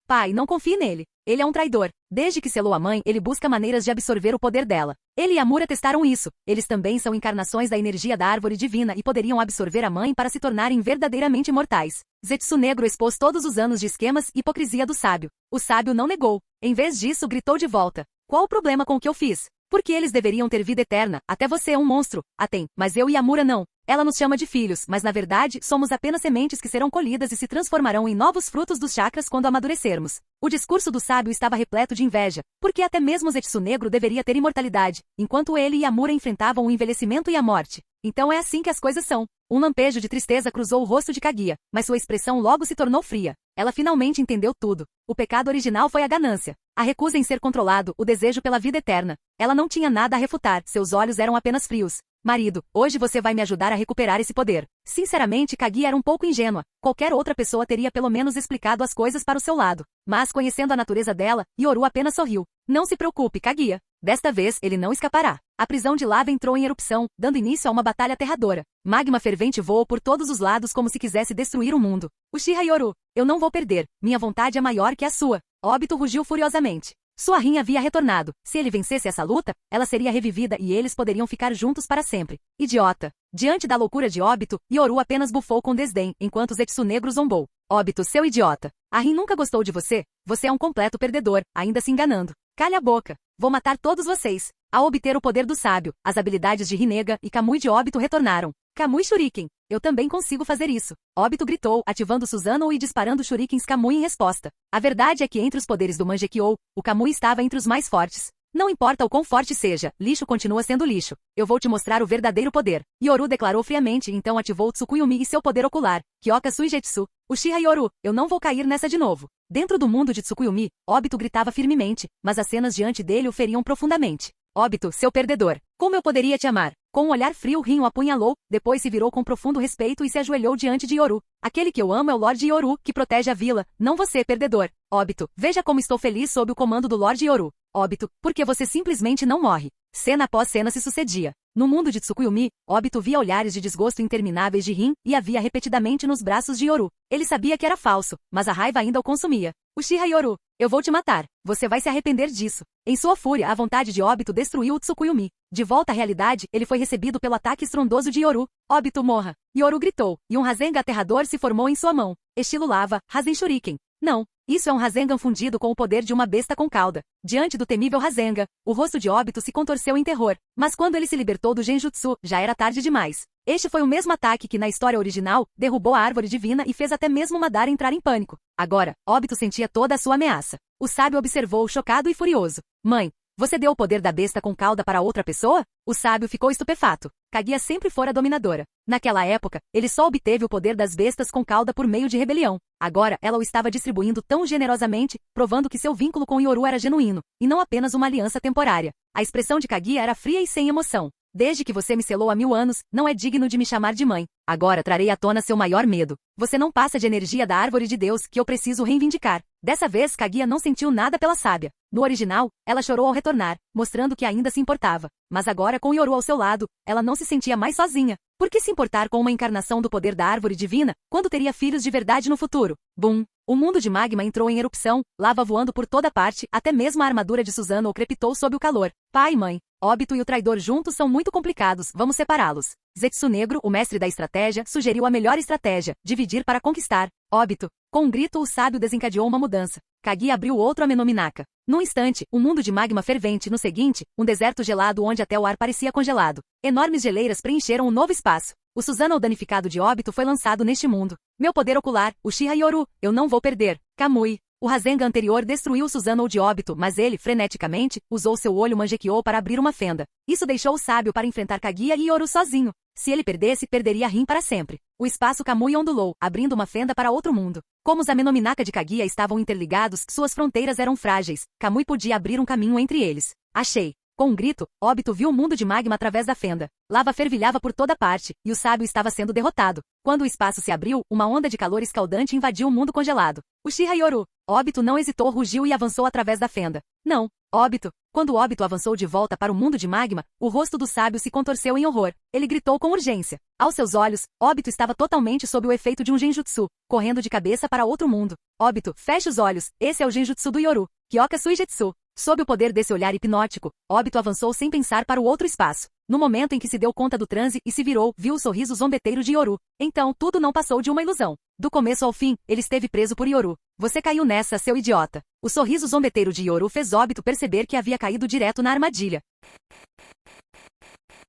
Pai, não confie nele. Ele é um traidor. Desde que selou a mãe, ele busca maneiras de absorver o poder dela. Ele e Amura testaram isso. Eles também são encarnações da energia da árvore divina e poderiam absorver a mãe para se tornarem verdadeiramente imortais. Zetsu Negro expôs todos os anos de esquemas e hipocrisia do sábio. O sábio não negou. Em vez disso, gritou de volta: "Qual o problema com o que eu fiz? Porque eles deveriam ter vida eterna. Até você é um monstro. Ah, tem, mas eu e Amura não. Ela nos chama de filhos, mas na verdade, somos apenas sementes que serão colhidas e se transformarão em novos frutos dos chakras quando amadurecermos." O discurso do sábio estava repleto de inveja, porque até mesmo Zetsu Negro deveria ter imortalidade, enquanto ele e Amura enfrentavam o envelhecimento e a morte. Então é assim que as coisas são. Um lampejo de tristeza cruzou o rosto de Kaguya, mas sua expressão logo se tornou fria. Ela finalmente entendeu tudo. O pecado original foi a ganância, a recusa em ser controlado, o desejo pela vida eterna. Ela não tinha nada a refutar, seus olhos eram apenas frios. "Marido, hoje você vai me ajudar a recuperar esse poder." Sinceramente, Kaguya era um pouco ingênua. Qualquer outra pessoa teria pelo menos explicado as coisas para o seu lado. Mas, conhecendo a natureza dela, Yoru apenas sorriu. "Não se preocupe, Kaguya. Desta vez, ele não escapará." A prisão de lava entrou em erupção, dando início a uma batalha aterradora. Magma fervente voou por todos os lados como se quisesse destruir o mundo. "Uchiha Yoru, eu não vou perder. Minha vontade é maior que a sua." Óbito rugiu furiosamente. Sua Rin havia retornado. Se ele vencesse essa luta, ela seria revivida e eles poderiam ficar juntos para sempre. Idiota! Diante da loucura de Óbito, Yoru apenas bufou com desdém, enquanto Zetsu Negro zombou. "Óbito, seu idiota! A Rin nunca gostou de você. Você é um completo perdedor, ainda se enganando. Calha a boca. Vou matar todos vocês." Ao obter o poder do sábio, as habilidades de Rinnegan e Kamui de Óbito retornaram. Kamui Shuriken. Eu também consigo fazer isso. Obito gritou, ativando Susanoo e disparando shurikens Kamui em resposta. A verdade é que entre os poderes do Mangekyo, o Kamui estava entre os mais fortes. Não importa o quão forte seja, lixo continua sendo lixo. Eu vou te mostrar o verdadeiro poder. Yoru declarou friamente e então ativou Tsukuyumi e seu poder ocular, Kyoka Suigetsu. Uchiha Yoru, eu não vou cair nessa de novo. Dentro do mundo de Tsukuyumi, Obito gritava firmemente, mas as cenas diante dele o feriam profundamente. Obito, seu perdedor. Como eu poderia te amar? Com um olhar frio, Rin o apunhalou, depois se virou com profundo respeito e se ajoelhou diante de Yoru. Aquele que eu amo é o Lorde Yoru, que protege a vila, não você, perdedor. Obito, veja como estou feliz sob o comando do Lorde Yoru. Obito, porque você simplesmente não morre. Cena após cena se sucedia. No mundo de Tsukuyumi, Obito via olhares de desgosto intermináveis de Rin e a via repetidamente nos braços de Yoru. Ele sabia que era falso, mas a raiva ainda o consumia. Uchiha Yoru, eu vou te matar. Você vai se arrepender disso. Em sua fúria, a vontade de Obito destruiu o Tsukuyumi. De volta à realidade, ele foi recebido pelo ataque estrondoso de Yoru. Obito, morra. Yoru gritou, e um Rasengan aterrador se formou em sua mão. Estilo lava, Rasen Shuriken. Não. Isso é um Rasengan fundido com o poder de uma besta com cauda. Diante do temível Rasengan, o rosto de Obito se contorceu em terror. Mas quando ele se libertou do Genjutsu, já era tarde demais. Este foi o mesmo ataque que na história original, derrubou a árvore divina e fez até mesmo Madara entrar em pânico. Agora, Obito sentia toda a sua ameaça. O sábio observou chocado e furioso. Mãe, você deu o poder da besta com cauda para outra pessoa? O sábio ficou estupefato. Kaguya sempre fora dominadora. Naquela época, ele só obteve o poder das bestas com cauda por meio de rebelião. Agora, ela o estava distribuindo tão generosamente, provando que seu vínculo com Yoru era genuíno, e não apenas uma aliança temporária. A expressão de Kaguya era fria e sem emoção. Desde que você me selou há 1000 anos, não é digno de me chamar de mãe. Agora trarei à tona seu maior medo. Você não passa de energia da árvore de Deus que eu preciso reivindicar. Dessa vez, Kaguya não sentiu nada pela sábia. No original, ela chorou ao retornar, mostrando que ainda se importava. Mas agora, com Yoru ao seu lado, ela não se sentia mais sozinha. Por que se importar com uma encarnação do poder da árvore divina, quando teria filhos de verdade no futuro? Bum! O mundo de magma entrou em erupção, lava voando por toda parte, até mesmo a armadura de Susanoo crepitou sob o calor. Pai e mãe, Obito e o traidor juntos são muito complicados, vamos separá-los. Zetsu Negro, o mestre da estratégia, sugeriu a melhor estratégia, dividir para conquistar. Obito. Com um grito, o sábio desencadeou uma mudança. Kaguya abriu outro Amenominaka. Num instante, um mundo de magma fervente, no seguinte, um deserto gelado onde até o ar parecia congelado. Enormes geleiras preencheram um novo espaço. O Susanoo danificado de Obito foi lançado neste mundo. Meu poder ocular, Uchiha Yoru, eu não vou perder. Kamui. O Rasengan anterior destruiu o Susanoo de Obito, mas ele, freneticamente, usou seu olho Mangekyo para abrir uma fenda. Isso deixou o sábio para enfrentar Kaguya e Yoru sozinho. Se ele perdesse, perderia Rin para sempre. O espaço Kamui ondulou, abrindo uma fenda para outro mundo. Como os Amenominaka de Kaguya estavam interligados, suas fronteiras eram frágeis. Kamui podia abrir um caminho entre eles. Achei. Com um grito, Obito viu o mundo de magma através da fenda. Lava fervilhava por toda parte, e o sábio estava sendo derrotado. Quando o espaço se abriu, uma onda de calor escaldante invadiu o mundo congelado. Uchiha Yoru. Obito não hesitou, rugiu e avançou através da fenda. Não, Obito. Quando Obito avançou de volta para o mundo de magma, o rosto do sábio se contorceu em horror. Ele gritou com urgência. Aos seus olhos, Obito estava totalmente sob o efeito de um genjutsu, correndo de cabeça para outro mundo. Obito, feche os olhos, esse é o genjutsu do Yoru. Kyoka Suigetsu. Sob o poder desse olhar hipnótico, Obito avançou sem pensar para o outro espaço. No momento em que se deu conta do transe e se virou, viu o sorriso zombeteiro de Yoru. Então, tudo não passou de uma ilusão. Do começo ao fim, ele esteve preso por Yoru. Você caiu nessa, seu idiota. O sorriso zombeteiro de Yoru fez Obito perceber que havia caído direto na armadilha.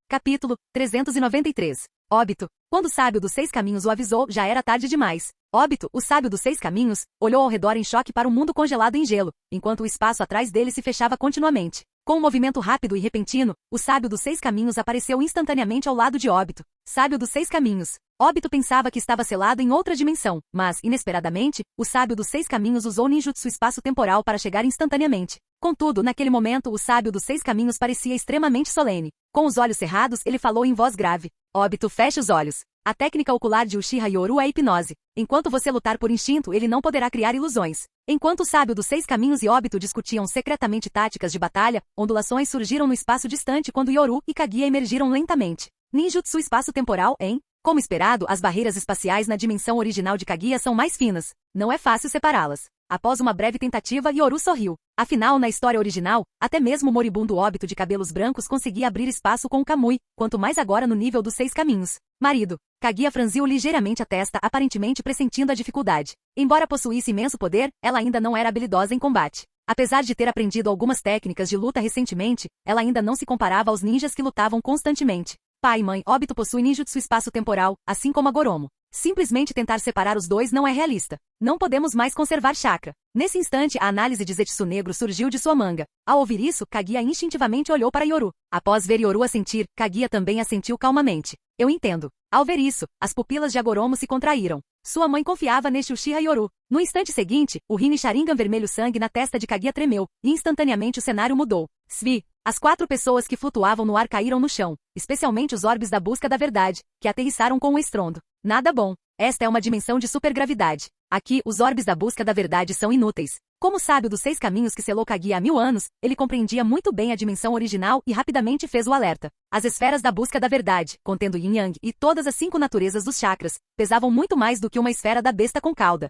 Capítulo 393. Obito. Quando o sábio dos 6 caminhos o avisou, já era tarde demais. Obito, o sábio dos 6 caminhos, olhou ao redor em choque para o mundo congelado em gelo, enquanto o espaço atrás dele se fechava continuamente. Com um movimento rápido e repentino, o sábio dos 6 caminhos apareceu instantaneamente ao lado de Obito. Sábio dos 6 caminhos. Obito pensava que estava selado em outra dimensão, mas, inesperadamente, o sábio dos 6 caminhos usou ninjutsu espaço-temporal para chegar instantaneamente. Contudo, naquele momento, o sábio dos 6 caminhos parecia extremamente solene. Com os olhos cerrados, ele falou em voz grave. Obito, feche os olhos. A técnica ocular de Uchiha Yoru é hipnose. Enquanto você lutar por instinto, ele não poderá criar ilusões. Enquanto o sábio dos 6 caminhos e Obito discutiam secretamente táticas de batalha, ondulações surgiram no espaço distante quando Yoru e Kaguya emergiram lentamente. Ninjutsu espaço-temporal, hein? Como esperado, as barreiras espaciais na dimensão original de Kaguya são mais finas. Não é fácil separá-las. Após uma breve tentativa, Yoru sorriu. Afinal, na história original, até mesmo o moribundo Obito de cabelos brancos conseguia abrir espaço com o Kamui, quanto mais agora no nível dos 6 caminhos. Marido. Kaguya franziu ligeiramente a testa, aparentemente pressentindo a dificuldade. Embora possuísse imenso poder, ela ainda não era habilidosa em combate. Apesar de ter aprendido algumas técnicas de luta recentemente, ela ainda não se comparava aos ninjas que lutavam constantemente. Pai e mãe, Obito possui ninjutsu espaço-temporal, assim como a Goromo. Simplesmente tentar separar os dois não é realista. Não podemos mais conservar chakra. Nesse instante, a análise de Zetsu Negro surgiu de sua manga. Ao ouvir isso, Kaguya instintivamente olhou para Yoru. Após ver Yoru assentir, Kaguya também assentiu calmamente. Eu entendo. Ao ver isso, as pupilas de Agoromo se contraíram. Sua mãe confiava neste Uchiha Yoru. No instante seguinte, o Rin Sharingan vermelho sangue na testa de Kaguya tremeu, e instantaneamente o cenário mudou. Svi. As 4 pessoas que flutuavam no ar caíram no chão, especialmente os orbes da busca da verdade, que aterrissaram com um estrondo. Nada bom. Esta é uma dimensão de supergravidade. Aqui, os orbes da busca da verdade são inúteis. Como sábio dos 6 caminhos que selou Kaguya há 1000 anos, ele compreendia muito bem a dimensão original e rapidamente fez o alerta. As esferas da busca da verdade, contendo Yin Yang e todas as 5 naturezas dos chakras, pesavam muito mais do que uma esfera da besta com cauda.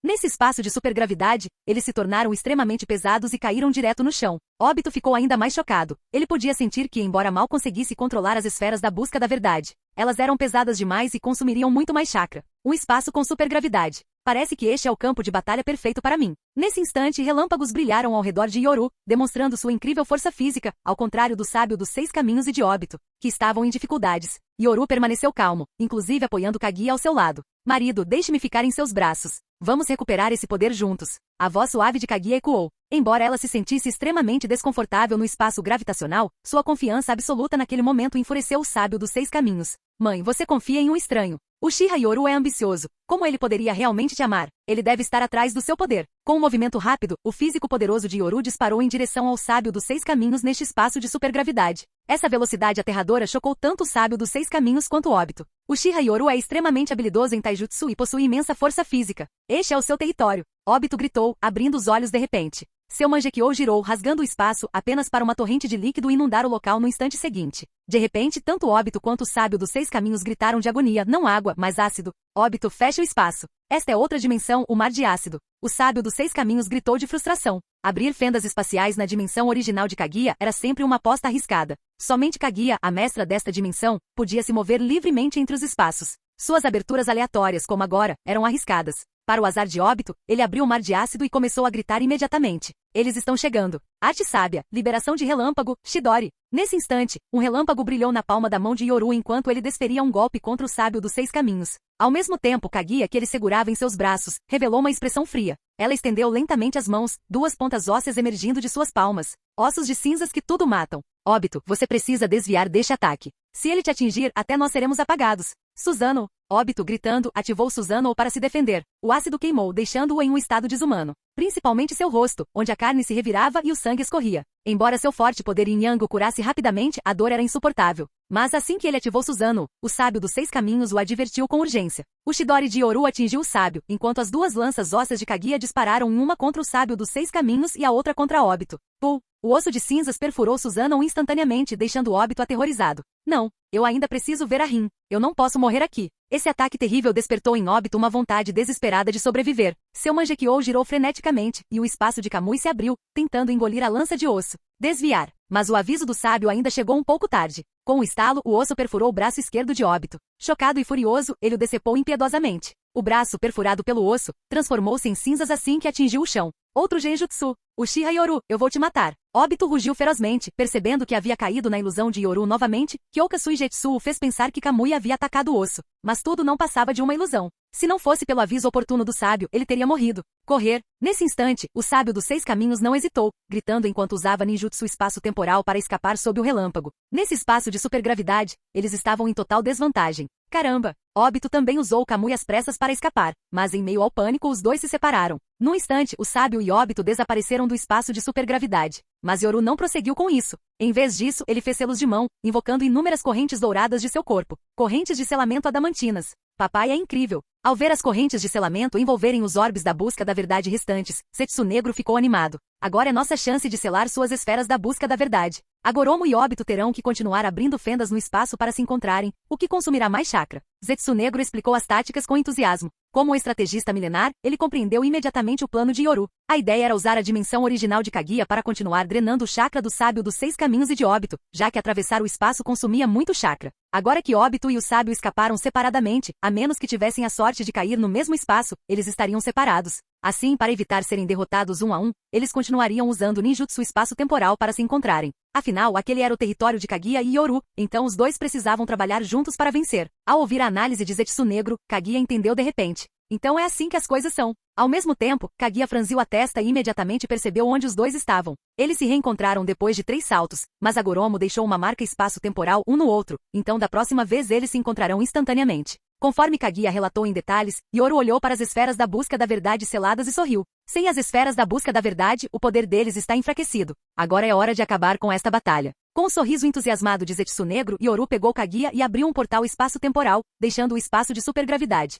Nesse espaço de supergravidade, eles se tornaram extremamente pesados e caíram direto no chão. Obito ficou ainda mais chocado. Ele podia sentir que, embora mal conseguisse controlar as esferas da busca da verdade, elas eram pesadas demais e consumiriam muito mais chakra. Um espaço com supergravidade. Parece que este é o campo de batalha perfeito para mim. Nesse instante, relâmpagos brilharam ao redor de Yoru, demonstrando sua incrível força física, ao contrário do sábio dos 6 caminhos e de Obito, que estavam em dificuldades. Yoru permaneceu calmo, inclusive apoiando Kaguya ao seu lado. Marido, deixe-me ficar em seus braços. Vamos recuperar esse poder juntos. A voz suave de Kaguya ecoou. Embora ela se sentisse extremamente desconfortável no espaço gravitacional, sua confiança absoluta naquele momento enfureceu o sábio dos 6 caminhos. Mãe, você confia em um estranho. Uchiha Yoru é ambicioso. Como ele poderia realmente te amar? Ele deve estar atrás do seu poder. Com um movimento rápido, o físico poderoso de Yoru disparou em direção ao sábio dos 6 caminhos neste espaço de supergravidade. Essa velocidade aterradora chocou tanto o sábio dos 6 caminhos quanto Obito. Uchiha Yoru é extremamente habilidoso em taijutsu e possui imensa força física. Este é o seu território. Obito gritou, abrindo os olhos de repente. Seu Mangekyou girou, rasgando o espaço, apenas para uma torrente de líquido inundar o local no instante seguinte. De repente, tanto Obito quanto o sábio dos 6 caminhos gritaram de agonia, não água, mas ácido. Obito, fecha o espaço. Esta é outra dimensão, o mar de ácido. O sábio dos 6 caminhos gritou de frustração. Abrir fendas espaciais na dimensão original de Kaguya era sempre uma aposta arriscada. Somente Kaguya, a mestra desta dimensão, podia se mover livremente entre os espaços. Suas aberturas aleatórias, como agora, eram arriscadas. Para o azar de Obito, ele abriu o mar de ácido e começou a gritar imediatamente. Eles estão chegando. Arte sábia, liberação de relâmpago, Chidori. Nesse instante, um relâmpago brilhou na palma da mão de Yoru enquanto ele desferia um golpe contra o sábio dos 6 caminhos. Ao mesmo tempo, Kaguya, que ele segurava em seus braços, revelou uma expressão fria. Ela estendeu lentamente as mãos, 2 pontas ósseas emergindo de suas palmas. Ossos de cinzas que tudo matam. Obito, você precisa desviar deste ataque. Se ele te atingir, até nós seremos apagados. Susanoo. Obito, gritando, ativou Susanoo para se defender. O ácido queimou, deixando-o em um estado desumano. Principalmente seu rosto, onde a carne se revirava e o sangue escorria. Embora seu forte poder Yin Yang o curasse rapidamente, a dor era insuportável. Mas assim que ele ativou Susanoo, o sábio dos 6 caminhos o advertiu com urgência. O Chidori de Yoru atingiu o sábio, enquanto as 2 lanças ósseas de Kaguya dispararam uma contra o sábio dos 6 caminhos e a outra contra Obito. Pul! O osso de cinzas perfurou Susanoo instantaneamente, deixando Obito aterrorizado. Não, eu ainda preciso ver a Rin. Eu não posso morrer aqui. Esse ataque terrível despertou em Obito uma vontade desesperada de sobreviver. Seu Mangekyou girou freneticamente, e o espaço de Kamui se abriu, tentando engolir a lança de osso. Desviar. Mas o aviso do sábio ainda chegou um pouco tarde. Com um estalo, o osso perfurou o braço esquerdo de Obito. Chocado e furioso, ele o decepou impiedosamente. O braço, perfurado pelo osso, transformou-se em cinzas assim que atingiu o chão. Outro genjutsu. Uchiha Yoru, eu vou te matar. Obito rugiu ferozmente, percebendo que havia caído na ilusão de Yoru novamente. Kyoka Suigetsu o fez pensar que Kamui havia atacado o osso. Mas tudo não passava de uma ilusão. Se não fosse pelo aviso oportuno do sábio, ele teria morrido. Correr. Nesse instante, o sábio dos 6 caminhos não hesitou, gritando enquanto usava ninjutsu espaço-temporal para escapar sob o relâmpago. Nesse espaço de supergravidade, eles estavam em total desvantagem. Caramba! Obito também usou Kamui às pressas para escapar, mas em meio ao pânico os dois se separaram. Num instante, o sábio e Obito desapareceram do espaço de supergravidade. Mas Yoru não prosseguiu com isso. Em vez disso, ele fez selos de mão, invocando inúmeras correntes douradas de seu corpo. Correntes de selamento adamantinas. Papai é incrível. Ao ver as correntes de selamento envolverem os orbes da busca da verdade restantes, Zetsu Negro ficou animado. Agora é nossa chance de selar suas esferas da busca da verdade. Agoromo e Obito terão que continuar abrindo fendas no espaço para se encontrarem, o que consumirá mais chakra. Zetsu Negro explicou as táticas com entusiasmo. Como um estrategista milenar, ele compreendeu imediatamente o plano de Yoru. A ideia era usar a dimensão original de Kaguya para continuar drenando o chakra do sábio dos 6 caminhos e de Obito, já que atravessar o espaço consumia muito chakra. Agora que Obito e o sábio escaparam separadamente, a menos que tivessem a sorte de cair no mesmo espaço, eles estariam separados. Assim, para evitar serem derrotados 1 a 1, eles continuariam usando ninjutsu espaço-temporal para se encontrarem. Afinal, aquele era o território de Kaguya e Yoru, então os dois precisavam trabalhar juntos para vencer. Ao ouvir a análise de Zetsu Negro, Kaguya entendeu de repente. Então é assim que as coisas são. Ao mesmo tempo, Kaguya franziu a testa e imediatamente percebeu onde os dois estavam. Eles se reencontraram depois de 3 saltos, mas Agoromo deixou uma marca espaço-temporal um no outro, então da próxima vez eles se encontrarão instantaneamente. Conforme Kaguya relatou em detalhes, Yoru olhou para as esferas da busca da verdade seladas e sorriu. Sem as esferas da busca da verdade, o poder deles está enfraquecido. Agora é hora de acabar com esta batalha. Com um sorriso entusiasmado de Zetsu Negro, Yoru pegou Kaguya e abriu um portal espaço-temporal, deixando o espaço de supergravidade.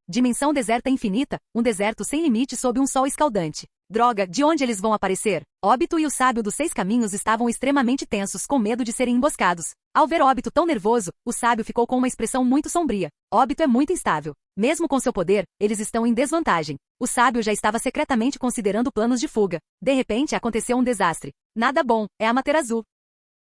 Dimensão deserta infinita, um deserto sem limite sob um sol escaldante. Droga, de onde eles vão aparecer? Óbito e o sábio dos 6 caminhos estavam extremamente tensos, com medo de serem emboscados. Ao ver Óbito tão nervoso, o sábio ficou com uma expressão muito sombria. Óbito é muito instável. Mesmo com seu poder, eles estão em desvantagem. O sábio já estava secretamente considerando planos de fuga. De repente, aconteceu um desastre. Nada bom, é Amaterasu.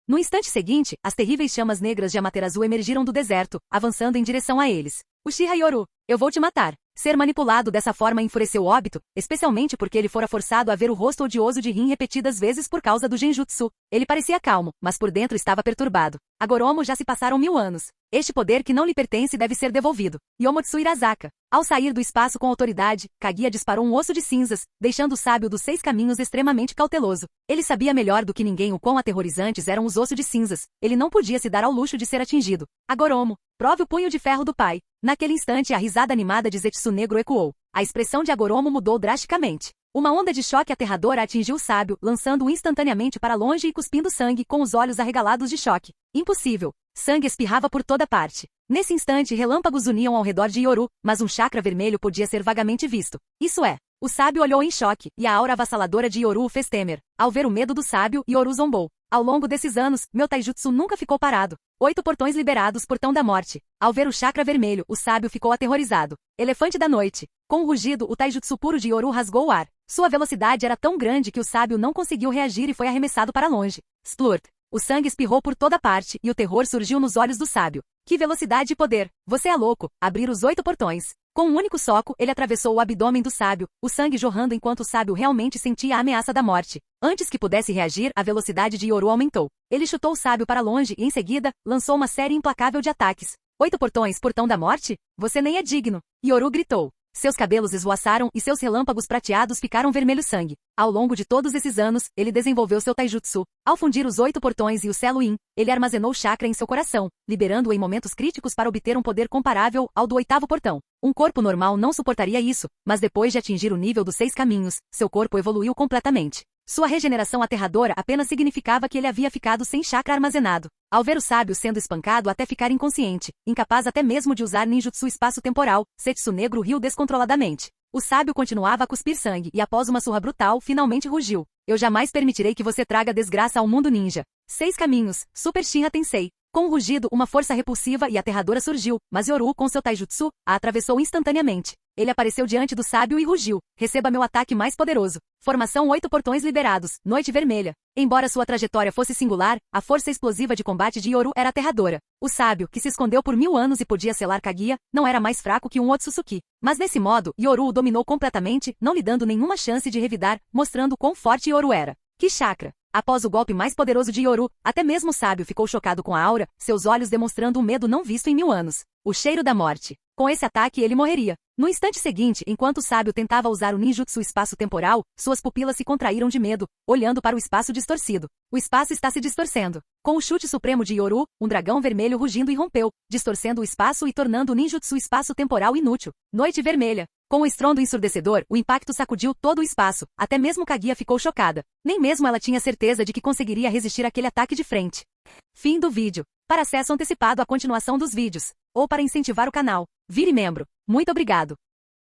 No instante seguinte, as terríveis chamas negras de Amaterasu emergiram do deserto, avançando em direção a eles. Uchiha Yoru, eu vou te matar. Ser manipulado dessa forma enfureceu Óbito, especialmente porque ele fora forçado a ver o rosto odioso de Rin repetidas vezes por causa do genjutsu. Ele parecia calmo, mas por dentro estava perturbado. Agoromo já se passaram 1000 anos. Este poder que não lhe pertence deve ser devolvido. Yomotsu Irazaka. Ao sair do espaço com autoridade, Kaguya disparou um osso de cinzas, deixando o sábio dos 6 caminhos extremamente cauteloso. Ele sabia melhor do que ninguém o quão aterrorizantes eram os ossos de cinzas. Ele não podia se dar ao luxo de ser atingido. Agoromo, prove o punho de ferro do pai. Naquele instante, a risada animada de Zetsu Negro ecoou. A expressão de Agoromo mudou drasticamente. Uma onda de choque aterradora atingiu o sábio, lançando-o instantaneamente para longe e cuspindo sangue com os olhos arregalados de choque. Impossível! Sangue espirrava por toda parte. Nesse instante, relâmpagos uniam ao redor de Yoru, mas um chakra vermelho podia ser vagamente visto. Isso é. O sábio olhou em choque, e a aura avassaladora de Yoru o fez temer. Ao ver o medo do sábio, Yoru zombou. Ao longo desses anos, meu taijutsu nunca ficou parado. 8 portões liberados, portão da morte. Ao ver o chakra vermelho, o sábio ficou aterrorizado. Elefante da noite. Com um rugido, o taijutsu puro de Yoru rasgou o ar. Sua velocidade era tão grande que o sábio não conseguiu reagir e foi arremessado para longe. Splurt. O sangue espirrou por toda parte, e o terror surgiu nos olhos do sábio. Que velocidade e poder! Você é louco! Abrir os 8 portões. Com um único soco, ele atravessou o abdômen do sábio, o sangue jorrando enquanto o sábio realmente sentia a ameaça da morte. Antes que pudesse reagir, a velocidade de Yoru aumentou. Ele chutou o sábio para longe e, em seguida, lançou uma série implacável de ataques. 8 portões, portão da morte? Você nem é digno! Yoru gritou. Seus cabelos esvoaçaram e seus relâmpagos prateados ficaram vermelho sangue. Ao longo de todos esses anos, ele desenvolveu seu taijutsu. Ao fundir os 8 portões e o selo Yin, ele armazenou chakra em seu coração, liberando-o em momentos críticos para obter um poder comparável ao do 8º portão. Um corpo normal não suportaria isso, mas depois de atingir o nível dos 6 caminhos, seu corpo evoluiu completamente. Sua regeneração aterradora apenas significava que ele havia ficado sem chakra armazenado. Ao ver o sábio sendo espancado até ficar inconsciente, incapaz até mesmo de usar ninjutsu espaço-temporal, Zetsu Negro riu descontroladamente. O sábio continuava a cuspir sangue e após uma surra brutal, finalmente rugiu. Eu jamais permitirei que você traga desgraça ao mundo ninja. 6 caminhos, Super Shinra Tensei. Com um rugido, uma força repulsiva e aterradora surgiu, mas Yoru, com seu taijutsu, a atravessou instantaneamente. Ele apareceu diante do sábio e rugiu. Receba meu ataque mais poderoso. Formação 8 portões liberados. Noite vermelha. Embora sua trajetória fosse singular, a força explosiva de combate de Yoru era aterradora. O sábio, que se escondeu por 1000 anos e podia selar Kaguya, não era mais fraco que um Otsutsuki. Mas desse modo, Yoru o dominou completamente, não lhe dando nenhuma chance de revidar, mostrando quão forte Yoru era. Que chakra! Após o golpe mais poderoso de Yoru, até mesmo o sábio ficou chocado com a aura, seus olhos demonstrando um medo não visto em 1000 anos. O cheiro da morte. Com esse ataque ele morreria. No instante seguinte, enquanto o sábio tentava usar o ninjutsu espaço-temporal, suas pupilas se contraíram de medo, olhando para o espaço distorcido. O espaço está se distorcendo. Com o chute supremo de Yoru, um dragão vermelho rugindo irrompeu, distorcendo o espaço e tornando o ninjutsu espaço-temporal inútil. Noite vermelha. Com o estrondo ensurdecedor, o impacto sacudiu todo o espaço, até mesmo Kaguya ficou chocada. Nem mesmo ela tinha certeza de que conseguiria resistir àquele ataque de frente. Fim do vídeo. Para acesso antecipado à continuação dos vídeos, ou para incentivar o canal, vire membro. Muito obrigado.